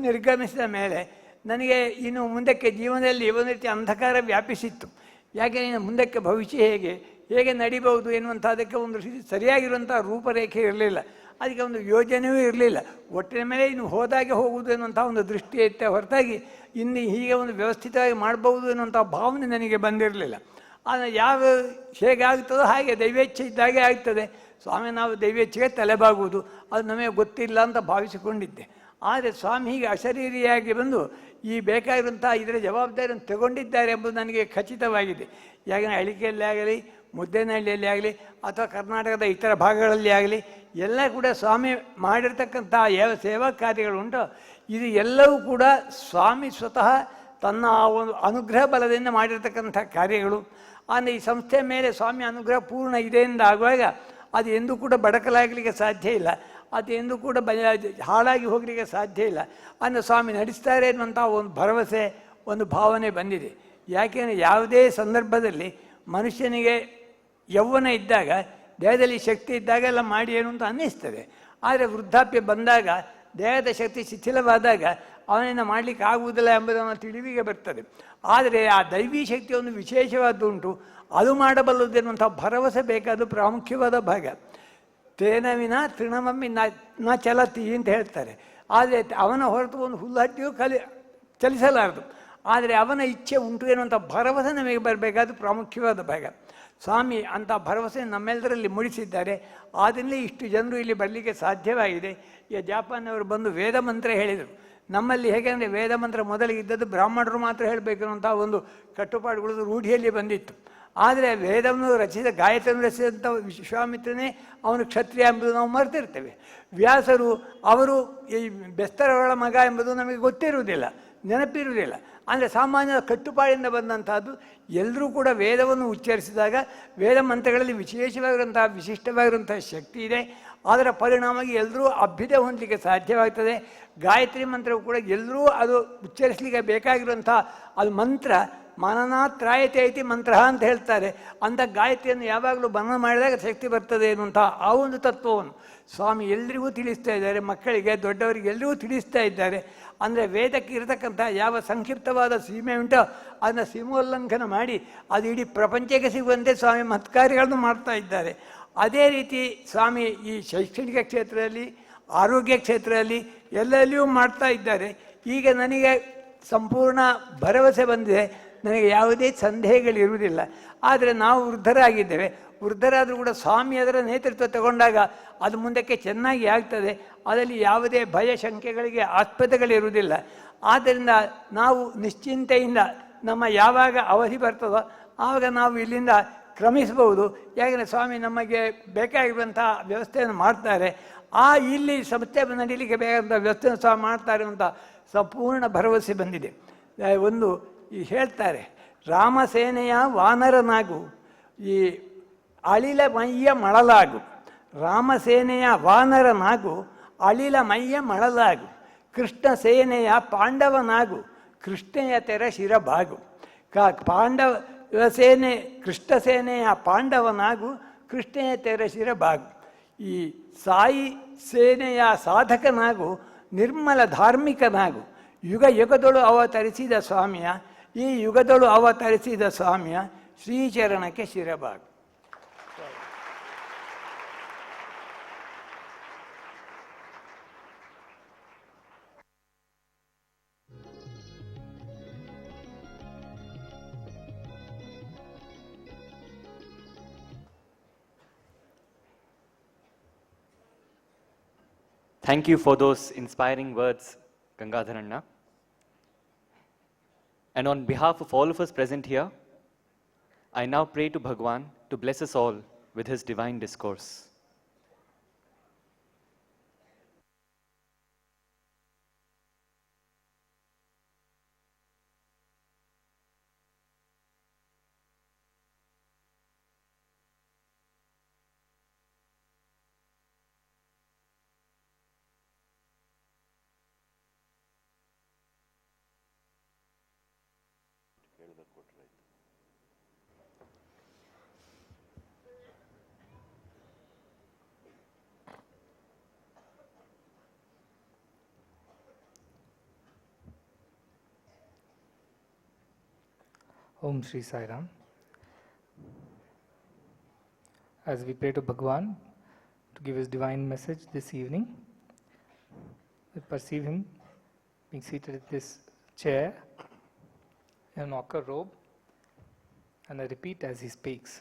[SPEAKER 7] ನಿರ್ಗಮಿಸಿದ ಮೇಲೆ ನನಗೆ ಇನ್ನು ಮುಂದಕ್ಕೆ ಜೀವನದಲ್ಲಿ ಒಂದು ರೀತಿ ಅಂಧಕಾರ ವ್ಯಾಪಿಸಿತ್ತು. ಯಾಕೆ ಇನ್ನು ಮುಂದಕ್ಕೆ ಭವಿಷ್ಯ ಹೇಗೆ ನಡಿಬಹುದು ಎನ್ನುವಂಥದ್ದಕ್ಕೆ ಒಂದು ಸರಿಯಾಗಿರುವಂಥ ರೂಪರೇಖೆ ಇರಲಿಲ್ಲ, ಅದಕ್ಕೆ ಒಂದು ಯೋಜನೆಯೂ ಇರಲಿಲ್ಲ. ಒಟ್ಟಿನ ಮೇಲೆ ಇನ್ನು ಹೋದಾಗೆ ಹೋಗುವುದು ಎನ್ನುವಂಥ ಒಂದು ದೃಷ್ಟಿ ಇತ್ತೆ ಹೊರತಾಗಿ ಇನ್ನು ಹೀಗೆ ಒಂದು ವ್ಯವಸ್ಥಿತವಾಗಿ ಮಾಡಬಹುದು ಎನ್ನುವಂಥ ಭಾವನೆ ನನಗೆ ಬಂದಿರಲಿಲ್ಲ. ಆದರೆ ಹೇಗಾಗ್ತದೋ ಹಾಗೆ ದೈವೇಚ್ಛೆ ಇದ್ದಾಗೆ ಆಗ್ತದೆ. ಸ್ವಾಮಿ ನಾವು ದೈವೇಚ್ಛೆಗೆ ತಲೆಬಾಗುವುದು ಅದು ನಮಗೆ ಗೊತ್ತಿಲ್ಲ ಅಂತ ಭಾವಿಸಿಕೊಂಡಿದ್ದೆ. ಆದರೆ ಸ್ವಾಮಿ ಹೀಗೆ ಅಶರೀರಿಯಾಗಿ ಬಂದು ಈ ಬೇಕಾಗಿರುವಂಥ ಇದರ ಜವಾಬ್ದಾರಿಯನ್ನು ತಗೊಂಡಿದ್ದಾರೆ ಎಂಬುದು ನನಗೆ ಖಚಿತವಾಗಿದೆ. ಯಾಕಂದರೆ ಅಳಿಕೆಯಲ್ಲಿ ಆಗಲಿ, ಮುದ್ದೇನಹಳ್ಳಿಯಲ್ಲಿ ಆಗಲಿ, ಅಥವಾ ಕರ್ನಾಟಕದ ಇತರ ಭಾಗಗಳಲ್ಲಿ ಆಗಲಿ ಎಲ್ಲ ಕೂಡ ಸ್ವಾಮಿ ಮಾಡಿರ್ತಕ್ಕಂಥ ಯಾವ ಸೇವಾ ಕಾರ್ಯಗಳುಂಟೋ ಇದು ಎಲ್ಲವೂ ಕೂಡ ಸ್ವಾಮಿ ಸ್ವತಃ ತನ್ನ ಒಂದು ಅನುಗ್ರಹ ಬಲದಿಂದ ಮಾಡಿರ್ತಕ್ಕಂಥ ಕಾರ್ಯಗಳು. ಅಂದರೆ ಈ ಸಂಸ್ಥೆಯ ಮೇಲೆ ಸ್ವಾಮಿ ಅನುಗ್ರಹ ಪೂರ್ಣ ಇದೆಯಿಂದ ಆಗುವಾಗ ಅದು ಎಂದೂ ಕೂಡ ಬಡಕಲಾಗಲಿಕ್ಕೆ ಸಾಧ್ಯ ಇಲ್ಲ, ಅದು ಎಂದೂ ಕೂಡ ಹಾಳಾಗಿ ಹೋಗಲಿಕ್ಕೆ ಸಾಧ್ಯ ಇಲ್ಲ. ಅಂದರೆ ಸ್ವಾಮಿ ನಡೆಸ್ತಾರೆ ಅನ್ನುವಂಥ ಒಂದು ಭರವಸೆ, ಒಂದು ಭಾವನೆ ಬಂದಿದೆ. ಯಾಕೆಂದರೆ ಯಾವುದೇ ಸಂದರ್ಭದಲ್ಲಿ ಮನುಷ್ಯನಿಗೆ ಯೌವನ ಇದ್ದಾಗ, ದೇಹದಲ್ಲಿ ಶಕ್ತಿ ಇದ್ದಾಗ ಎಲ್ಲ ಮಾಡಿ ಏನು ಅಂತ ಅನ್ನಿಸ್ತದೆ. ಆದರೆ ವೃದ್ಧಾಪ್ಯ ಬಂದಾಗ, ದೇಹದ ಶಕ್ತಿ ಶಿಥಿಲವಾದಾಗ ಅವನಿಂದ ಮಾಡಲಿಕ್ಕೆ ಆಗುವುದಿಲ್ಲ ಎಂಬುದನ್ನು ತಿಳಿವಿಗೆ ಬರ್ತದೆ. ಆದರೆ ಆ ದೈವಿ ಶಕ್ತಿ ಒಂದು ವಿಶೇಷವಾದ್ದುಂಟು, ಅದು ಮಾಡಬಲ್ಲುದೆನ್ನುವಂಥ ಭರವಸೆ ಬೇಕಾದ ಪ್ರಾಮುಖ್ಯವಾದ ಭಾಗ. ತೇನ ವಿನ ತೃಣಮಮ್ಮಿ ನ ಚಲತಿ ಅಂತ ಹೇಳ್ತಾರೆ. ಆದರೆ ಅವನ ಹೊರತು ಒಂದು ಹುಲ್ಲಹಟ್ಟಿಯೂ ಚಲಿಸಲಾರದು. ಆದರೆ ಅವನ ಇಚ್ಛೆ ಉಂಟು ಎನ್ನುವಂಥ ಭರವಸೆ ನಮಗೆ ಬರಬೇಕಾದ ಪ್ರಾಮುಖ್ಯವಾದ ಭಾಗ. ಸ್ವಾಮಿ ಅಂಥ ಭರವಸೆ ನಮ್ಮೆಲ್ಲರಲ್ಲಿ ಮೂಡಿಸಿದ್ದಾರೆ. ಆದ್ದರಿಂದ ಇಷ್ಟು ಜನರು ಇಲ್ಲಿ ಬರಲಿಕ್ಕೆ ಸಾಧ್ಯವಾಗಿದೆ. ಈಗ ಜಾಪಾನವರು ಬಂದು ವೇದ ಮಂತ್ರ ಹೇಳಿದರು. ನಮ್ಮಲ್ಲಿ ಹೇಗೆಂದರೆ ವೇದ ಮಂತ್ರ ಮೊದಲಿಗೆ ಇದ್ದದ್ದು ಬ್ರಾಹ್ಮಣರು ಮಾತ್ರ ಹೇಳಬೇಕು ಅನ್ನುವಂಥ ಒಂದು ಕಟ್ಟುಪಾಡುಗಳು ರೂಢಿಯಲ್ಲಿ ಬಂದಿತ್ತು. ಆದರೆ ವೇದವನ್ನು ರಚಿಸಿದ, ಗಾಯತ್ರಿಯನ್ನು ರಚಿಸಿದಂಥ ವಿಶ್ವಾಮಿತ್ರನೇ ಅವನು ಕ್ಷತ್ರಿಯ ಎಂಬುದು ನಾವು ಮರೆತಿರ್ತೇವೆ. ವ್ಯಾಸರು ಅವರು ಈ ಬೆಸ್ತರಗಳ ಮಗ ಎಂಬುದು ನಮಗೆ ಗೊತ್ತಿರುವುದಿಲ್ಲ, ನೆನಪಿರುವುದಿಲ್ಲ. ಅಂದರೆ ಸಾಮಾನ್ಯ ಕಟ್ಟುಪಾಡಿಂದ ಬಂದಂಥದ್ದು. ಎಲ್ಲರೂ ಕೂಡ ವೇದವನ್ನು ಉಚ್ಚರಿಸಿದಾಗ ವೇದ ಮಂತ್ರಗಳಲ್ಲಿ ವಿಶೇಷವಾಗಿರುವಂಥ ವಿಶಿಷ್ಟವಾಗಿರುವಂಥ ಶಕ್ತಿ ಇದೆ. ಅದರ ಪರಿಣಾಮವಾಗಿ ಎಲ್ಲರೂ ಅಭ್ಯುದಯ ಹೊಂದಲಿಕ್ಕೆ ಸಾಧ್ಯವಾಗ್ತದೆ. ಗಾಯತ್ರಿ ಮಂತ್ರವು ಕೂಡ ಎಲ್ಲರೂ ಅದು ಉಚ್ಚರಿಸಲಿಕ್ಕೆ ಬೇಕಾಗಿರುವಂಥ ಅದು ಮಂತ್ರ ಮನನಾತ್ರಾಯತೆ ಐತಿ ಮಂತ್ರ ಅಂತ ಹೇಳ್ತಾರೆ. ಅಂಥ ಗಾಯತ್ರಿಯನ್ನು ಯಾವಾಗಲೂ ಮನನ ಮಾಡಿದಾಗ ಶಕ್ತಿ ಬರ್ತದೆ ಎನ್ನುವಂಥ ಆ ಒಂದು ತತ್ವವನ್ನು ಸ್ವಾಮಿ ಎಲ್ರಿಗೂ ತಿಳಿಸ್ತಾ ಇದ್ದಾರೆ. ಮಕ್ಕಳಿಗೆ, ದೊಡ್ಡವರಿಗೆ ಎಲ್ಲರಿಗೂ ತಿಳಿಸ್ತಾ ಇದ್ದಾರೆ. ಅಂದರೆ ವೇದಕ್ಕೆ ಇರತಕ್ಕಂಥ ಯಾವ ಸಂಕ್ಷಿಪ್ತವಾದ ಸೀಮೆ ಉಂಟೋ ಅದನ್ನು ಸೀಮೋಲ್ಲಂಘನ ಮಾಡಿ ಅದು ಇಡೀ ಪ್ರಪಂಚಕ್ಕೆ ಸಿಗುವಂತೆ ಸ್ವಾಮಿ ಮಹತ್ಕಾರ್ಯಗಳನ್ನು ಮಾಡ್ತಾ ಇದ್ದಾರೆ. ಅದೇ ರೀತಿ ಸ್ವಾಮಿ ಈ ಶೈಕ್ಷಣಿಕ ಕ್ಷೇತ್ರದಲ್ಲಿ, ಆರೋಗ್ಯ ಕ್ಷೇತ್ರದಲ್ಲಿ ಎಲ್ಲೆಲ್ಲಿಯೂ ಮಾಡ್ತಾ ಇದ್ದಾರೆ. ಈಗ ನನಗೆ ಸಂಪೂರ್ಣ ಭರವಸೆ ಬಂದಿದೆ, ನನಗೆ ಯಾವುದೇ ಸಂದೇಹಗಳಿರುವುದಿಲ್ಲ. ಆದರೆ ನಾವು ವೃದ್ಧರಾಗಿದ್ದೇವೆ. ವೃದ್ಧರಾದರೂ ಕೂಡ ಸ್ವಾಮಿ ಅದರ ನೇತೃತ್ವ ತಗೊಂಡಾಗ ಅದು ಮುಂದಕ್ಕೆ ಚೆನ್ನಾಗಿ ಆಗ್ತದೆ. ಅದರಲ್ಲಿ ಯಾವುದೇ ಭಯ ಶಂಕೆಗಳಿಗೆ ಆಸ್ಪದಗಳಿರುವುದಿಲ್ಲ. ಆದ್ದರಿಂದ ನಾವು ನಿಶ್ಚಿಂತೆಯಿಂದ ನಮ್ಮ ಯಾವಾಗ ಅವಧಿ ಬರ್ತದೋ ಆವಾಗ ನಾವು ಇಲ್ಲಿಂದ ಕ್ರಮಿಸಬಹುದು. ಯಾಕೆಂದರೆ ಸ್ವಾಮಿ ನಮಗೆ ಬೇಕಾಗಿರುವಂಥ ವ್ಯವಸ್ಥೆಯನ್ನು ಮಾಡ್ತಾರೆ. ಇಲ್ಲಿ ಸಂಸ್ಥೆ ನಡೀಲಿಕ್ಕೆ ಬೇಕಾದಂಥ ವ್ಯವಸ್ಥೆಯನ್ನು ಸ್ವಾಮಿ ಮಾಡ್ತಾರೆ ಅಂತ ಸಂಪೂರ್ಣ ಭರವಸೆ ಬಂದಿದೆ. ಒಂದು ಹೇಳ್ತಾರೆ, ರಾಮಸೇನೆಯ ವಾನರನಾಗು, ಈ ಅಳಿಲ ಮೈಯ ಮಳಲಾಗು. ರಾಮಸೇನೆಯ ವಾನರನಾಗು, ಅಳಿಲ ಮೈಯ ಮಳಲಾಗು. ಕೃಷ್ಣ ಸೇನೆಯ ಪಾಂಡವನಾಗು, ಕೃಷ್ಣೆಯ ತೆರ ಶಿರಬಾಗು. ಪಾಂಡವ ಸೇನೆ, ಕೃಷ್ಣ ಸೇನೆಯ ಪಾಂಡವನಾಗು, ಕೃಷ್ಣೆಯ ತೆರ ಶಿರಬಾಗು. ಈ ಸಾಯಿ ಸೇನೆಯ ಸಾಧಕನಾಗು, ನಿರ್ಮಲ ಧಾರ್ಮಿಕನಾಗು. ಯುಗ ಯುಗದೊಳು ಅವತರಿಸಿದ ಸ್ವಾಮಿಯ, ಈ ಯುಗದೊಳು ಅವತರಿಸಿದ ಸ್ವಾಮಿಯ ಶ್ರೀಚರಣಕ್ಕೆ ಶಿರಬಾಗು.
[SPEAKER 4] Thank you for those inspiring words, Gangadharanna. And on behalf of all of us present here, I now pray to Bhagwan to bless us all with his divine discourse.
[SPEAKER 8] Om Shri Sai Ram. As we pray to Bhagwan to give his divine message this evening, we perceive him being seated at this chair in an ochre robe, and I repeat as he speaks.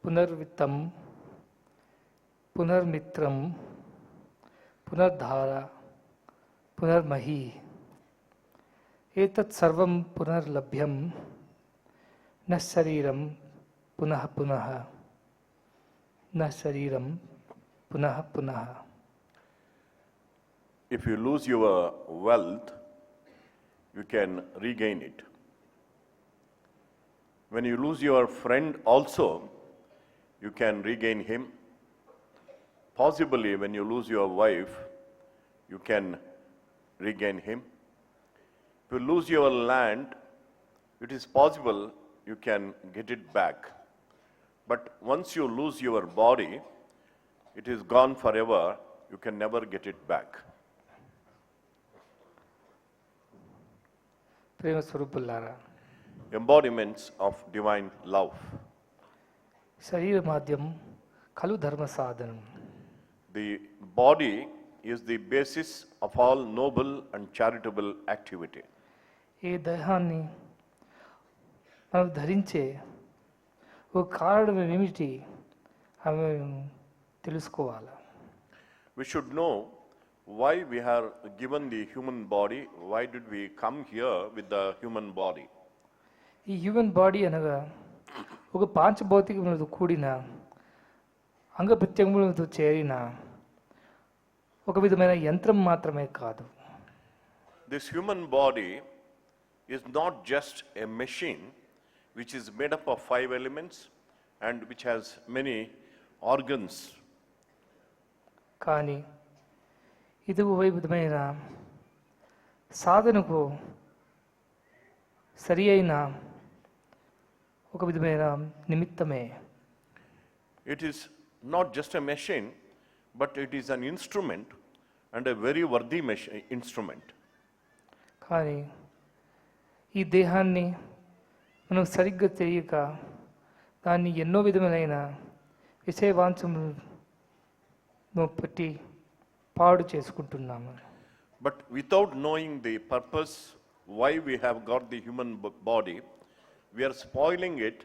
[SPEAKER 8] पुनर्वित्तम पुनर्मित्रम पुनर्धारा पुनर्मही एतत् सर्वं पुनर्लभ्यम न शरीरम पुनः पुनः न शरीरम पुनः पुनः.
[SPEAKER 9] If you lose your wealth, you can regain it. When you lose your friend also, you can regain him. Possibly when you lose your wife, you can regain him. If you lose your land, it is possible you can get it back. But once you lose your body, it is gone forever, you can never get it back.
[SPEAKER 8] Prema Swarupullara.
[SPEAKER 9] Embodiments of divine love.
[SPEAKER 8] Sharira Madhyam Kalu Dharma Sadhanam.
[SPEAKER 9] The body is the basis of all noble and charitable activity.
[SPEAKER 8] ఈ దేహాన్ని మనం ధరించే ఒక కారణం ఏమిటి అని తెలుసుకోవాలి.
[SPEAKER 9] We should know why we are given the human body, why did we come here with the human body.
[SPEAKER 8] ఈ హ్యూమన్ బాడీ అనగా ఒక పాంచభౌతికములతో కూడిన అంగప్రత్యంగములతో చేరిన ఒక విధమైన యంత్రం మాత్రమే కాదు.
[SPEAKER 9] This human body is not just a machine which is made up of 5 elements and which has many organs.
[SPEAKER 8] కానీ ఇది ఒక విధమైన సాధనకు సరి అయిన ఒక విధమైన నిమిత్తమే.
[SPEAKER 9] It is not just a machine, but it is an instrument and a very worthy instrument.
[SPEAKER 8] కానీ ఈ దేహాన్ని మనం సరిగ్గా తెలియక దాన్ని ఎన్నో విధములైన విషయవాంఛములను పట్టి పాడు చేసుకుంటున్నాము.
[SPEAKER 9] But without knowing the purpose why we have got the human body, we are spoiling it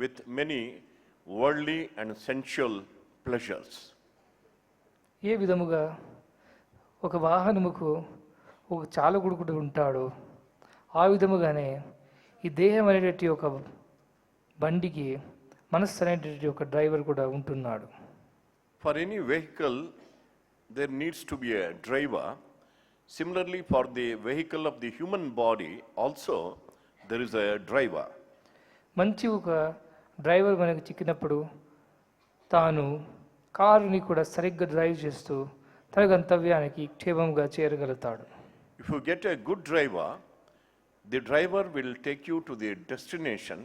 [SPEAKER 9] with many worldly and sensual pleasures.
[SPEAKER 8] ఏ విధముగా ఒక వాహనముకు ఒక చాలకుడు ఉంటాడు, ఆ విధముగానే ఈ దేహం అనేటటువంటి ఒక బండికి మనస్సు అనేటటువంటి ఒక డ్రైవర్ కూడా ఉంటున్నాడు.
[SPEAKER 9] For any vehicle, there needs to be a driver. Similarly, for the vehicle of the human body, also there is a driver.
[SPEAKER 8] మంచి ఒక డ్రైవర్ మనకు చిక్కినప్పుడు తాను కారుని కూడా సరిగ్గా డ్రైవ్ చేస్తూ తన గంతవ్యానికి క్షేమంగా చేరగలుగుతాడు.
[SPEAKER 9] If you get a good driver, the driver will take you to the destination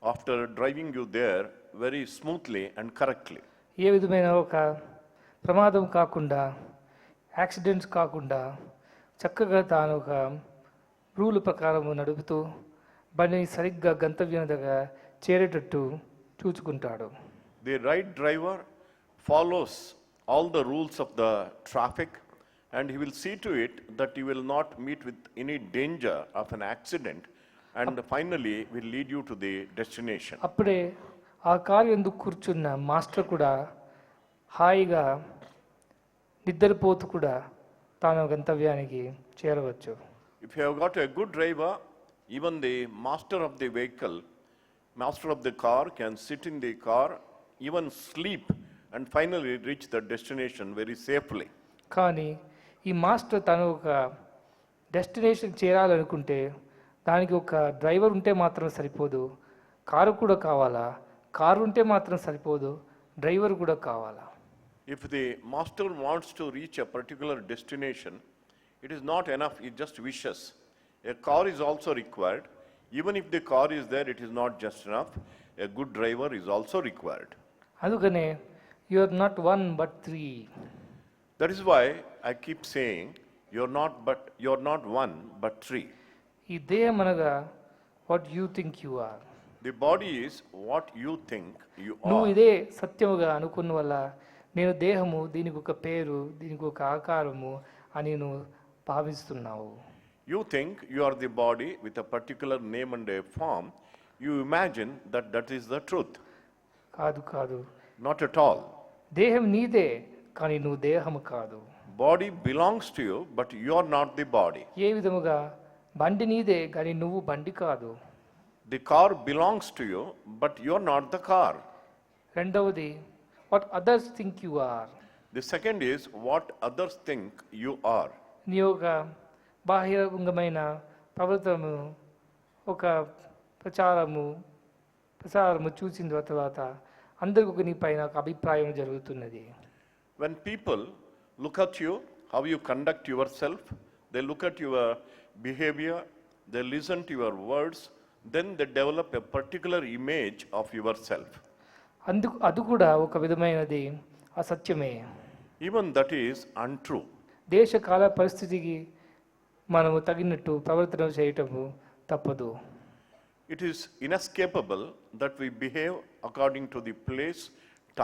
[SPEAKER 9] after driving you there very smoothly and correctly.
[SPEAKER 8] ఏ విధమైన ఒక ప్రమాదం కాకుండా, యాక్సిడెంట్స్ కాకుండా చక్కగా తాను ఒక రూల్ ప్రకారం నడుపుతూ బండిని సరిగ్గా గంతవ్యం దగ్గర చేరేటట్టు చూసుకుంటాడు.
[SPEAKER 9] The right driver follows all the rules of the traffic, and he will see to it that you will not meet with any danger of an accident, and finally will lead you to the destination.
[SPEAKER 8] అప్పుడే ఆ car ఎందుకు కూర్చున్న master కూడా హాయిగా నిద్రపోతూ కూడా తాను గంతవ్యానికి చేరవచ్చు.
[SPEAKER 9] If you have got a good driver, even the master of the vehicle, master of the car can sit in the car, even sleep, and finally reach the destination very safely.
[SPEAKER 8] కానీ ఈ master తను ఒక destination చేరాలనుకుంటే దానికి ఒక driver ఉంటే మాత్రం సరిపోదు, car కూడా కావాలా. కారు ఉంటే మాత్రం సరిపోదు, డ్రైవర్ కూడా కావాలా.
[SPEAKER 9] If the master wants to reach a particular destination, it is not enough, he just wishes. A car is also required. Even if the car is there, it is not just enough. A good driver is also required.
[SPEAKER 8] అందుకనే you are not one but three.
[SPEAKER 9] That is why I keep saying, you are not one but three.
[SPEAKER 8] ఈ దేహం అనగా what you think you are.
[SPEAKER 9] The body is what you think you
[SPEAKER 8] నువ్వు
[SPEAKER 9] are.
[SPEAKER 8] ఇదే సత్యముగా అనుకున్న వల్ల నేను దేహము, దీనికి ఒక పేరు, దీనికి ఒక ఆకారము అని నువ్వు భావిస్తున్నావు.
[SPEAKER 9] You think you are the body with a particular name and a form. You imagine that that is the truth.
[SPEAKER 8] కాదు కాదు,
[SPEAKER 9] Not at all.
[SPEAKER 8] దేహం నీదే కానీ నువ్వు దేహము కాదు.
[SPEAKER 9] Body belongs to you, but you are not the body.
[SPEAKER 8] ఏ విధముగా బండి నీదే కానీ నువ్వు బండి కాదు.
[SPEAKER 9] The car belongs to you, but you are not the car.
[SPEAKER 8] రెండవది what others think you are.
[SPEAKER 9] The second is what others think you are.
[SPEAKER 8] నీ యొక్క బాహ్యంగమైన ప్రవర్తనము ఒక ప్రచారము చూసిన తర్వాత అందరికీ నీ పైన ఒక అభిప్రాయం జరుగుతున్నది.
[SPEAKER 9] When people look at you, how you conduct yourself, they look at your behavior, they listen to your words, then they develop a particular image of yourself.
[SPEAKER 8] అది కూడా ఒక విధమైనది అసత్యమే.
[SPEAKER 9] Even that is untrue.
[SPEAKER 8] దేశకాల పరిస్థితికి మనము తగినట్టు ప్రవర్తన చేయటము తప్పదు.
[SPEAKER 9] It is inescapable that we behave according to the place,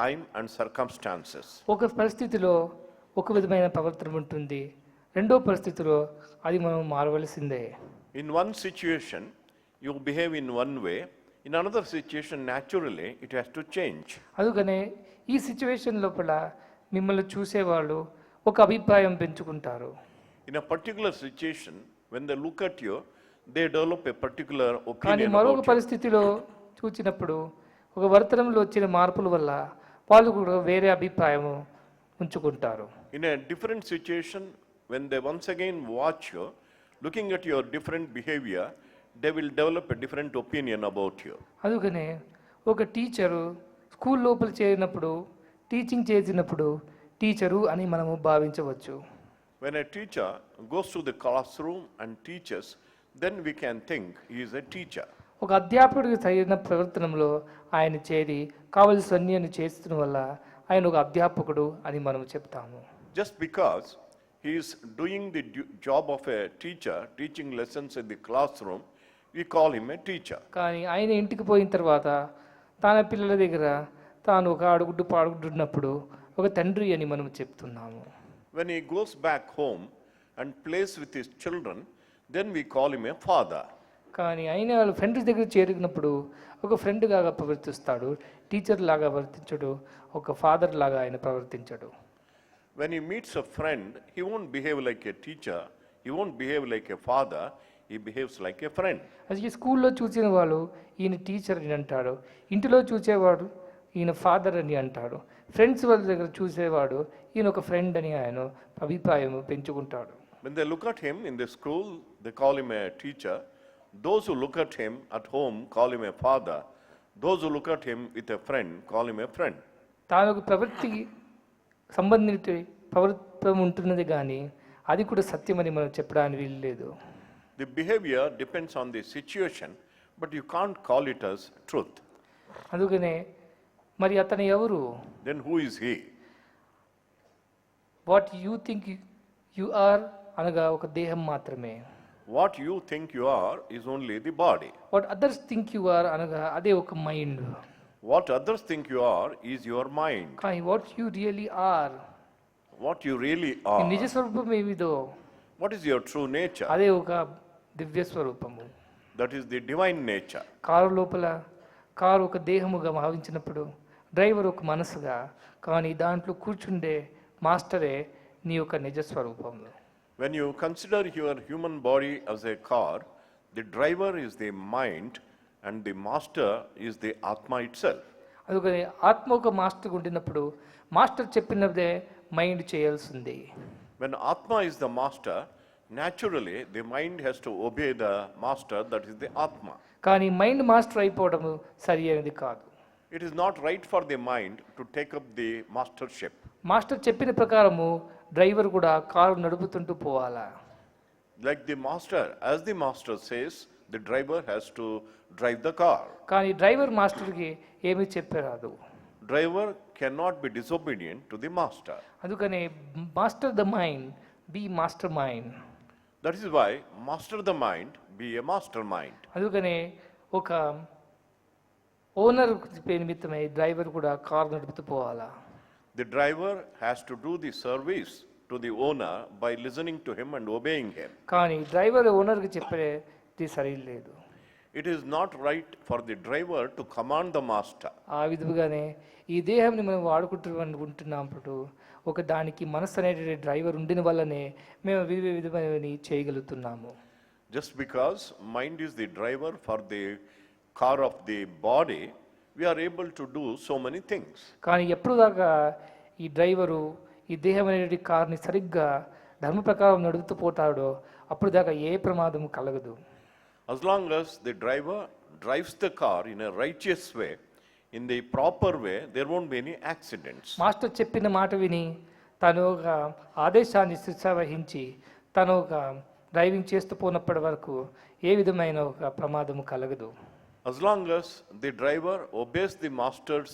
[SPEAKER 9] time and circumstances.
[SPEAKER 8] ఒక పరిస్థితిలో ఒక విధమైన ప్రవర్తన ఉంటుంది, రెండో పరిస్థితిలో అది మనం మారవలసిందే.
[SPEAKER 9] In one situation, you behave in one way. In another situation, naturally, it has to change.
[SPEAKER 8] అందుకనే ఈ సిచ్యువేషన్ లోపల మిమ్మల్ని చూసేవాళ్ళు ఒక అభిప్రాయం పెంచుకుంటారు.
[SPEAKER 9] In a particular situation, when they look at you, they develop a particular
[SPEAKER 8] కానీ
[SPEAKER 9] opinion
[SPEAKER 8] మరొక
[SPEAKER 9] about you.
[SPEAKER 8] పరిస్థితిలో చూచినప్పుడు ఒక వర్తనంలో వచ్చిన మార్పుల వల్ల వాళ్ళు కూడా వేరే అభిప్రాయం ఉంచుకుంటారు.
[SPEAKER 9] In a different situation, when they once again watch you, looking at your different behavior, they will develop a different opinion about you.
[SPEAKER 8] అందుకనే ఒక టీచరు స్కూల్ లోపల చేరినప్పుడు, టీచింగ్ చేసినప్పుడు టీచరు అని మనము భావించవచ్చు.
[SPEAKER 9] When a teacher goes to the classroom and teaches, then we can think he is a teacher.
[SPEAKER 8] ఒక అధ్యాపకుడికి సరైన ప్రవర్తనలో ఆయన చేరి కావలసినన్ని చేస్తున్న వల్ల ఆయన ఒక అధ్యాపకుడు అని మనం చెప్తాము.
[SPEAKER 9] Just because he is doing the job of a teacher, teaching lessons in the classroom, we call him a teacher.
[SPEAKER 8] కానీ ఆయన ఇంటికి పోయిన తర్వాత తన పిల్లల దగ్గర తాను ఒక అడుగుడ్డు పాడుకుంటున్నప్పుడు ఒక తండ్రి అని మనం చెప్తున్నాము.
[SPEAKER 9] When he goes back home and plays with his children, then we call him a father.
[SPEAKER 8] కానీ ఆయన వాళ్ళ ఫ్రెండ్స్ దగ్గర చేరినప్పుడు ఒక ఫ్రెండ్ లాగా ప్రవర్తిస్తాడు, టీచర్ లాగా ప్రవర్తించడు, ఒక ఫాదర్ లాగా ఆయన ప్రవర్తించడు.
[SPEAKER 9] When he meets a friend, he won't behave like a teacher, he won't behave like a father, he behaves like a friend.
[SPEAKER 8] అది స్కూల్లో చూసిన వాళ్ళు ఈయన టీచర్ అని అంటాడు, ఇంటిలో చూసేవాడు ఈయన ఫాదర్ అని అంటాడు, ఫ్రెండ్స్ వాళ్ళ దగ్గర చూసేవాడు ఈయన ఒక ఫ్రెండ్ అని ఆయన అభిప్రాయం పెంచుకుంటాడు.
[SPEAKER 9] When they look at him in the school, they call him a teacher. Those who look at him at home call him a father. Those who look at him with a friend call him a friend.
[SPEAKER 8] తాను ఒక ప్రవృత్తికి సంబంధించి ప్రవర్తన ఉంటున్నది కానీ అది కూడా సత్యమని మనం చెప్పడానికి వీలు లేదు.
[SPEAKER 9] The behavior depends on the situation, but you can't call it as truth.
[SPEAKER 8] అందుకనే మరి అతను ఎవరు?
[SPEAKER 9] Then who is he?
[SPEAKER 8] What you think you are అనగా ఒక దేహం మాత్రమే.
[SPEAKER 9] What you think you are is only the body.
[SPEAKER 8] What others think you are అనగా అదే ఒక mind.
[SPEAKER 9] What others think you are is your mind.
[SPEAKER 8] కానీ what you really are,
[SPEAKER 9] What you really
[SPEAKER 8] నిజ
[SPEAKER 9] are.
[SPEAKER 8] స్వరూపం ఏమిదో
[SPEAKER 9] What is your true nature?
[SPEAKER 8] అదే ఒక దివ్య స్వరూపము.
[SPEAKER 9] That is the divine nature.
[SPEAKER 8] Car లోపల కారు ఒక దేహముగా భావించినప్పుడు డ్రైవర్ ఒక మనసుగా, కానీ దాంట్లో కూర్చుండే మాస్టరే నీ యొక్క నిజ స్వరూపము.
[SPEAKER 9] When you consider your human body as a car, the driver is the mind and the master is the Atma itself.
[SPEAKER 8] అందుకని ఆత్మ ఒక మాస్టర్ ఉండినప్పుడు మాస్టర్ చెప్పినదే మైండ్ చేయాల్సింది.
[SPEAKER 9] When Atma is the master, naturally the mind has to obey the master, that is the Atma.
[SPEAKER 8] కానీ mind master అయిపోవడము సరి అయినది కాదు.
[SPEAKER 9] It is not right for the mind to take up the mastership.
[SPEAKER 8] Master చెప్పిన ప్రకారము driver కూడా car నడుపుతుంటూ పోవాలా.
[SPEAKER 9] Like the master, as the master says, the driver has to drive the car.
[SPEAKER 8] కానీ driver మాస్టర్కి ఏమీ చెప్పరాదు.
[SPEAKER 9] Driver cannot be disobedient to the master.
[SPEAKER 8] అందుకని master the mind, be master mind.
[SPEAKER 9] That is why master the mind, be a mastermind.
[SPEAKER 8] అందుకని ఒక owner నిమిత్తమై driver కూడా car నడుపుతూ పోవాలా.
[SPEAKER 9] The driver has to do the service to the owner by listening to him and obeying him.
[SPEAKER 8] కానీ driver ఓనర్కి చెప్పేది సరిలేదు.
[SPEAKER 9] It is not right for the driver to command the master.
[SPEAKER 8] ఆ విధముగానే ఈ దేహాన్ని మనం వాడుకుంటున్నప్పుడు ఒక దానికి మనసు అనేటువంటి డ్రైవర్ ఉండిన వల్లనే మేము విధమైనవి చేయగలుగుతున్నాము.
[SPEAKER 9] Just because mind is the driver for the car of the body, we are able to do so many things.
[SPEAKER 8] కానీ ఎప్పుడు దాకా ఈ డ్రైవరు ఈ దేహం అనేటువంటి కార్ని సరిగ్గా ధర్మ ప్రకారం నడుపుతూ పోతాడో అప్పుడు దాకా ఏ ప్రమాదం కలగదు.
[SPEAKER 9] As long as the driver drives the car in a righteous way, in the proper way, there won't be any accidents.
[SPEAKER 8] Master చెప్పిన మాట విని తను ఒక ఆదేశాన్ని శిక్ష వహించి తను ఒక డ్రైవింగ్ చేస్తూ పోనప్పటి వరకు ఏ విధమైన ఒక ప్రమాదము కలగదు.
[SPEAKER 9] As long as the driver obeys the master's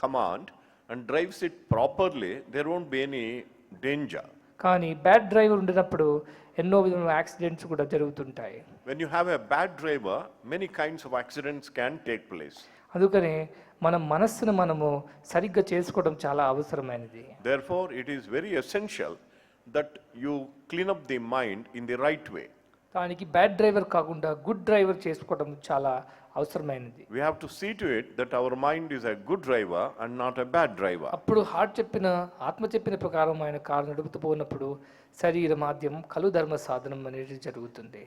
[SPEAKER 9] command and drives it properly, there won't be any danger.
[SPEAKER 8] కానీ బ్యాడ్ డ్రైవర్ ఉండినప్పుడు ఎన్నో విధమైన యాక్సిడెంట్స్ కూడా జరుగుతుంటాయి.
[SPEAKER 9] When you have a bad driver, many kinds of accidents can take place.
[SPEAKER 8] అందుకనే మన మనస్సును మనము సరిగ్గా చేసుకోవడం చాలా అవసరమైనది.
[SPEAKER 9] Therefore, it is very essential that you clean up the mind in the right way.
[SPEAKER 8] దానికి బ్యాడ్ డ్రైవర్ కాకుండా గుడ్ డ్రైవర్ చేసుకోవడం చాలా అవసరమైనది.
[SPEAKER 9] We have to see to it that our mind is a good driver and not a bad driver.
[SPEAKER 8] అప్పుడు heart చెప్పిన ఆత్మ చెప్పిన ప్రకారం ఆయన కారు నడుపుతూ పోయినప్పుడు శరీర మాధ్యం కలు ధర్మ సాధనం అనేది జరుగుతుంది.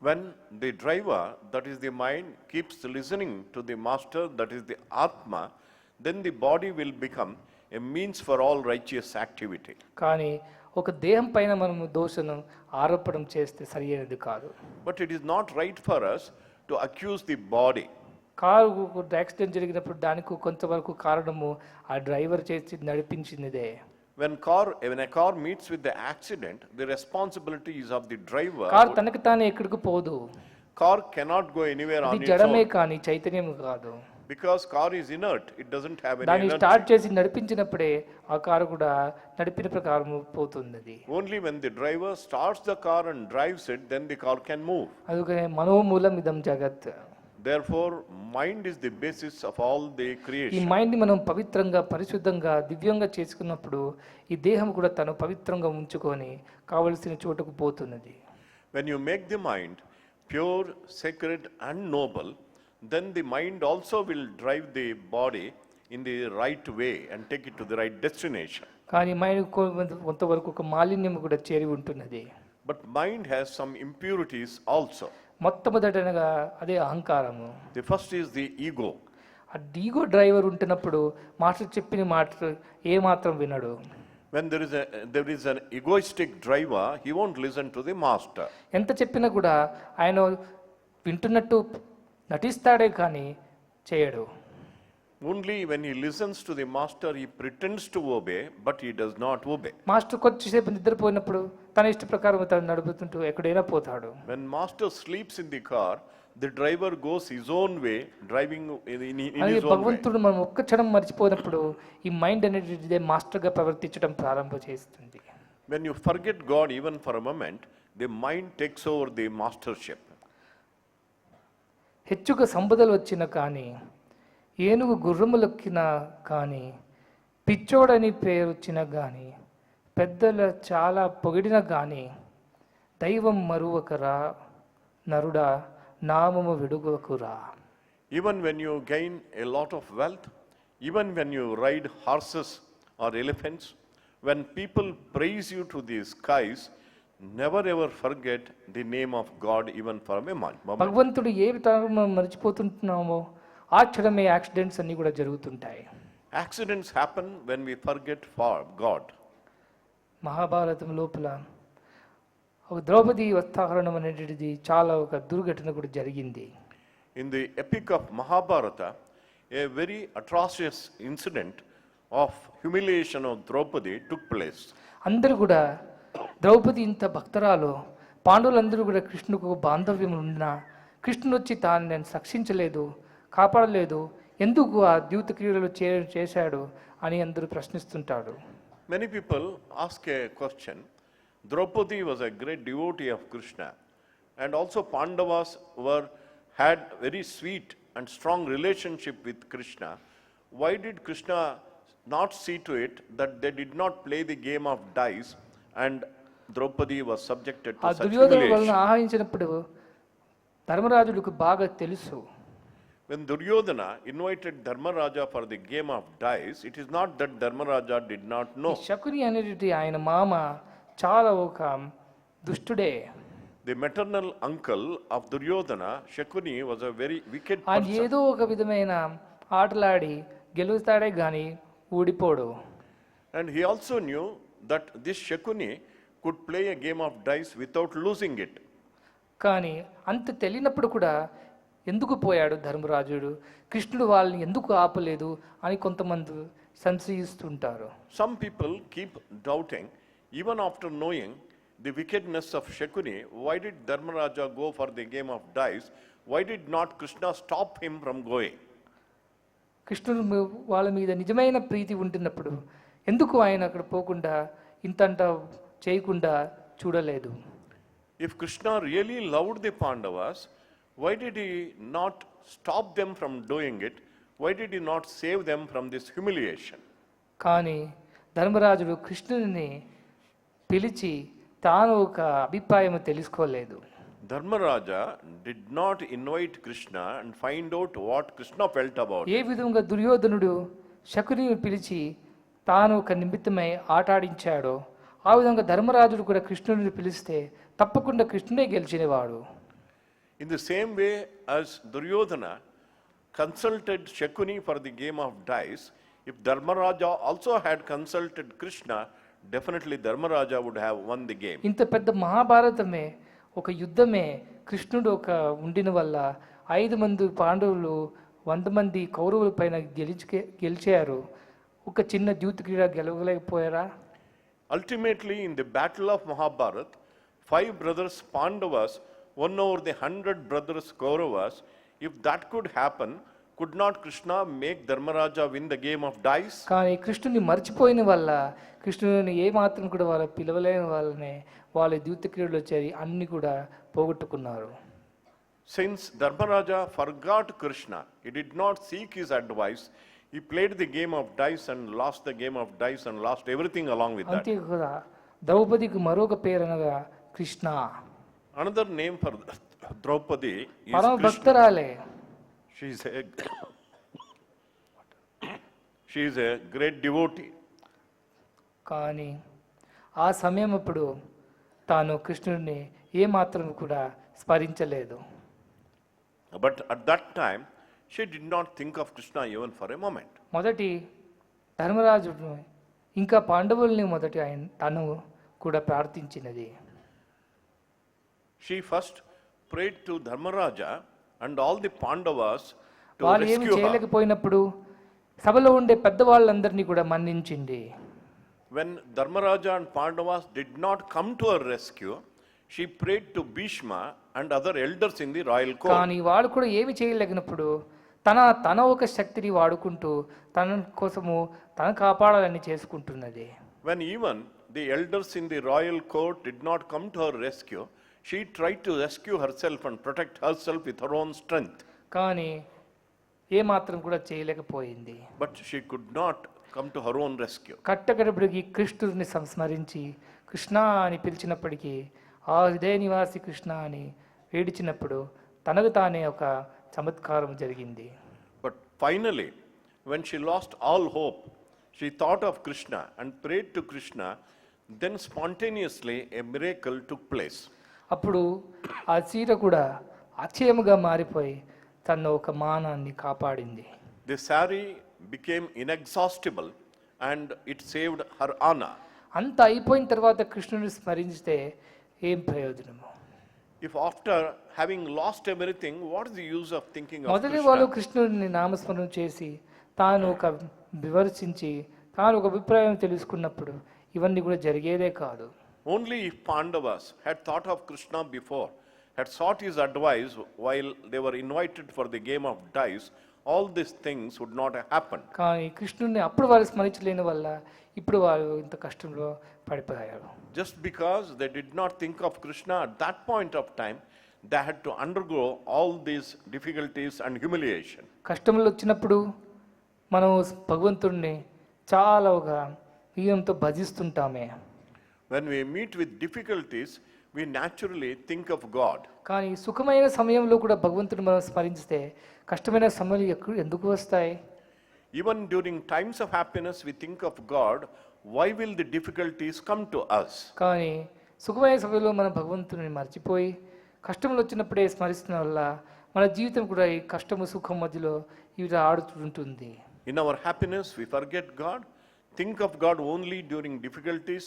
[SPEAKER 9] When the driver, that is the mind, keeps listening to the master, that is the Atma, then the body will become a means for all righteous activity.
[SPEAKER 8] కానీ ఒక దేహం పైన మనము దోషను ఆరోపణం చేస్తే సరి అయినది కాదు.
[SPEAKER 9] But it is not right for us to accuse the body.
[SPEAKER 8] Car accident జరిగినప్పుడు దానికి కొంతవరకు కారణము ఆ డ్రైవర్ చేసి నడిపించినదే.
[SPEAKER 9] When a car meets with the accident, the responsibility is of the driver.
[SPEAKER 8] Car తనకి తానే ఎక్కడికి పోదు.
[SPEAKER 9] Car cannot go anywhere on its
[SPEAKER 8] జడమే
[SPEAKER 9] own.
[SPEAKER 8] కానీ చైతన్యం కాదు.
[SPEAKER 9] Because car is inert, it doesn't have any
[SPEAKER 8] దాన్ని
[SPEAKER 9] energy.
[SPEAKER 8] స్టార్ట్ చేసి నడిపించినప్పుడే ఆ కారు కూడా నడిపిన ప్రకారం పోతుంది.
[SPEAKER 9] Only when the driver starts the car and drives it, then the car can move.
[SPEAKER 8] అందుకనే మనోమూలం ఇదం జగత్.
[SPEAKER 9] Therefore, mind is the basis of all the
[SPEAKER 8] ఈ
[SPEAKER 9] creation.
[SPEAKER 8] మైండ్ని మనం పవిత్రంగా పరిశుద్ధంగా దివ్యంగా చేసుకున్నప్పుడు ఈ దేహం కూడా తను పవిత్రంగా ఉంచుకొని కావలసిన చోటుకు పోతున్నది.
[SPEAKER 9] When you make the mind pure, sacred and noble, then the mind also will drive the body in the right way and take it to the right destination.
[SPEAKER 8] కానీ మైండ్ కొంతవరకు ఒక మాలిన్యం కూడా చేరి ఉంటున్నది.
[SPEAKER 9] But mind has some impurities also.
[SPEAKER 8] మొట్టమొదటనగా అదే అహంకారము.
[SPEAKER 9] The first is the ego.
[SPEAKER 8] ఆ ఈగో డ్రైవర్ ఉంటున్నప్పుడు మాస్టర్ చెప్పిన మాట ఏ మాత్రం వినడు.
[SPEAKER 9] When there is an egoistic driver, he won't listen to the master.
[SPEAKER 8] ఎంత చెప్పినా కూడా ఆయన వింటున్నట్టు నటిస్తాడే కానీ చేయడు.
[SPEAKER 9] Only when he listens to the master, he pretends to obey, but he does not obey.
[SPEAKER 8] Master కొద్దిసేపు నిద్రపోయినప్పుడు తన ఇష్ట ప్రకారం తను నడుపుతుంటూ ఎక్కడైనా పోతాడు.
[SPEAKER 9] When master sleeps in the car, the driver goes his own way, driving in
[SPEAKER 8] అలాగే
[SPEAKER 9] his own way.
[SPEAKER 8] భగవంతుడు మనం ఒక్క క్షణం మర్చిపోయినప్పుడు ఈ మైండ్ అనేది ఇదే మాస్టర్గా ప్రవర్తించడం ప్రారంభం చేస్తుంది.
[SPEAKER 9] When you forget God even for a moment, the mind takes over the mastership.
[SPEAKER 8] హెచ్చుగా సంపదలు వచ్చిన కానీ ఏనుగు గుర్రములెక్కినా కానీ పిచ్చోడని పేరు వచ్చినా కానీ పెద్దల చాలా పొగిడిన కానీ దైవం మరువకరా నరుడా నామము విడువకురా.
[SPEAKER 9] Even when you gain a lot of wealth, even when you ride horses or elephants, when people praise you to the skies, never ever forget the name of God even for a moment.
[SPEAKER 8] భగవంతుడు ఏ విధంగా మనం మర్చిపోతుంటున్నామో ఆ క్షణమే accidents అన్నీ కూడా జరుగుతుంటాయి.
[SPEAKER 9] Accidents happen when we forget for God.
[SPEAKER 8] Mahabharatam లోపల ఒక ద్రౌపది వస్త్రాహరణం అనేటిది చాలా ఒక దుర్ఘటన కూడా జరిగింది.
[SPEAKER 9] In the epic of Mahabharata, a very atrocious incident of humiliation of Draupadi took place.
[SPEAKER 8] అందరూ కూడా ద్రౌపది ఇంత భక్తరాలు, పాండవులందరూ కూడా కృష్ణుకు బాంధవ్యం ఉన్నా కృష్ణుడు వచ్చి తాను నేను రక్షించలేదు, కాపాడలేదు, ఎందుకు ఆ ద్యూత క్రీడలు చేశాడు అని అందరూ ప్రశ్నిస్తుంటాడు.
[SPEAKER 9] Many people ask a question. Draupadi was a great devotee of Krishna, and also Pandavas had very sweet and strong relationship with Krishna. Why did Krishna not see to it that they did not play the game of dice and Draupadi was subjected to such humiliation?
[SPEAKER 8] ఆహరించినప్పుడు ధర్మరాజుడికి బాగా తెలుసు.
[SPEAKER 9] When Duryodhana invited Dharmaraja for the game of dice, it is not that Dharmaraja did not know.
[SPEAKER 8] Shakuni అనేది ఆయన మామ చాలా ఒక దుష్టుడే.
[SPEAKER 9] The maternal uncle of Duryodhana, Shakuni, was a very wicked
[SPEAKER 8] ఆయన
[SPEAKER 9] person.
[SPEAKER 8] ఏదో ఒక విధమైన ఆటలాడి గెలుస్తాడే కానీ ఊడిపోడు.
[SPEAKER 9] And he also knew that this Shakuni could play a game of dice without losing it.
[SPEAKER 8] కానీ అంత తెలియనప్పుడు కూడా ఎందుకు పోయాడు ధర్మరాజుడు, కృష్ణుడు వాళ్ళని ఎందుకు ఆపలేదు అని కొంతమంది సంశయిస్తుంటారు.
[SPEAKER 9] Some people keep doubting, even after knowing the wickedness of Shakuni, why did Dharmaraja go for the game of dice? Why did not Krishna stop him from going?
[SPEAKER 8] కృష్ణుడు వాళ్ళ మీద నిజమైన ప్రీతి ఉంటున్నప్పుడు ఎందుకు ఆయన అక్కడ పోకుండా ఇంతంట చేయకుండా చూడలేదు?
[SPEAKER 9] If Krishna really loved the Pandavas, why did he not stop them from doing it? Why did he not save them from this humiliation?
[SPEAKER 8] కానీ ధర్మరాజుడు కృష్ణుని పిలిచి తాను ఒక అభిప్రాయం తెలుసుకోలేదు.
[SPEAKER 9] Dharmaraja did not invite Krishna and find out what Krishna felt about it.
[SPEAKER 8] ఏ విధంగా దుర్యోధనుడు శకునిని పిలిచి తాను ఒక నిమిత్తమై ఆటాడించాడో ఆ విధంగా ధర్మరాజుడు కూడా కృష్ణుడిని పిలిస్తే తప్పకుండా కృష్ణుడే గెలిచినవాడు.
[SPEAKER 9] In the same way as Duryodhana consulted Shakuni for the game of dice, if Dharmaraja also had consulted Krishna, definitely Dharmaraja would have won the game.
[SPEAKER 8] ఇంత పెద్ద మహాభారతమే ఒక యుద్ధమే కృష్ణుడు ఒక ఉండిన వల్ల 5 మంది పాండవులు 100 మంది కౌరవుల పైన గెలిచారు. ఒక చిన్న ద్యూత క్రీడ గెలవలేకపోయారా?
[SPEAKER 9] Ultimately, in the battle of Mahabharata, 5 brothers Pandavas won over the 100 brothers Kauravas. If that could happen, could not Krishna make Dharmaraja win the game of dice?
[SPEAKER 8] కానీ కృష్ణుని మర్చిపోయిన వల్ల కృష్ణుని ఏ మాత్రం కూడా వాళ్ళ పిలవలేని వాళ్ళనే వాళ్ళ ద్యూత క్రీడలు వచ్చాయి అన్ని కూడా పోగొట్టుకున్నారు.
[SPEAKER 9] Since Dharmaraja forgot Krishna, he did not seek his advice. He played the game of dice and lost the game of dice and lost everything along with that.
[SPEAKER 8] అంతేకాదు ద్రౌపదికి మరొక పేరు అనగా Krishna.
[SPEAKER 9] Another name for Draupadi is
[SPEAKER 8] పరమ
[SPEAKER 9] Krishna.
[SPEAKER 8] భక్తురాలే.
[SPEAKER 9] She is a great devotee.
[SPEAKER 8] కానీ ఆ సమయం అప్పుడు తాను కృష్ణుడిని ఏమాత్రం కూడా స్మరించలేదు.
[SPEAKER 9] But at that time, she did not think of Krishna even for a moment.
[SPEAKER 8] మొదటి ధర్మరాజును ఇంకా పాండవుల్ని మొదటి ఆయన తను కూడా ప్రార్థించినది.
[SPEAKER 9] She first prayed to Dharmaraja and all the Pandavas to
[SPEAKER 8] వాళ్ళు ఏమి
[SPEAKER 9] rescue her.
[SPEAKER 8] చేయలేకపోయినప్పుడు సభలో ఉండే పెద్దవాళ్ళందరినీ కూడా మన్నించింది.
[SPEAKER 9] When Dharmaraja and Pandavas did not come to her rescue, she prayed to Bhishma and other elders in the royal court.
[SPEAKER 8] కానీ వాళ్ళు కూడా ఏమి చేయలేగినప్పుడు తన ఒక శక్తిని వాడుకుంటూ తన కోసము తన కాపాడాలని చేసుకుంటున్నది.
[SPEAKER 9] When even the elders in the royal court did not come to her rescue, she tried to rescue herself and protect herself with her own strength.
[SPEAKER 8] కానీ ఏ మాత్రం కూడా చేయలేకపోయింది.
[SPEAKER 9] But she could not come to her own rescue.
[SPEAKER 8] కట్టకడబడికి కృష్ణుడిని సంస్మరించి కృష్ణ అని పిలిచినప్పటికీ ఆ హృదయ నివాసి కృష్ణ అని వేడిచినప్పుడు తనకు తానే ఒక చమత్కారం జరిగింది.
[SPEAKER 9] But finally, when she lost all hope, she thought of Krishna and prayed to Krishna. Then spontaneously a miracle took place.
[SPEAKER 8] అప్పుడు ఆ చీర కూడా అక్షయముగా మారిపోయి తన ఒక మానాన్ని కాపాడింది.
[SPEAKER 9] The saree became inexhaustible and it saved her honor.
[SPEAKER 8] అంత అయిపోయిన తర్వాత కృష్ణుని స్మరించితే ఏం ప్రయోజనము?
[SPEAKER 9] If after having lost everything, what is the use of thinking of
[SPEAKER 8] మొదటి వాళ్ళు
[SPEAKER 9] Krishna?
[SPEAKER 8] కృష్ణుడిని నామస్మరణ చేసి తాను ఒక వివరించి తాను ఒక అభిప్రాయం తెలుసుకున్నప్పుడు ఇవన్నీ కూడా జరిగేదే కాదు.
[SPEAKER 9] Only if Pandavas had thought of Krishna before, had sought his advice while they were invited for the game of dice, all these things would not have happened.
[SPEAKER 8] కానీ కృష్ణుడిని అప్పుడు వారు స్మరించలేని వల్ల ఇప్పుడు వారు ఇంత కష్టంలో పడిపోయారు.
[SPEAKER 9] Just because they did not think of Krishna at that point of time, they had to undergo all these difficulties and humiliation.
[SPEAKER 8] కష్టములు వచ్చినప్పుడు మనం భగవంతుడిని చాలా ఒక వీయంతో భజిస్తుంటామే.
[SPEAKER 9] When we meet with difficulties, we naturally think of God.
[SPEAKER 8] కానీ సుఖమైన సమయంలో కూడా భగవంతుడిని మనం స్మరిస్తే కష్టమైన సమయాలు ఎందుకు వస్తాయి?
[SPEAKER 9] Even during times of happiness, we think of God. Why will the difficulties come to us?
[SPEAKER 8] కానీ సుఖమైన సమయంలో మనం భగవంతుని మర్చిపోయి కష్టములు వచ్చినప్పుడే స్మరిస్తున్న వల్ల మన జీవితం కూడా ఈ కష్టము సుఖం మధ్యలో ఇవి ఆడుతుంటుంది.
[SPEAKER 9] In our happiness, we forget God, think of God only during difficulties.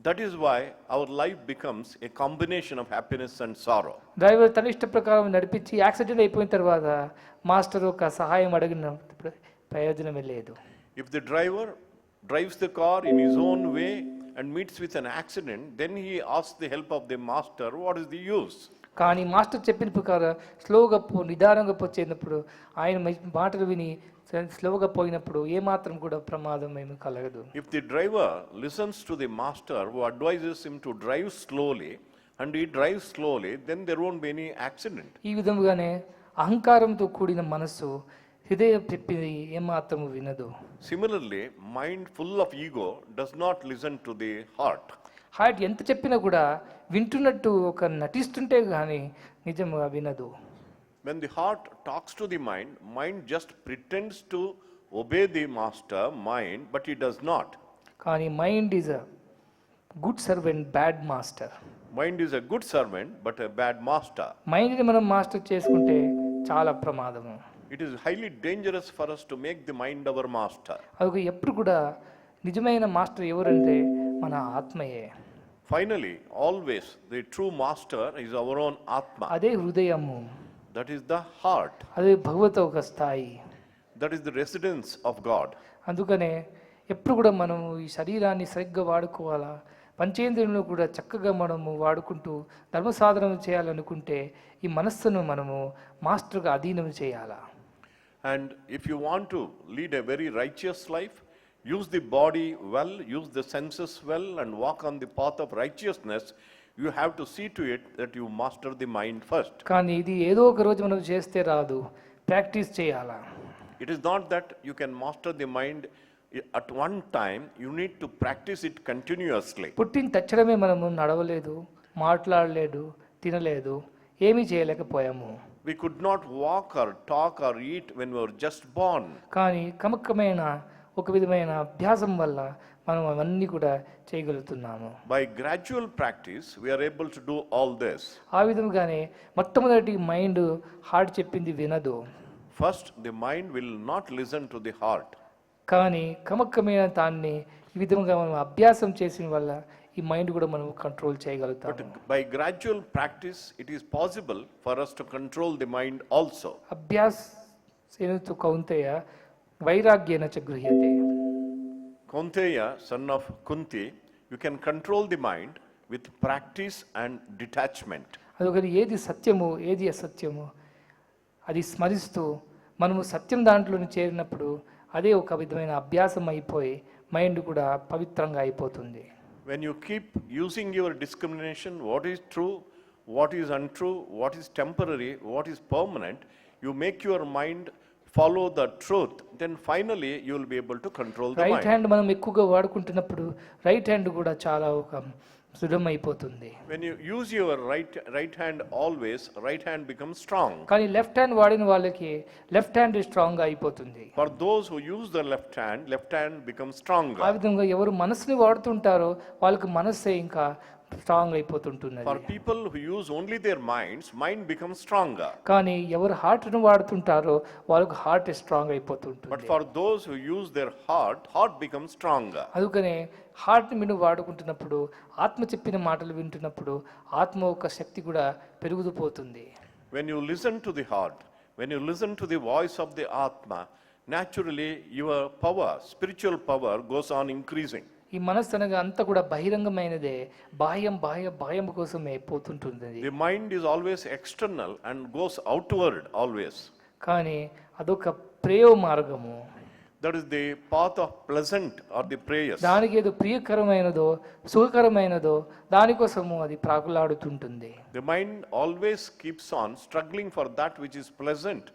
[SPEAKER 9] That is why our life becomes a combination of happiness and sorrow.
[SPEAKER 8] Driver తన ఇష్ట ప్రకారం నడిపించి యాక్సిడెంట్ అయిపోయిన తర్వాత మాస్టర్ ఒక సహాయం అడిగిన ప్రయోజనమే లేదు.
[SPEAKER 9] If the driver drives the car in his own way and meets with an accident, then he asks the help of the master. What is the use?
[SPEAKER 8] కానీ మాస్టర్ చెప్పిన ప్రకారం స్లోగా నిదానంగా పోచేటప్పుడు ఆయన మాటలు విని స్లోగా పోయినప్పుడు ఏమాత్రం కూడా ప్రమాదం ఏమి కలగదు.
[SPEAKER 9] If the driver listens to the master who advises him to drive slowly and he drives slowly, then there won't be any accident.
[SPEAKER 8] ఈ విధముగానే అహంకారంతో కూడిన మనస్సు హృదయం చెప్పింది ఏమాత్రము వినదు.
[SPEAKER 9] Similarly, mind full of ego does not listen to the heart.
[SPEAKER 8] Heart ఎంత చెప్పినా కూడా వింటున్నట్టు ఒక నటిస్తుంటే కానీ నిజంగా వినదు.
[SPEAKER 9] When the heart talks to the mind, mind just pretends to obey the master mind, but it does not.
[SPEAKER 8] కానీ mind is a good servant, bad master.
[SPEAKER 9] Mind is a good servant, but a bad master.
[SPEAKER 8] మైండ్ని మనం master చేసుకుంటే చాలా ప్రమాదము.
[SPEAKER 9] It is highly dangerous for us to make the mind our master.
[SPEAKER 8] అది ఎప్పుడు కూడా నిజమైన మాస్టర్ ఎవరంటే మన ఆత్మయే.
[SPEAKER 9] Finally, always the true master is our own Atma.
[SPEAKER 8] అదే హృదయము,
[SPEAKER 9] That is the heart.
[SPEAKER 8] అదే భగవత ఒక స్థాయి.
[SPEAKER 9] That is the residence of God.
[SPEAKER 8] అందుకనే ఎప్పుడు కూడా మనము ఈ శరీరాన్ని సరిగ్గా వాడుకోవాలా, పంచేంద్రియంలో కూడా చక్కగా మనము వాడుకుంటూ ధర్మ సాధన చేయాలనుకుంటే ఈ మనస్సును మనము మాస్టర్గా అధీనం చేయాలా.
[SPEAKER 9] And if you want to lead a very righteous life, use the body well, use the senses well, and walk on the path of righteousness, you have to see to it that you master the mind first.
[SPEAKER 8] కానీ ఇది ఏదో ఒక రోజు మనం చేస్తే రాదు, practice చేయాలా.
[SPEAKER 9] It is not that you can master the mind at one time, you need to practice it continuously.
[SPEAKER 8] పుట్టిన తక్షణమే మనము నడవలేదు, మాట్లాడలేదు, తినలేదు, ఏమీ చేయలేకపోయాము.
[SPEAKER 9] We could not walk or talk or eat when we were just born.
[SPEAKER 8] కానీ క్రమక్రమేణ ఒక విధమైన అభ్యాసం వల్ల మనం అవన్నీ కూడా చేయగలుగుతున్నాము.
[SPEAKER 9] By gradual practice, we are able to do all this.
[SPEAKER 8] ఆ విధంగానే మొట్టమొదటి మైండ్ హార్ట్ చెప్పింది వినదు.
[SPEAKER 9] First, the mind will not listen to the heart.
[SPEAKER 8] కానీ క్రమక్రమేణ దాన్ని ఈ విధంగా మనం అభ్యాసం చేసిన వల్ల ఈ మైండ్ కూడా మనం కంట్రోల్ చేయగలుగుతాము.
[SPEAKER 9] But by gradual practice, it is possible for us to control the mind also.
[SPEAKER 8] Abhyas సేనతు Kaunteya వైరాగ్యేన చ గృహ్యతే.
[SPEAKER 9] Kaunteya, son of Kunti, you can control the mind with practice and detachment.
[SPEAKER 8] అదొకటి ఏది సత్యము ఏది అసత్యము అది స్మరిస్తూ మనము సత్యం దాంట్లోని చేరినప్పుడు అదే ఒక విధమైన అభ్యాసం అయిపోయి మైండ్ కూడా పవిత్రంగా అయిపోతుంది.
[SPEAKER 9] When you keep using your discrimination, what is true, what is untrue, what is temporary, what is permanent, you make your mind follow the truth, then finally you will be able to control the
[SPEAKER 8] right
[SPEAKER 9] mind.
[SPEAKER 8] Hand మనం ఎక్కువగా వాడుకుంటున్నప్పుడు right hand కూడా చాలా ఒక దృఢమైపోతుంది.
[SPEAKER 9] When you use your right hand always, right hand becomes strong.
[SPEAKER 8] కానీ left hand వాడిన వాళ్ళకి left hand స్ట్రాంగ్గా అయిపోతుంది.
[SPEAKER 9] For those who use the left hand becomes
[SPEAKER 8] ఆ
[SPEAKER 9] stronger.
[SPEAKER 8] విధంగా ఎవరు మనసుని వాడుతుంటారో వాళ్ళకి మనస్సే ఇంకా strong అయిపోతుంటున్నది.
[SPEAKER 9] For people who use only their minds, mind becomes stronger.
[SPEAKER 8] కానీ ఎవరు హార్ట్ను వాడుతుంటారో వాళ్ళకి heart strong
[SPEAKER 9] But
[SPEAKER 8] అయిపోతుంటుంది.
[SPEAKER 9] for those who use their heart becomes stronger.
[SPEAKER 8] అందుకనే హార్ట్ని మీరు వాడుకుంటున్నప్పుడు ఆత్మ చెప్పిన మాటలు వింటున్నప్పుడు ఆత్మ యొక్క శక్తి కూడా పెరుగుతూ పోతుంది.
[SPEAKER 9] When you listen to the heart, when you listen to the voice of the Atma, naturally your power, spiritual power goes on increasing.
[SPEAKER 8] ఈ మనస్సు అనగా అంతా కూడా బహిరంగమైనదే, బాహ్యం కోసమే పోతుంటుంది.
[SPEAKER 9] The mind is always external and goes outward always.
[SPEAKER 8] కానీ అదొక ప్రేమ మార్గము.
[SPEAKER 9] That is the path of pleasant or the prayers.
[SPEAKER 8] దానికి ఏదో ప్రియకరమైనదో సుఖకరమైనదో దానికోసము అది ప్రాకులాడుతుంటుంది.
[SPEAKER 9] The mind always keeps on struggling for that which is pleasant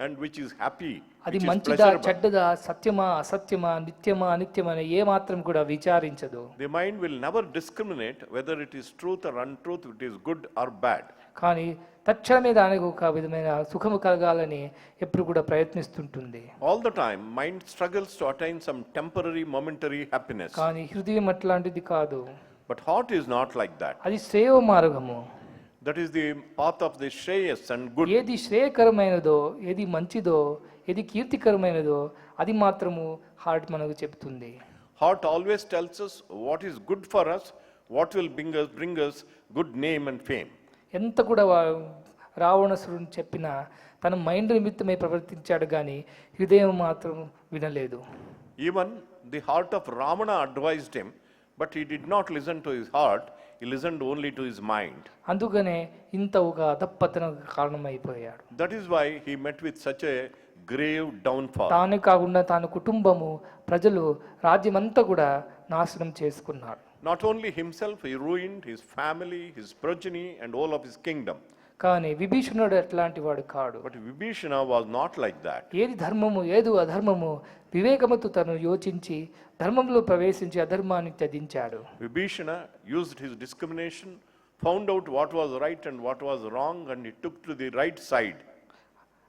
[SPEAKER 9] and which is happy,
[SPEAKER 8] అది
[SPEAKER 9] which is
[SPEAKER 8] మంచిదా
[SPEAKER 9] pleasurable.
[SPEAKER 8] చెడ్డదా సత్యమా అసత్యమా నిత్యమా అనిత్యమా అని ఏ మాత్రం కూడా విచారించదు.
[SPEAKER 9] The mind will never discriminate whether it is truth or untruth, it is good or bad.
[SPEAKER 8] కానీ తక్షణమే దానికి ఒక విధమైన సుఖము కలగాలని ఎప్పుడు కూడా ప్రయత్నిస్తుంటుంది.
[SPEAKER 9] All the time, mind struggles to attain some temporary, momentary happiness.
[SPEAKER 8] కానీ హృదయం అట్లాంటిది కాదు.
[SPEAKER 9] But heart is not like that.
[SPEAKER 8] అది శ్రేయో మార్గము.
[SPEAKER 9] That is the path of the shreyas and good.
[SPEAKER 8] ఏది శ్రేయకరమైనదో ఏది మంచిదో ఏది కీర్తికరమైనదో అది మాత్రము హార్ట్ మనకు చెప్తుంది.
[SPEAKER 9] Heart always tells us what is good for us, what will bring us good name and fame.
[SPEAKER 8] ఎంత కూడా రావణాసురుడు చెప్పినా తన మైండ్ నిమిత్తమై ప్రవర్తించాడు కానీ హృదయం మాత్రం వినలేదు.
[SPEAKER 9] Even the heart of Ravana advised him, but he did not listen to his heart, he listened only to his mind.
[SPEAKER 8] అందుకనే ఇంత ఒక అధపతన కారణమైపోయాడు.
[SPEAKER 9] That is why he met with such a grave downfall.
[SPEAKER 8] తానే కాకుండా తాను కుటుంబము ప్రజలు రాజ్యమంతా కూడా నాశనం చేసుకున్నాడు.
[SPEAKER 9] Not only himself, he ruined his family, his progeny and all of his kingdom.
[SPEAKER 8] కానీ విభీషణుడు అట్లాంటి వాడు కాడు.
[SPEAKER 9] But Vibhishana was not like that.
[SPEAKER 8] ఏది ధర్మము ఏది అధర్మము వివేకముతో తను యోచించి ధర్మంలో ప్రవేశించి అధర్మాన్ని త్యజించాడు.
[SPEAKER 9] Vibhishana used his discrimination, found out what was right and what was wrong, and he took to the right side.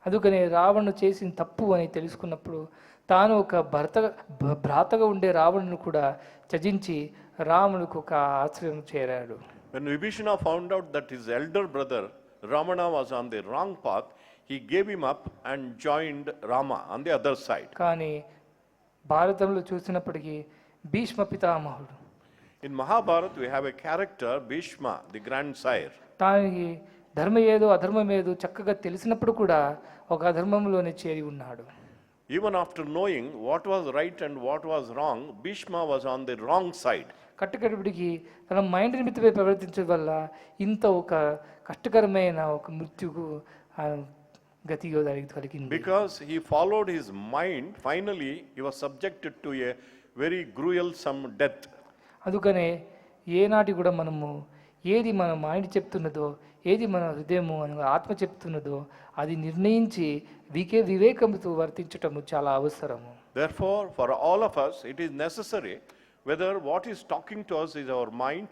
[SPEAKER 8] అందుకనే రావణుడు చేసిన తప్పు అని తెలుసుకున్నప్పుడు తాను ఒక భ్రాతగా ఉండే రావణుని కూడా త్యజించి రామునికి ఒక ఆశ్రయం చేరాడు.
[SPEAKER 9] When Vibhishana found out that his elder brother Ramana was on the wrong path, he gave him up and joined Rama on the other side.
[SPEAKER 8] కానీ భారతంలో చూసినప్పటికీ భీష్మ పితామహుడు.
[SPEAKER 9] In Mahabharata, we have a character, Bhishma, the grandsire.
[SPEAKER 8] దానికి ధర్మం ఏదో అధర్మం ఏదో చక్కగా తెలిసినప్పుడు కూడా ఒక అధర్మంలోనే చేరి ఉన్నాడు.
[SPEAKER 9] Even after knowing what was right and what was wrong, Bhishma was on the wrong side.
[SPEAKER 8] కట్టుకట్టుడికి తన మైండ్ నిమిత్తమై ప్రవర్తించడం వల్ల ఇంత ఒక కష్టకరమైన ఒక మృత్యుకు గతియో దానికి కలిగింది.
[SPEAKER 9] Because he followed his mind, finally he was subjected to a very gruesome death.
[SPEAKER 8] అందుకనే ఏనాటి కూడా మనము ఏది మన మైండ్ చెప్తున్నదో ఏది మన హృదయము ఆత్మ చెప్తున్నదో అది నిర్ణయించి వివేకంతో వర్తించటము చాలా అవసరము.
[SPEAKER 9] Therefore, for all of us, it is necessary whether what is talking to us is our mind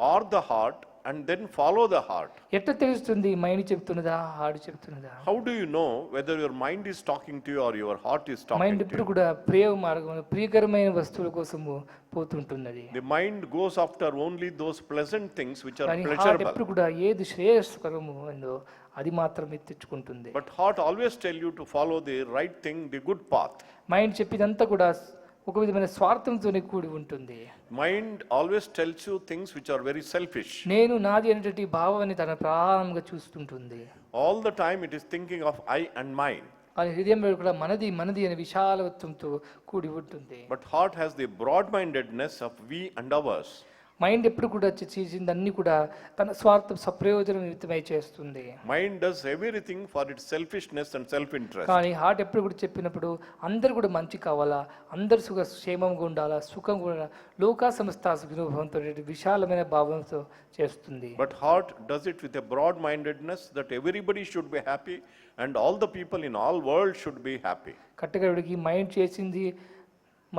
[SPEAKER 9] or the heart, and then follow the heart.
[SPEAKER 8] ఎట్లా తెలుస్తుంది మైండ్ చెప్తున్నదా హార్ట్ చెప్తున్నదా?
[SPEAKER 9] How do you know whether your mind is talking to you or your heart is talking
[SPEAKER 8] mind
[SPEAKER 9] to
[SPEAKER 8] ఇప్పుడు
[SPEAKER 9] you?
[SPEAKER 8] కూడా ప్రియ మార్గం ప్రియకరమైన వస్తువుల కోసము పోతుంటున్నది.
[SPEAKER 9] The mind goes after only those pleasant things which are
[SPEAKER 8] కానీ heart
[SPEAKER 9] pleasurable.
[SPEAKER 8] ఎప్పుడు కూడా ఏది శ్రేయస్కరము ఉందో అది మాత్రమే తెచ్చుకుంటుంది.
[SPEAKER 9] But heart always tell you to follow the right thing, the good path.
[SPEAKER 8] Mind చెప్పినంతా కూడా ఒక విధమైన స్వార్థంతోనే కూడి ఉంటుంది.
[SPEAKER 9] Mind always tells you things which are very selfish.
[SPEAKER 8] నేను నాది అనేటువంటి భావాన్ని తన ప్రారంభంగా చూస్తుంటుంది.
[SPEAKER 9] All the time it is thinking of I and mine.
[SPEAKER 8] కానీ హృదయం కూడా మనది మనది అనే విశాలత్వంతో కూడి ఉంటుంది.
[SPEAKER 9] But heart has the broad-mindedness of we and ours.
[SPEAKER 8] Mind ఎప్పుడు కూడా చేసిందన్నీ కూడా తన స్వార్థం స్వప్రయోజనం నిమిత్తమై చేస్తుంది.
[SPEAKER 9] Mind does everything for its selfishness and self-interest.
[SPEAKER 8] కానీ హార్ట్ ఎప్పుడు కూడా చెప్పినప్పుడు అందరు కూడా మంచి కావాలా, అందరు క్షేమంగా ఉండాలా, సుఖంగా ఉండాలా, లోకా సమస్త అనుభవంతో విశాలమైన భావంతో చేస్తుంది.
[SPEAKER 9] But heart does it with a broad-mindedness that everybody should be happy and all the people in all world should be happy.
[SPEAKER 8] కట్టగడికి మైండ్ చేసింది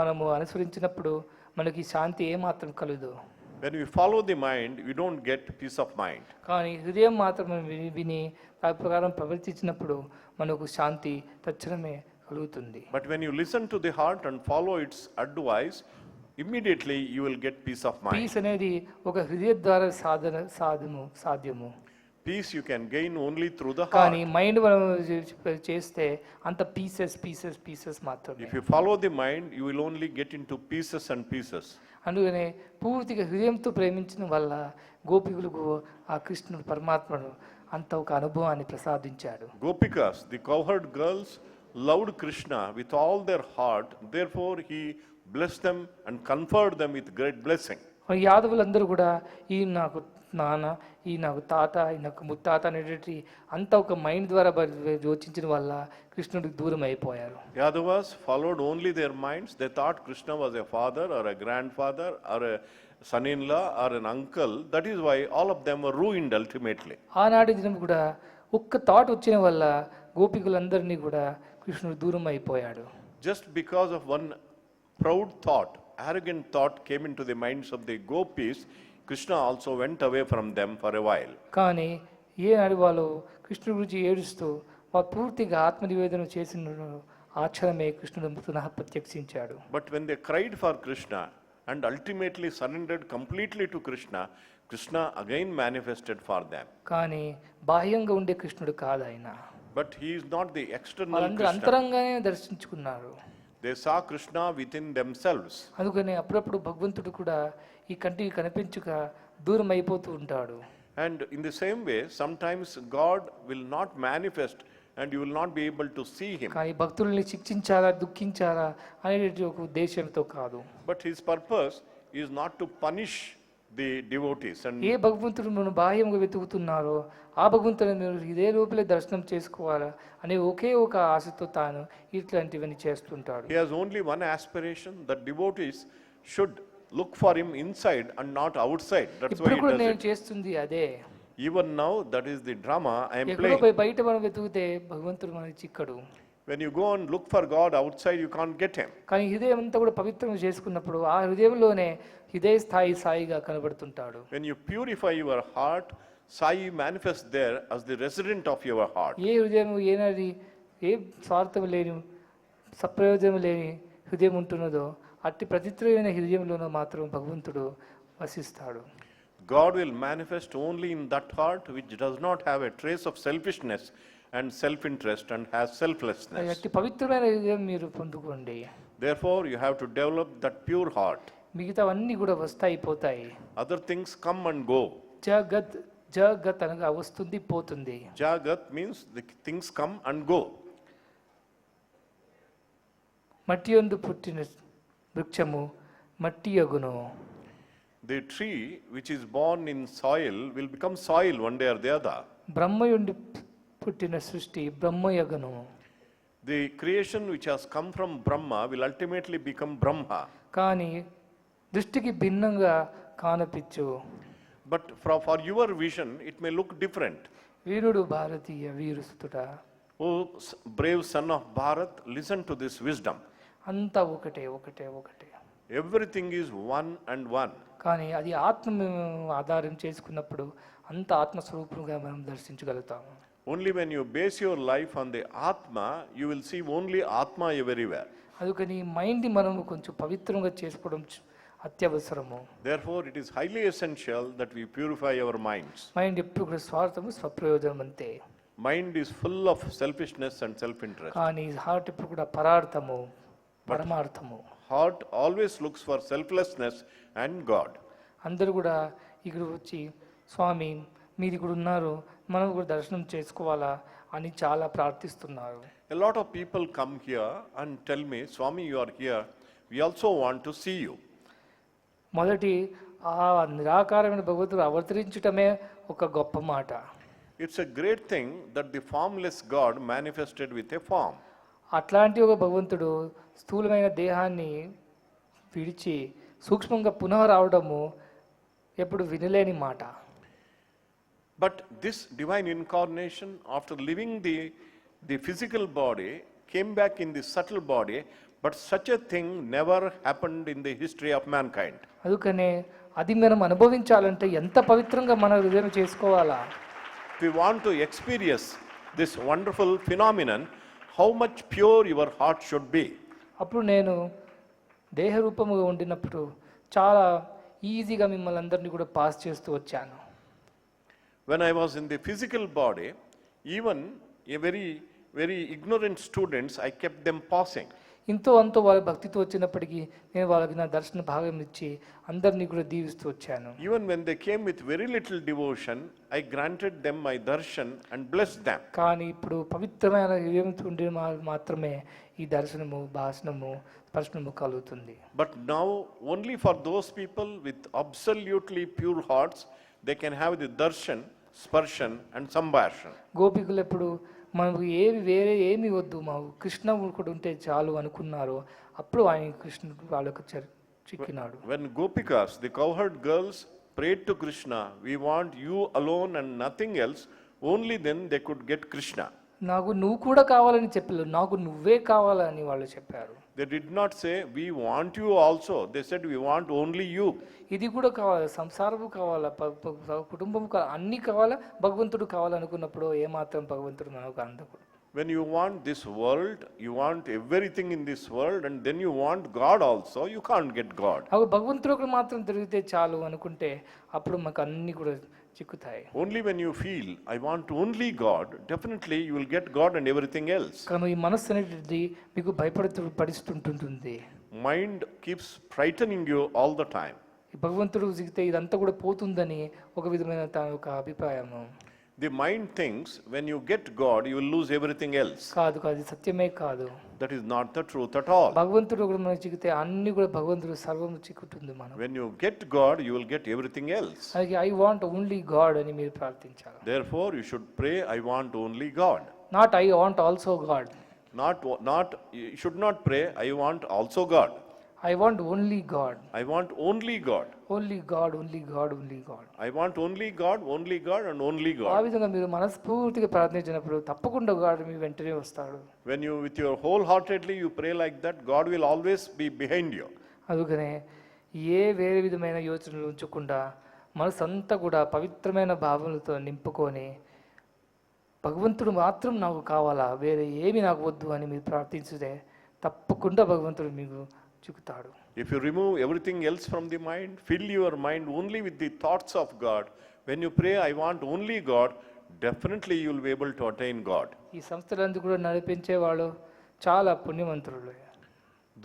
[SPEAKER 8] మనము అనుసరించినప్పుడు మనకి శాంతి ఏమాత్రం కలదు.
[SPEAKER 9] When we follow the mind, we don't get peace of mind.
[SPEAKER 8] కానీ హృదయం మాత్రం విని దాని ప్రకారం ప్రవర్తించినప్పుడు మనకు శాంతి తక్షణమే కలుగుతుంది.
[SPEAKER 9] But when you listen to the heart and follow its advice, immediately you will get peace of mind.
[SPEAKER 8] Peace అనేది ఒక హృదయ ద్వారా సాధ్యము.
[SPEAKER 9] Peace you can gain only through the
[SPEAKER 8] కానీ
[SPEAKER 9] heart.
[SPEAKER 8] మైండ్ మనం చేస్తే అంత పీసెస్ మాత్రమే.
[SPEAKER 9] If you follow the mind, you will only get into pieces and pieces.
[SPEAKER 8] అందుకనే పూర్తిగా హృదయంతో ప్రేమించిన వల్ల గోపికులకు ఆ కృష్ణుడు పరమాత్మను అంత ఒక అనుభవాన్ని ప్రసాదించాడు.
[SPEAKER 9] Gopikas, the cowherd girls, loved Krishna with all their heart. Therefore, he blessed them and conferred them with great blessing.
[SPEAKER 8] యాదవులందరూ కూడా ఈ నాకు నాన్న, ఈ నాకు తాత, ఈ నాకు ముత్తాత అనేటువంటి అంతా ఒక మైండ్ ద్వారా యోచించిన వల్ల కృష్ణుడికి దూరం అయిపోయారు.
[SPEAKER 9] Yadavas followed only their minds. They thought Krishna was a father or a grandfather or a son-in-law or an uncle. That is why all of them were ruined ultimately.
[SPEAKER 8] ఆనాటి దినం కూడా ఒక్క థాట్ వచ్చిన వల్ల గోపికులందరినీ కూడా కృష్ణుడు దూరం అయిపోయాడు.
[SPEAKER 9] Just because of one proud thought, arrogant thought came into the minds of the gopis, Krishna also went away from them for a while.
[SPEAKER 8] కానీ ఏనాడు వాళ్ళు కృష్ణుడి గురించి ఏడుస్తూ వారు పూర్తిగా ఆత్మనివేదన చేసిన ఆ క్షణమే కృష్ణుడు పునః ప్రత్యక్షించాడు.
[SPEAKER 9] But when they cried for Krishna and ultimately surrendered completely to Krishna, Krishna again manifested for them.
[SPEAKER 8] కానీ బాహ్యంగా ఉండే కృష్ణుడు కాదు ఆయన.
[SPEAKER 9] But he is not the external
[SPEAKER 8] వాళ్ళందరూ
[SPEAKER 9] Krishna.
[SPEAKER 8] అంతరంగానే దర్శించుకున్నారు.
[SPEAKER 9] They saw Krishna within themselves.
[SPEAKER 8] అందుకని అప్పుడప్పుడు భగవంతుడు కూడా ఈ కంటికి కనిపించక దూరం అయిపోతూ ఉంటాడు.
[SPEAKER 9] And in the same way, sometimes God will not manifest and you will not be able to see him.
[SPEAKER 8] కానీ భక్తుల్ని శిక్షించాలా, దుఃఖించాలా అనేది ఒక ఉద్దేశంతో కాదు.
[SPEAKER 9] But his purpose is not to punish the devotees. And
[SPEAKER 8] ఏ భగవంతుడు మనం బాహ్యంగా వెతుకుతున్నారో ఆ భగవంతుని మీరు ఇదే లోపలే దర్శనం చేసుకోవాలా అనే ఒకే ఒక ఆశతో తాను ఇట్లాంటివన్నీ చేస్తుంటాడు.
[SPEAKER 9] he has only one aspiration, that devotees should look for him inside and not outside. That's why
[SPEAKER 8] ఇప్పుడు
[SPEAKER 9] he
[SPEAKER 8] కూడా
[SPEAKER 9] does
[SPEAKER 8] నేను
[SPEAKER 9] it.
[SPEAKER 8] చేస్తుంది అదే.
[SPEAKER 9] Even now, that is the drama I am
[SPEAKER 8] ఎక్కడో
[SPEAKER 9] playing.
[SPEAKER 8] పోయి బయట మనం వెతుకుతే భగవంతుడు మనకి చిక్కడు.
[SPEAKER 9] When you go and look for God outside, you can't get him.
[SPEAKER 8] కానీ హృదయం అంతా కూడా పవిత్రంగా చేసుకున్నప్పుడు ఆ హృదయంలోనే హృదయ సాయిగా కనబడుతుంటాడు.
[SPEAKER 9] When you purify your heart, Sai manifests there as the resident of your heart.
[SPEAKER 8] ఏ హృదయం ఏనాది ఏ స్వార్థం లేని సప్రయోజనం లేని హృదయం ఉంటున్నదో అట్టి పవిత్రమైన హృదయంలోనూ మాత్రం భగవంతుడు వసిస్తాడు.
[SPEAKER 9] God will manifest only in that heart which does not have a trace of selfishness and self-interest and has selflessness.
[SPEAKER 8] అట్టి పవిత్రమైన హృదయం మీరు పొందుకోండి.
[SPEAKER 9] Therefore, you have to develop that pure heart.
[SPEAKER 8] మిగతావన్నీ కూడా వస్తాయి పోతాయి.
[SPEAKER 9] Other things come and go.
[SPEAKER 8] జగత్ అనగా వస్తుంది పోతుంది.
[SPEAKER 9] Jagat means the things come and go.
[SPEAKER 8] మట్టి యందు పుట్టిన వృక్షము మట్టి యగును.
[SPEAKER 9] The tree which is born in soil will become soil one day or the other.
[SPEAKER 8] బ్రహ్మ యందు పుట్టిన సృష్టి బ్రహ్మ యగును.
[SPEAKER 9] The creation which has come from Brahma will ultimately become Brahma.
[SPEAKER 8] కానీ దృష్టికి భిన్నంగా కానపించు.
[SPEAKER 9] But for your vision, it may look different.
[SPEAKER 8] Veerudu Bharatiya వీరుస్తుట.
[SPEAKER 9] Oh, brave son of Bharat, listen to this wisdom.
[SPEAKER 8] అంతా ఒకటే ఒకటే ఒకటే.
[SPEAKER 9] Everything is one and one.
[SPEAKER 8] కానీ అది ఆత్మ ఆధారం చేసుకున్నప్పుడు అంత ఆత్మస్వరూపంగా మనం దర్శించగలుగుతాము.
[SPEAKER 9] Only when you base your life on the Atma, you will see only Atma everywhere.
[SPEAKER 8] అందుకని మైండ్ని మనం కొంచెం పవిత్రంగా చేసుకోవడం అత్యవసరము.
[SPEAKER 9] Therefore, it is highly essential that we purify our minds.
[SPEAKER 8] Mind ఎప్పుడు కూడా స్వార్థము స్వప్రయోజనం అంతే.
[SPEAKER 9] Mind is full of selfishness and self-interest.
[SPEAKER 8] కానీ హార్ట్ ఎప్పుడు కూడా పరార్థము పరమార్థము.
[SPEAKER 9] Heart always looks for selflessness and God.
[SPEAKER 8] అందరూ కూడా ఇక్కడ వచ్చి స్వామి మీరు ఇక్కడ ఉన్నారు మనం కూడా దర్శనం చేసుకోవాలా అని చాలా ప్రార్థిస్తున్నారు.
[SPEAKER 9] A lot of people come here and tell me, Swami, you are here. We also want to see you.
[SPEAKER 8] మొదటి ఆ నిరాకారమైన భగవంతుడు అవతరించటమే ఒక గొప్ప మాట.
[SPEAKER 9] It's a great thing that the formless God manifested with a form.
[SPEAKER 8] అట్లాంటి ఒక భగవంతుడు స్థూలమైన దేహాన్ని విడిచి సూక్ష్మంగా పునః రావడము ఎప్పుడు వినలేని మాట.
[SPEAKER 9] But this divine incarnation, after leaving the physical body, came back in the subtle body, but such a thing never happened in the history of mankind.
[SPEAKER 8] అందుకనే అది మనం అనుభవించాలంటే ఎంత పవిత్రంగా మన హృదయం చేసుకోవాలా.
[SPEAKER 9] If you want to experience this wonderful phenomenon, how much pure your heart should be.
[SPEAKER 8] అప్పుడు నేను దేహ రూపముగా ఉండినప్పుడు చాలా ఈజీగా మిమ్మల్ని అందరినీ కూడా పాస్ చేస్తూ వచ్చాను.
[SPEAKER 9] When I was in the physical body, even a very ignorant students, I kept them passing.
[SPEAKER 8] ఇంతో అంతో వాళ్ళ భక్తితో వచ్చినప్పటికీ నేను వాళ్ళకి నా దర్శన భాగం ఇచ్చి అందరినీ కూడా దీవిస్తూ వచ్చాను.
[SPEAKER 9] Even when they came with very little devotion, I granted them my darshan and blessed them.
[SPEAKER 8] కానీ ఇప్పుడు పవిత్రమైన హృదయంతో ఉండే మాత్రమే ఈ దర్శనము భాషణము స్పర్శనము కలుగుతుంది.
[SPEAKER 9] But now only for those people with absolutely pure hearts, they can have the darshan, sparshan and sambhashan.
[SPEAKER 8] గోపికులు ఎప్పుడు మనకు వేరే ఏమి వద్దు, మాకు కృష్ణ కూడా ఉంటే చాలు అనుకున్నారు. అప్పుడు ఆయన కృష్ణుడు వాళ్ళకు చిక్కినాడు.
[SPEAKER 9] When Gopikas, the cowherd girls, prayed to Krishna, we want you alone and nothing else, only then they could get Krishna.
[SPEAKER 8] నాకు నువ్వు కూడా కావాలని చెప్పలేదు, నాకు నువ్వే కావాలని వాళ్ళు చెప్పారు.
[SPEAKER 9] They did not say, we want you also. They said, we want only you.
[SPEAKER 8] ఇది కూడా కావాలి, సంసారము కావాలా, కుటుంబం కావాలి, అన్నీ కావాలా, భగవంతుడు కావాలనుకున్నప్పుడు ఏమాత్రం భగవంతుడు మనకు అందకూడదు.
[SPEAKER 9] When you want this world, you want everything in this world, and then you want God also, you can't get God.
[SPEAKER 8] అవి భగవంతుడు మాత్రం దొరికితే చాలు అనుకుంటే అప్పుడు మనకు అన్నీ కూడా చిక్కుతాయి.
[SPEAKER 9] Only when you feel, I want only God, definitely you will get God and everything else.
[SPEAKER 8] కానీ ఈ మనస్సు అనేది మీకు పడిస్తుంటుంది.
[SPEAKER 9] Mind keeps frightening you all the time.
[SPEAKER 8] ఈ భగవంతుడు దిగితే ఇదంతా కూడా పోతుందని ఒక విధమైన ఒక అభిప్రాయము.
[SPEAKER 9] The mind thinks when you get God, you will lose everything else.
[SPEAKER 8] కాదు కాదు, సత్యమే కాదు.
[SPEAKER 9] That is not the truth at all.
[SPEAKER 8] భగవంతుడు కూడా మనకు చిక్కితే అన్ని కూడా భగవంతుడు సర్వము చిక్కుతుంది మనం.
[SPEAKER 9] When you get God, you will get everything else.
[SPEAKER 8] అలాగే ఐ వాంట్ ఓన్లీ గాడ్ అని మీరు ప్రార్థించాలి.
[SPEAKER 9] Therefore, you should pray, I want only God.
[SPEAKER 8] Not I want also God.
[SPEAKER 9] You should not pray, I want also God.
[SPEAKER 8] I want only God.
[SPEAKER 9] I want only God.
[SPEAKER 8] Only God, only God, only God.
[SPEAKER 9] I want only God and only
[SPEAKER 8] ఆ
[SPEAKER 9] God.
[SPEAKER 8] విధంగా మీరు మనస్ఫూర్తిగా ప్రార్థించినప్పుడు తప్పకుండా God మీ వెంటనే వస్తాడు.
[SPEAKER 9] When you with your wholeheartedly you pray like that, God will always be behind you.
[SPEAKER 8] అందుకనే వేరే విధమైన యోచనలు ఉంచకుండా మనసంతా కూడా పవిత్రమైన భావనలతో నింపుకొని భగవంతుడు మాత్రం నాకు కావాలా, వేరే ఏమి నాకు వద్దు అని మీరు ప్రార్థించితే తప్పకుండా భగవంతుడు మీకు చిక్కుతాడు.
[SPEAKER 9] If you remove everything else from the mind, fill your mind only with the thoughts of God, when you pray, I want only God, definitely you will be able to attain God.
[SPEAKER 8] ఈ సంస్థలందు కూడా నడిపించే వాళ్ళు చాలా పుణ్యవంతులు.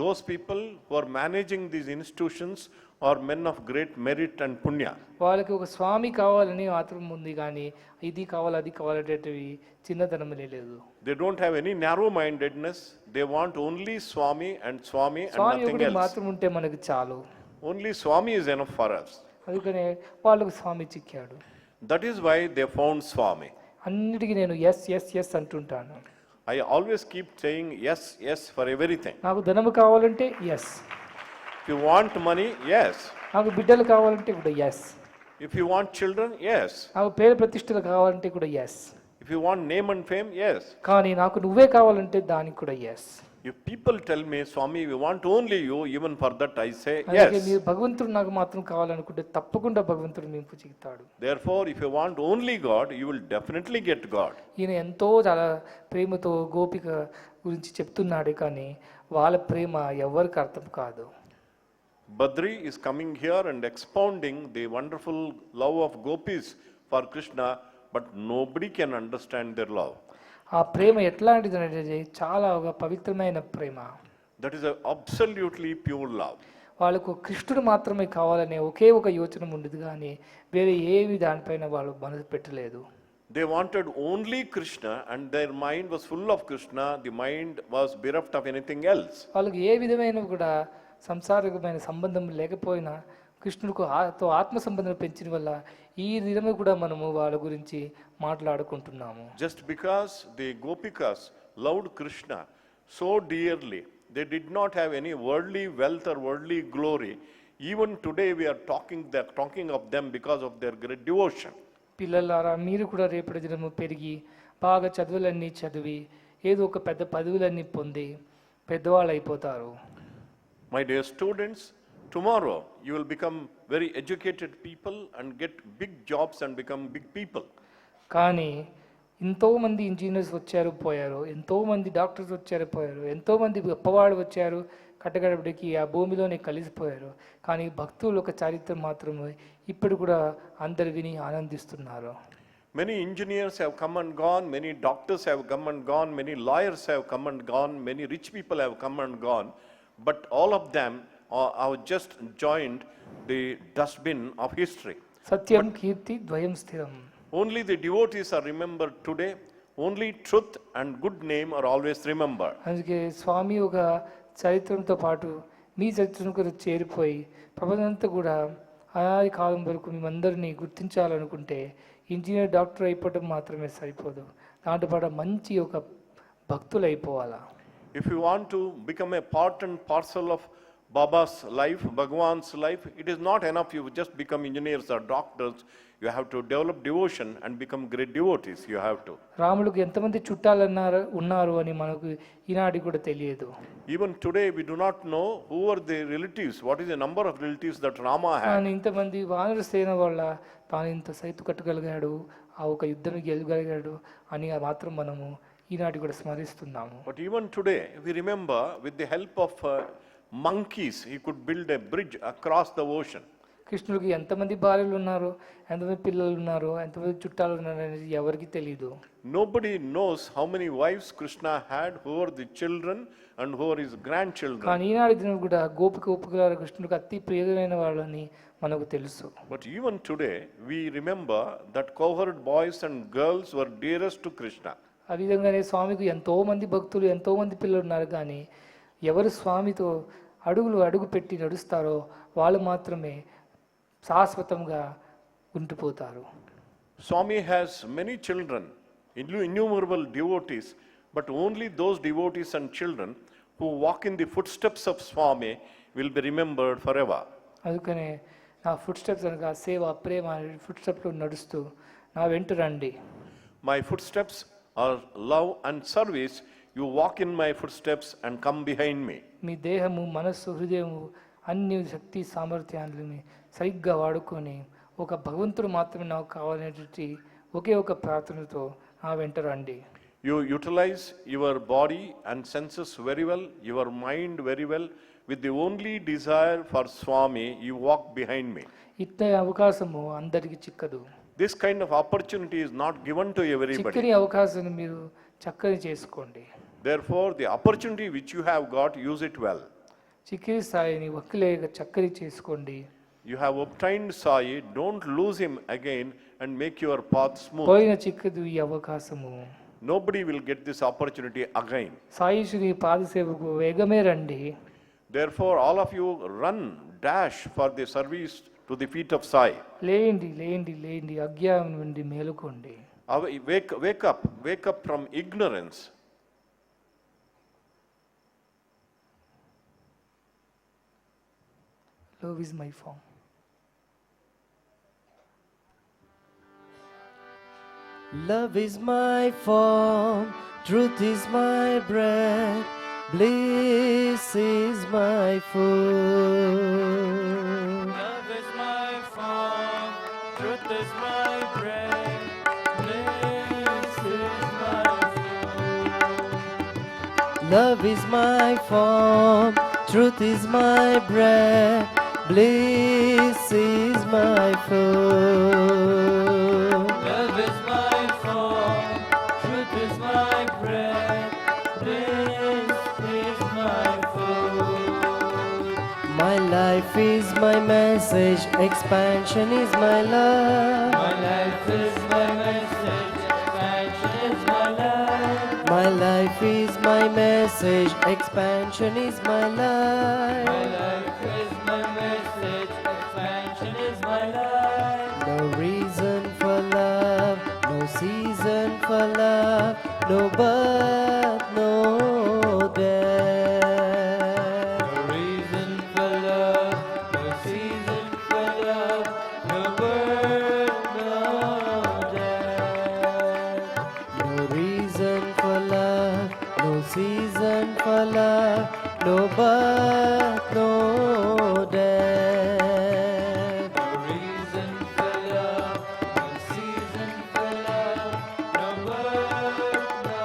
[SPEAKER 9] Those people who are managing these institutions are men of great merit and punya.
[SPEAKER 8] వాళ్ళకి ఒక స్వామి కావాలని మాత్రం ఉంది, కానీ ఇది కావాలి అది కావాలనేటివి చిన్నతనం లేదు.
[SPEAKER 9] They don't have any narrow mindedness. They want only Swami and nothing
[SPEAKER 8] Swamy
[SPEAKER 9] else.
[SPEAKER 8] మాత్రం ఉంటే మనకు చాలు.
[SPEAKER 9] Only Swami is enough for us.
[SPEAKER 8] అందుకనే వాళ్ళకు స్వామి చిక్కాడు.
[SPEAKER 9] That is why they found Swami.
[SPEAKER 8] అన్నిటికీ నేను ఎస్ ఎస్ ఎస్ అంటుంటాను.
[SPEAKER 9] I always keep saying yes for everything.
[SPEAKER 8] నాకు ధనము కావాలంటే yes.
[SPEAKER 9] If you want money, yes.
[SPEAKER 8] నాకు బిడ్డలు కావాలంటే కూడా yes.
[SPEAKER 9] If you want children, yes.
[SPEAKER 8] నాకు పేరు ప్రతిష్టలు కావాలంటే కూడా yes.
[SPEAKER 9] If you want name and fame, yes.
[SPEAKER 8] కానీ నాకు నువ్వే కావాలంటే దానికి కూడా yes.
[SPEAKER 9] If people tell me, Swami, we want only you, even for that I say yes.
[SPEAKER 8] మీరు భగవంతుడు నాకు మాత్రం కావాలనుకుంటే తప్పకుండా భగవంతుడు మీకు చిక్కుతాడు.
[SPEAKER 9] Therefore, if you want only God, you will definitely get God.
[SPEAKER 8] ఈయన ఎంతో చాలా ప్రేమతో గోపిక గురించి చెప్తున్నాడు, కానీ వాళ్ళ ప్రేమ ఎవరికి అర్థం కాదు.
[SPEAKER 9] Badri is coming here and expounding the wonderful love of gopis for Krishna, but nobody can understand their love.
[SPEAKER 8] ఆ ప్రేమ ఎట్లాంటిది అనేది చాలా ఒక పవిత్రమైన ప్రేమ.
[SPEAKER 9] That is an absolutely pure love.
[SPEAKER 8] వాళ్ళకు కృష్ణుడు మాత్రమే కావాలనే ఒకే ఒక యోచన ఉండదు, కానీ వేరే ఏవి దానిపైన వాళ్ళు మనసు పెట్టలేదు.
[SPEAKER 9] They wanted only Krishna and their mind was full of Krishna. The mind was bereft of anything else.
[SPEAKER 8] వాళ్ళకి ఏ విధమైన కూడా సంసారికమైన సంబంధం లేకపోయినా కృష్ణుడికి ఆత్మ సంబంధం పెంచిన వల్ల ఈ దినము కూడా మనము వాళ్ళ గురించి మాట్లాడుకుంటున్నాము.
[SPEAKER 9] Just because the Gopikas loved Krishna so dearly, they did not have any worldly wealth or worldly glory. Even today we are talking of them because of their great devotion.
[SPEAKER 8] పిల్లలారా, మీరు కూడా రేపటి దినము పెరిగి బాగా చదువులన్నీ చదివి ఏదో ఒక పెద్ద పదవులన్నీ పొంది పెద్దవాళ్ళు అయిపోతారు.
[SPEAKER 9] My dear students, tomorrow you will become very educated people and get big jobs and become big people.
[SPEAKER 8] కానీ ఎంతోమంది ఇంజనీర్స్ వచ్చారు పోయారు, ఎంతోమంది డాక్టర్స్ వచ్చారు పోయారు, ఎంతోమంది గొప్పవాళ్ళు వచ్చారు కట్టగడపడికి ఆ భూమిలోనే కలిసిపోయారు. కానీ భక్తులు ఒక చరిత్ర మాత్రమే ఇప్పుడు కూడా అందరు విని ఆనందిస్తున్నారు.
[SPEAKER 9] Many engineers have come and gone, many doctors have come and gone, many lawyers have come and gone, many rich people have come and gone, but all of them have just joined the dustbin of history.
[SPEAKER 8] సత్యం కీర్తి ద్వయం స్థిరం.
[SPEAKER 9] Only the devotees are remembered today. Only truth and good name are always remembered.
[SPEAKER 8] అందుకే స్వామి ఒక చరిత్రతో పాటు మీ చరిత్రను కూడా చేరిపోయి ప్రపంచంతా కూడా ఆనాది కాలం వరకు మేమందరినీ గుర్తించాలనుకుంటే engineer doctor అయిపోవడం మాత్రమే సరిపోదు, దాంట్లో పాటు మంచి ఒక భక్తులు అయిపోవాలా.
[SPEAKER 9] If you want to become a part and parcel of Baba's life, Bhagwan's life, it is not enough you just become engineers or doctors. You have to develop devotion and become great devotees. You have to.
[SPEAKER 8] రాముడికి ఎంతమంది చుట్టాలు ఉన్నారు అని మనకు ఈనాటి కూడా తెలియదు.
[SPEAKER 9] Even today we do not know who are the relatives, what is the number of relatives that Rama had.
[SPEAKER 8] కానీ ఇంతమంది వానర సేన వల్ల తాను ఇంత సైతు కట్టగలిగాడు, ఆ ఒక యుద్ధం గెలగలిగాడు అని మాత్రం మనము ఈనాటి కూడా స్మరిస్తున్నాము.
[SPEAKER 9] But even today we remember with the help of monkeys he could build a bridge across the ocean.
[SPEAKER 8] కృష్ణుడికి ఎంతమంది భార్యలు ఉన్నారు, ఎంతమంది పిల్లలు ఉన్నారు, ఎంతమంది చుట్టాలు ఉన్నారు అనేది ఎవరికి తెలియదు.
[SPEAKER 9] Nobody knows how many wives Krishna had, who are the children and who are his grandchildren.
[SPEAKER 8] కానీ ఈనాటి దినం కూడా గోపికల కృష్ణుడికి అతి ప్రియమైన వాళ్ళని మనకు తెలుసు.
[SPEAKER 9] But even today we remember that cohort boys and girls were dearest to Krishna.
[SPEAKER 8] ఆ విధంగానే స్వామికి ఎంతో మంది భక్తులు, ఎంతో మంది పిల్లలు ఉన్నారు. కానీ ఎవరు స్వామితో అడుగు పెట్టి నడుస్తారో వాళ్ళు మాత్రమే శాశ్వతంగా ఉండిపోతారు.
[SPEAKER 9] Swami has many children, innumerable devotees, but only those devotees and children who walk in the footsteps of Swami will be remembered forever.
[SPEAKER 8] అందుకనే నా ఫుట్ స్టెప్స్ అనగా సేవ, ప్రేమ ఫుట్ స్టెప్లో నడుస్తూ నా వెంట రండి.
[SPEAKER 9] My footsteps are love and service. You walk in my footsteps and come behind me.
[SPEAKER 8] మీ దేహము, మనస్సు, హృదయము అన్ని శక్తి సామర్థ్యాలని సరిగ్గా వాడుకొని ఒక భగవంతుడు మాత్రమే నాకు కావాలనేటువంటి ఒకే ఒక ప్రార్థనతో నా వెంట రండి.
[SPEAKER 9] You utilize your body and senses very well, your mind very well. With the only desire for Swami, you walk behind me.
[SPEAKER 8] ఇట్ట అవకాశము అందరికి చిక్కదు.
[SPEAKER 9] This kind of opportunity is not given to everybody.
[SPEAKER 8] చిక్కని అవకాశాన్ని మీరు చక్కని చేసుకోండి.
[SPEAKER 9] Therefore, the opportunity which you have got, use it well.
[SPEAKER 8] చిక్కిరి సాయిని వక్కిలేక చక్కని చేసుకోండి.
[SPEAKER 9] You have obtained Sai, don't lose him again and make your path smooth.
[SPEAKER 8] పోయిన చిక్కదు ఈ అవకాశము.
[SPEAKER 9] Nobody will get this opportunity again.
[SPEAKER 8] Saisri పాదసేవకు వేగమే రండి.
[SPEAKER 9] Therefore, all of you run, dash for the service to the feet of Sai.
[SPEAKER 8] లేండి అజ్ఞానం నుండి మేలుకోండి.
[SPEAKER 9] Wake up from ignorance.
[SPEAKER 8] Love is my form.
[SPEAKER 6] Love is my form, truth is my breath, bliss is my food.
[SPEAKER 10] Love is my form, truth is my breath, bliss is my food.
[SPEAKER 6] Love is my form, truth is my breath, bliss is my food.
[SPEAKER 10] Love is my form, truth is my breath, bliss is my food.
[SPEAKER 6] My life is my message, expansion is my love.
[SPEAKER 10] My life is my message,
[SPEAKER 3] my message, expansion is my life.
[SPEAKER 10] My life is my message, expansion is my life.
[SPEAKER 3] No reason for love, no season for love, no birth, no death.
[SPEAKER 10] No reason for love, no season for love, no birth, no death.
[SPEAKER 3] No reason for love, no season for love, no birth, no death.
[SPEAKER 10] No reason for love, no season for love, no birth, no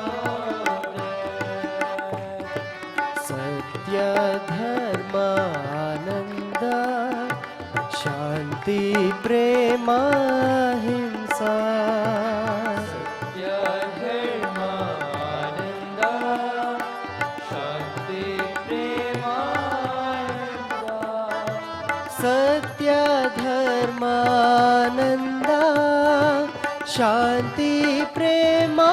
[SPEAKER 10] death.
[SPEAKER 3] Sathya dharma ananda shanti prema himsa.
[SPEAKER 10] Satya dharma ananda, shanti prema ahimsa.
[SPEAKER 3] Satya dharma ananda shanti prema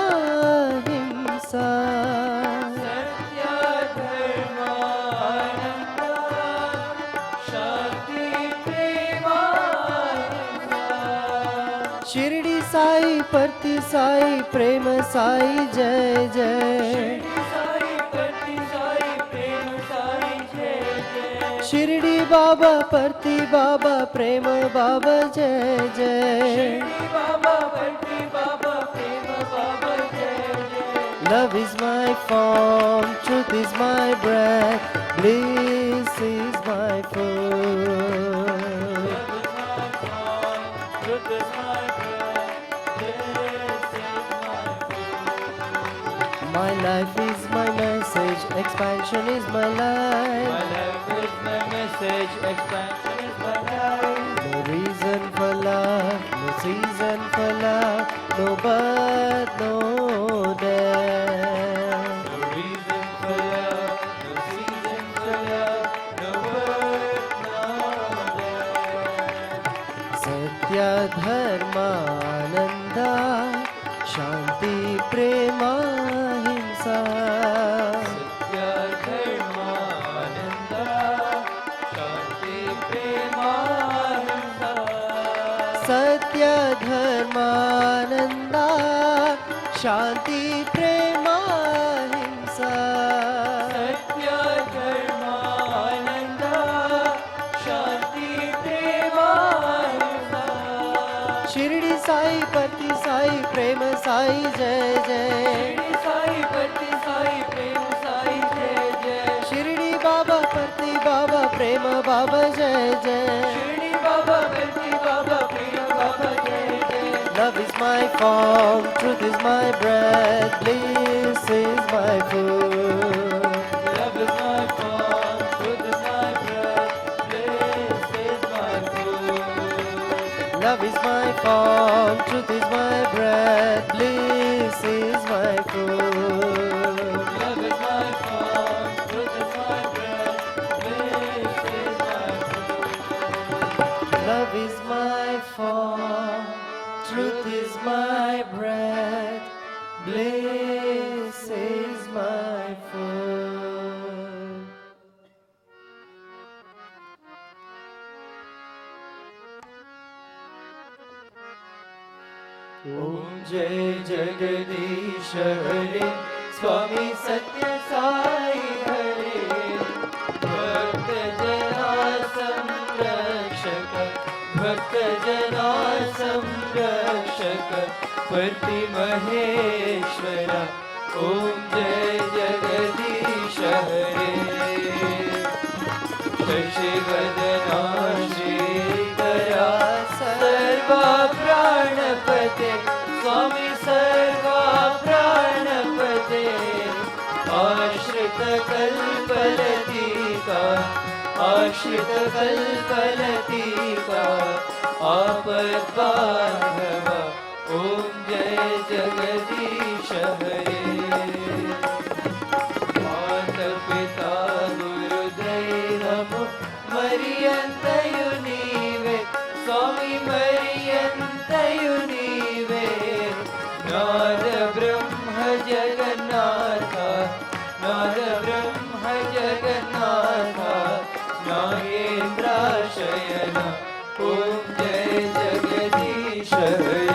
[SPEAKER 3] himsa.
[SPEAKER 10] Satya dharma ananda, shanti prema ahimsa.
[SPEAKER 3] Shirdi Sai Parti Sai Prem Sai Jai Jai.
[SPEAKER 10] Sai Parti Sai Prem Sai Jai Jai.
[SPEAKER 3] Shirdi Baba Parti Baba Prem Baba Jai Jai.
[SPEAKER 10] Shirdi Baba Parti Baba Prem Baba Jai Jai.
[SPEAKER 3] Love is my form, truth is my breath, bliss is my food.
[SPEAKER 10] Truth is my breath, bliss is my food.
[SPEAKER 3] My life is my message, expansion is my
[SPEAKER 10] My
[SPEAKER 3] life.
[SPEAKER 10] life is my message, expansion is my life.
[SPEAKER 3] No reason for love, no season for love, no birth, no death.
[SPEAKER 10] No reason for love, no season for love, no birth, no death.
[SPEAKER 3] Satya dharma ananda shanti prema himsa.
[SPEAKER 10] Satya dharma ananda, shanti prema ahimsa.
[SPEAKER 3] Satya dharma ananda shanti prema himsa.
[SPEAKER 10] Satya dharma ananda, shanti prema ahimsa.
[SPEAKER 3] Shirdi Sai Parti Sai Prem Sai Jai Jai.
[SPEAKER 10] Shirdi Sai Parti Sai Prem Sai Jai Jai.
[SPEAKER 3] Shirdi Baba Parti Baba Prem Baba Jai Jai.
[SPEAKER 10] Shirdi Baba Parti Baba Prem Baba Jai Jai.
[SPEAKER 3] Love is my form, truth is my breath, bliss is my food.
[SPEAKER 10] Love is my form, truth is my breath, bliss is my food.
[SPEAKER 3] Love is my form, truth is my breath, bliss is my food.
[SPEAKER 10] Love is my form, truth is my breath, bliss is my food.
[SPEAKER 3] Love is my form, truth is my breath, bliss is my food.
[SPEAKER 10] Om Jai Jagadish Hare, Swami Sathya Sai Hare, Bhakta Jana Samrakshaka, Bhakta Jana Samrakshaka, Pati Maheshwara. Om Jai Jagadish Hare, Shashi Vadana Shridhara, Sarva Pranapate, Swami Sarva Pranapate, Ashrita Kalpalatika, Ashrita Kalpalatika, Apad Bandhava. Om Jai Jagadish Hare, Mata Pita Guru Daivam Mariyantayu Nive, Swami Mariyantayu Nive, Nada Brahma Jagannatha, Om Jai Jagadish Hare.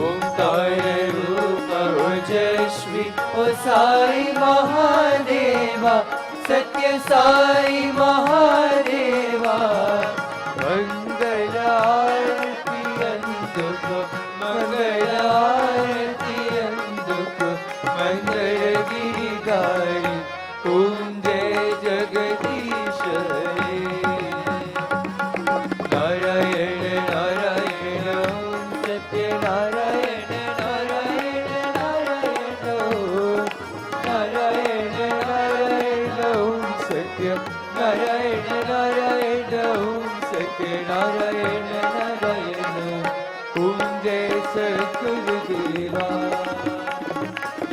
[SPEAKER 10] Om Tara Rupa Ojashvi O Sai Mahadeva Sathya Sai Mahadeva. Mangala Aarti Andukho Mangala Aarti Andukho Mangala Giridhari. Om Jai Jagadish Hare. Narayana Narayana Om Satya Narayana Narayana Narayana Om Narayana Narayana Om Satya Narayana Narayana Om Satya Narayana Narayana Om Jai Satgurudeva.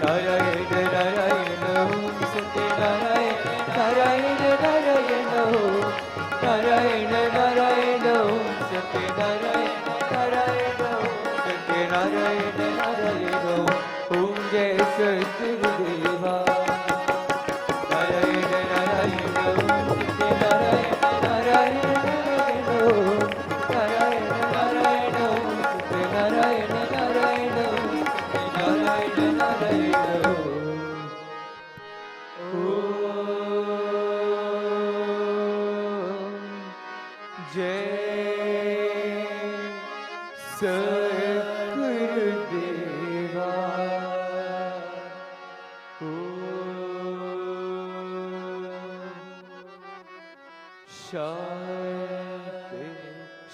[SPEAKER 10] Narayana Narayana Om Satya Narayana Narayana Narayana Om Narayana Narayana Om Satya Narayana Narayana Om Satya Narayana Narayana Om Jai Satgurudeva. Narayana Narayana Om Satya Narayana Narayana Narayana Om Narayana Narayana Om Satya Narayana Narayana Om Satya Narayana Narayana Om. Jai Satgurudeva. Shanti,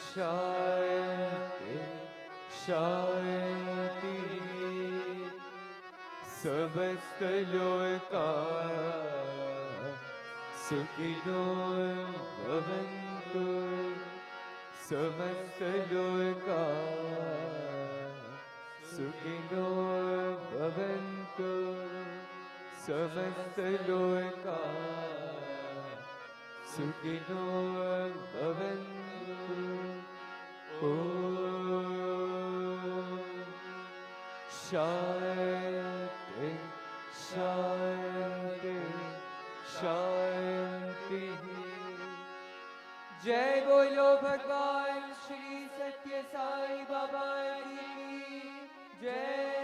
[SPEAKER 10] Shanti, Shanti. समस्त लोका सुखिनो भवन्तु. समस्त लोका सुखिनो भवन्तु. समस्त लोका सुखिनो भवन्तु. शान्ति शान्ति शान्ति. जय बोलो भगवान श्री सत्य साई बाबा की जय.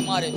[SPEAKER 11] મારે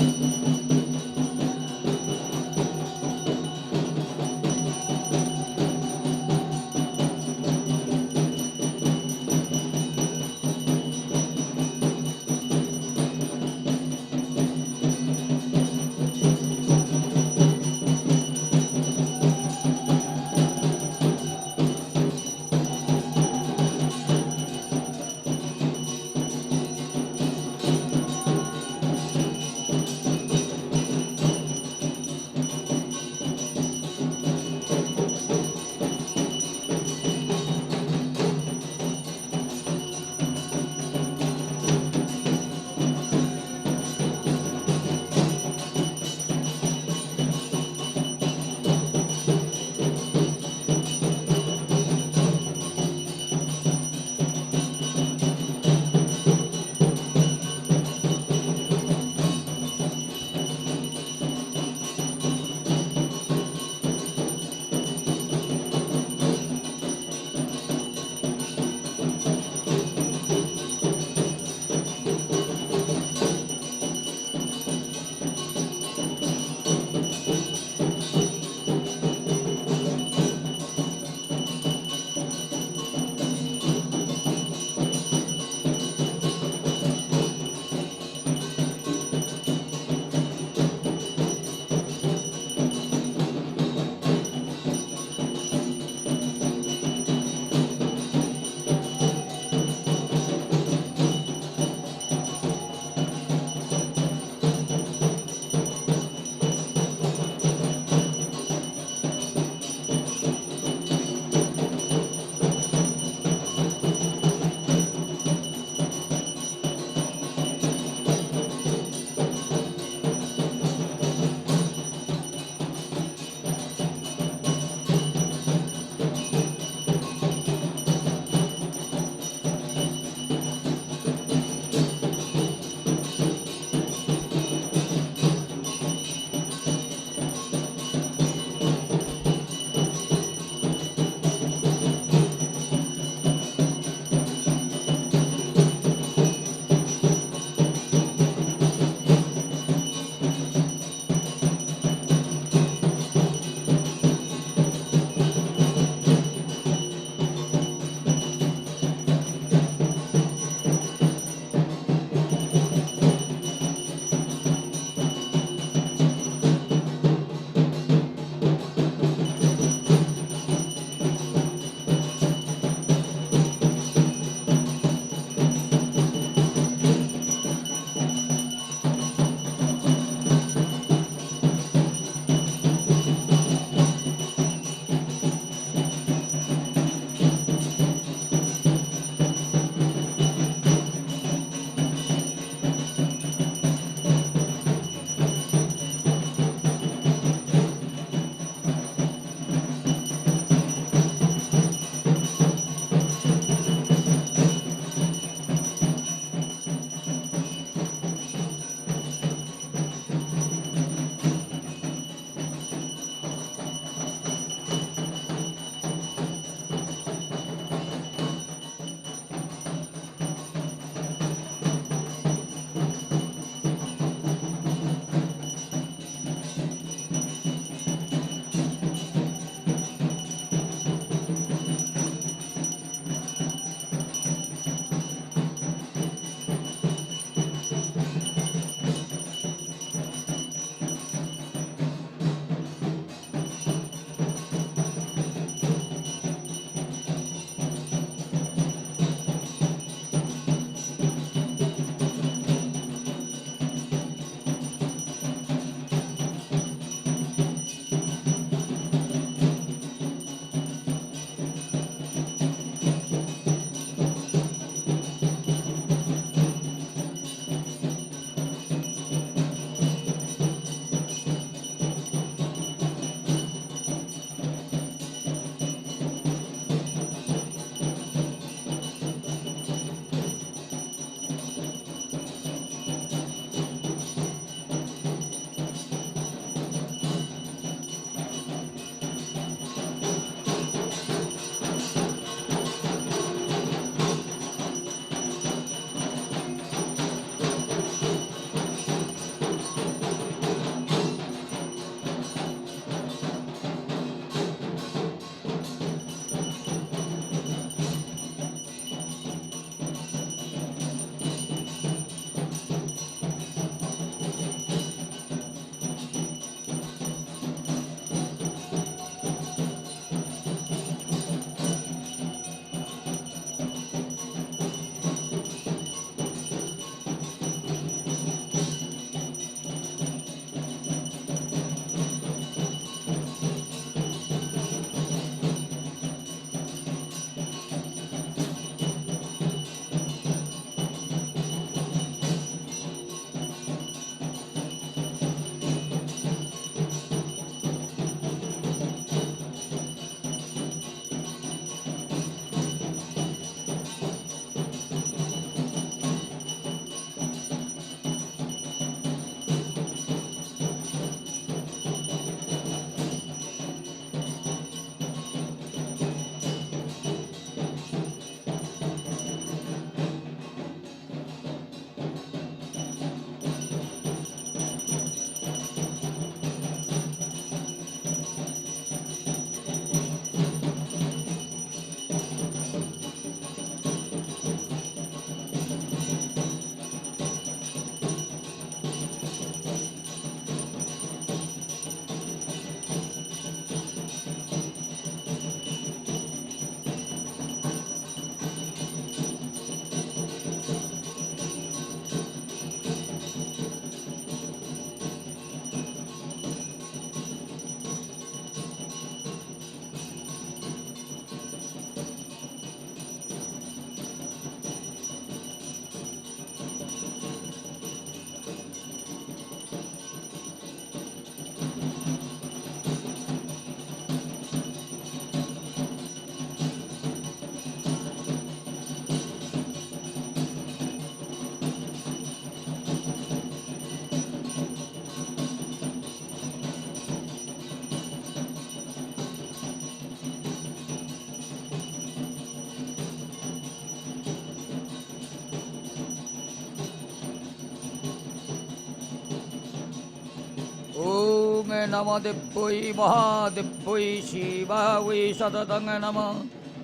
[SPEAKER 11] ॐ नमो दिव्यै महादिव्यै शिवायै सततं नमः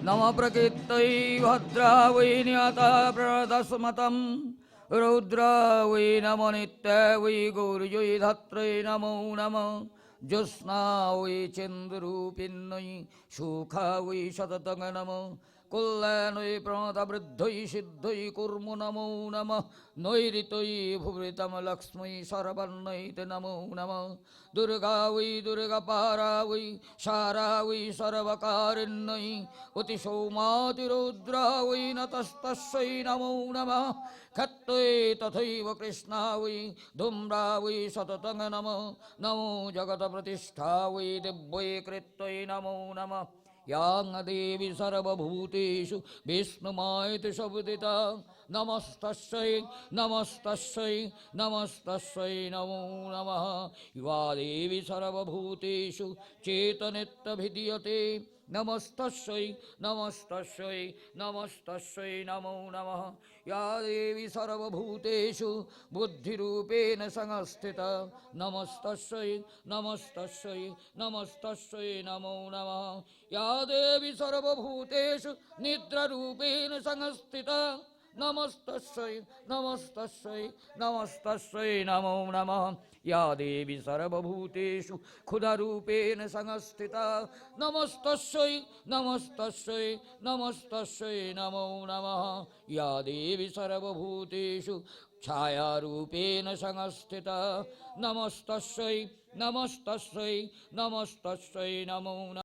[SPEAKER 11] नमः प्रकृत्यै भद्रायै नियता प्रदस्मतं रौद्रायै नमो नित्यायै गौर्यै धत्रै नमो नमः ज्योत्स्नायै चन्द्ररूपिण्यै सुखायै सततं नमः कल्याणै प्रणतवृद्धै सिद्धै कुर्मो नमो नमः नैऋतै भुवृतं लक्ष्मै सर्वर्णै ते नमो नमः दुर्गा वै दुर्गापारा वै सारा वै सर्वकारिण्यै अतिसौमातिरौद्रा वै नतस्तस्यै नमो नमः खट्टै तथैव कृष्णा वै धूम्रा वै सततं नमः नमो जगत्प्रतिष्ठा वै दिव्यै कृत्यै नमो नमः यां देवी सर्वभूतेषु विष्णुमायति शब्दिता नमस्तस्यै नमस्तस्यै नमस्तस्यै नमो नमः या देवी सर्वभूतेषु चेतनित्यभिधीयते नमस्तस्यै नमस्तस्यै नमस्तस्यै नमो नमः या देवी सर्वभूतेषु बुद्धिरूपेण संस्थिता नमस्तस्यै नमस्तस्यै नमस्तस्यै नमो नमः या देवी सर्वभूतेषु निद्रारूपेण संस्थिता नमस्तस्यै नमस्तस्यै नमस्तस्यै नमो नमः या देवी सर्वभूतेषु क्षुधारूपेण संस्थिता नमस्तस्यै नमस्तस्यै नमस्तस्यै नमो नमः या देवी सर्वभूतेषु छायारूपेण संस्थिता नमस्तस्यै नमस्तस्यै नमस्तस्यै नमो नमः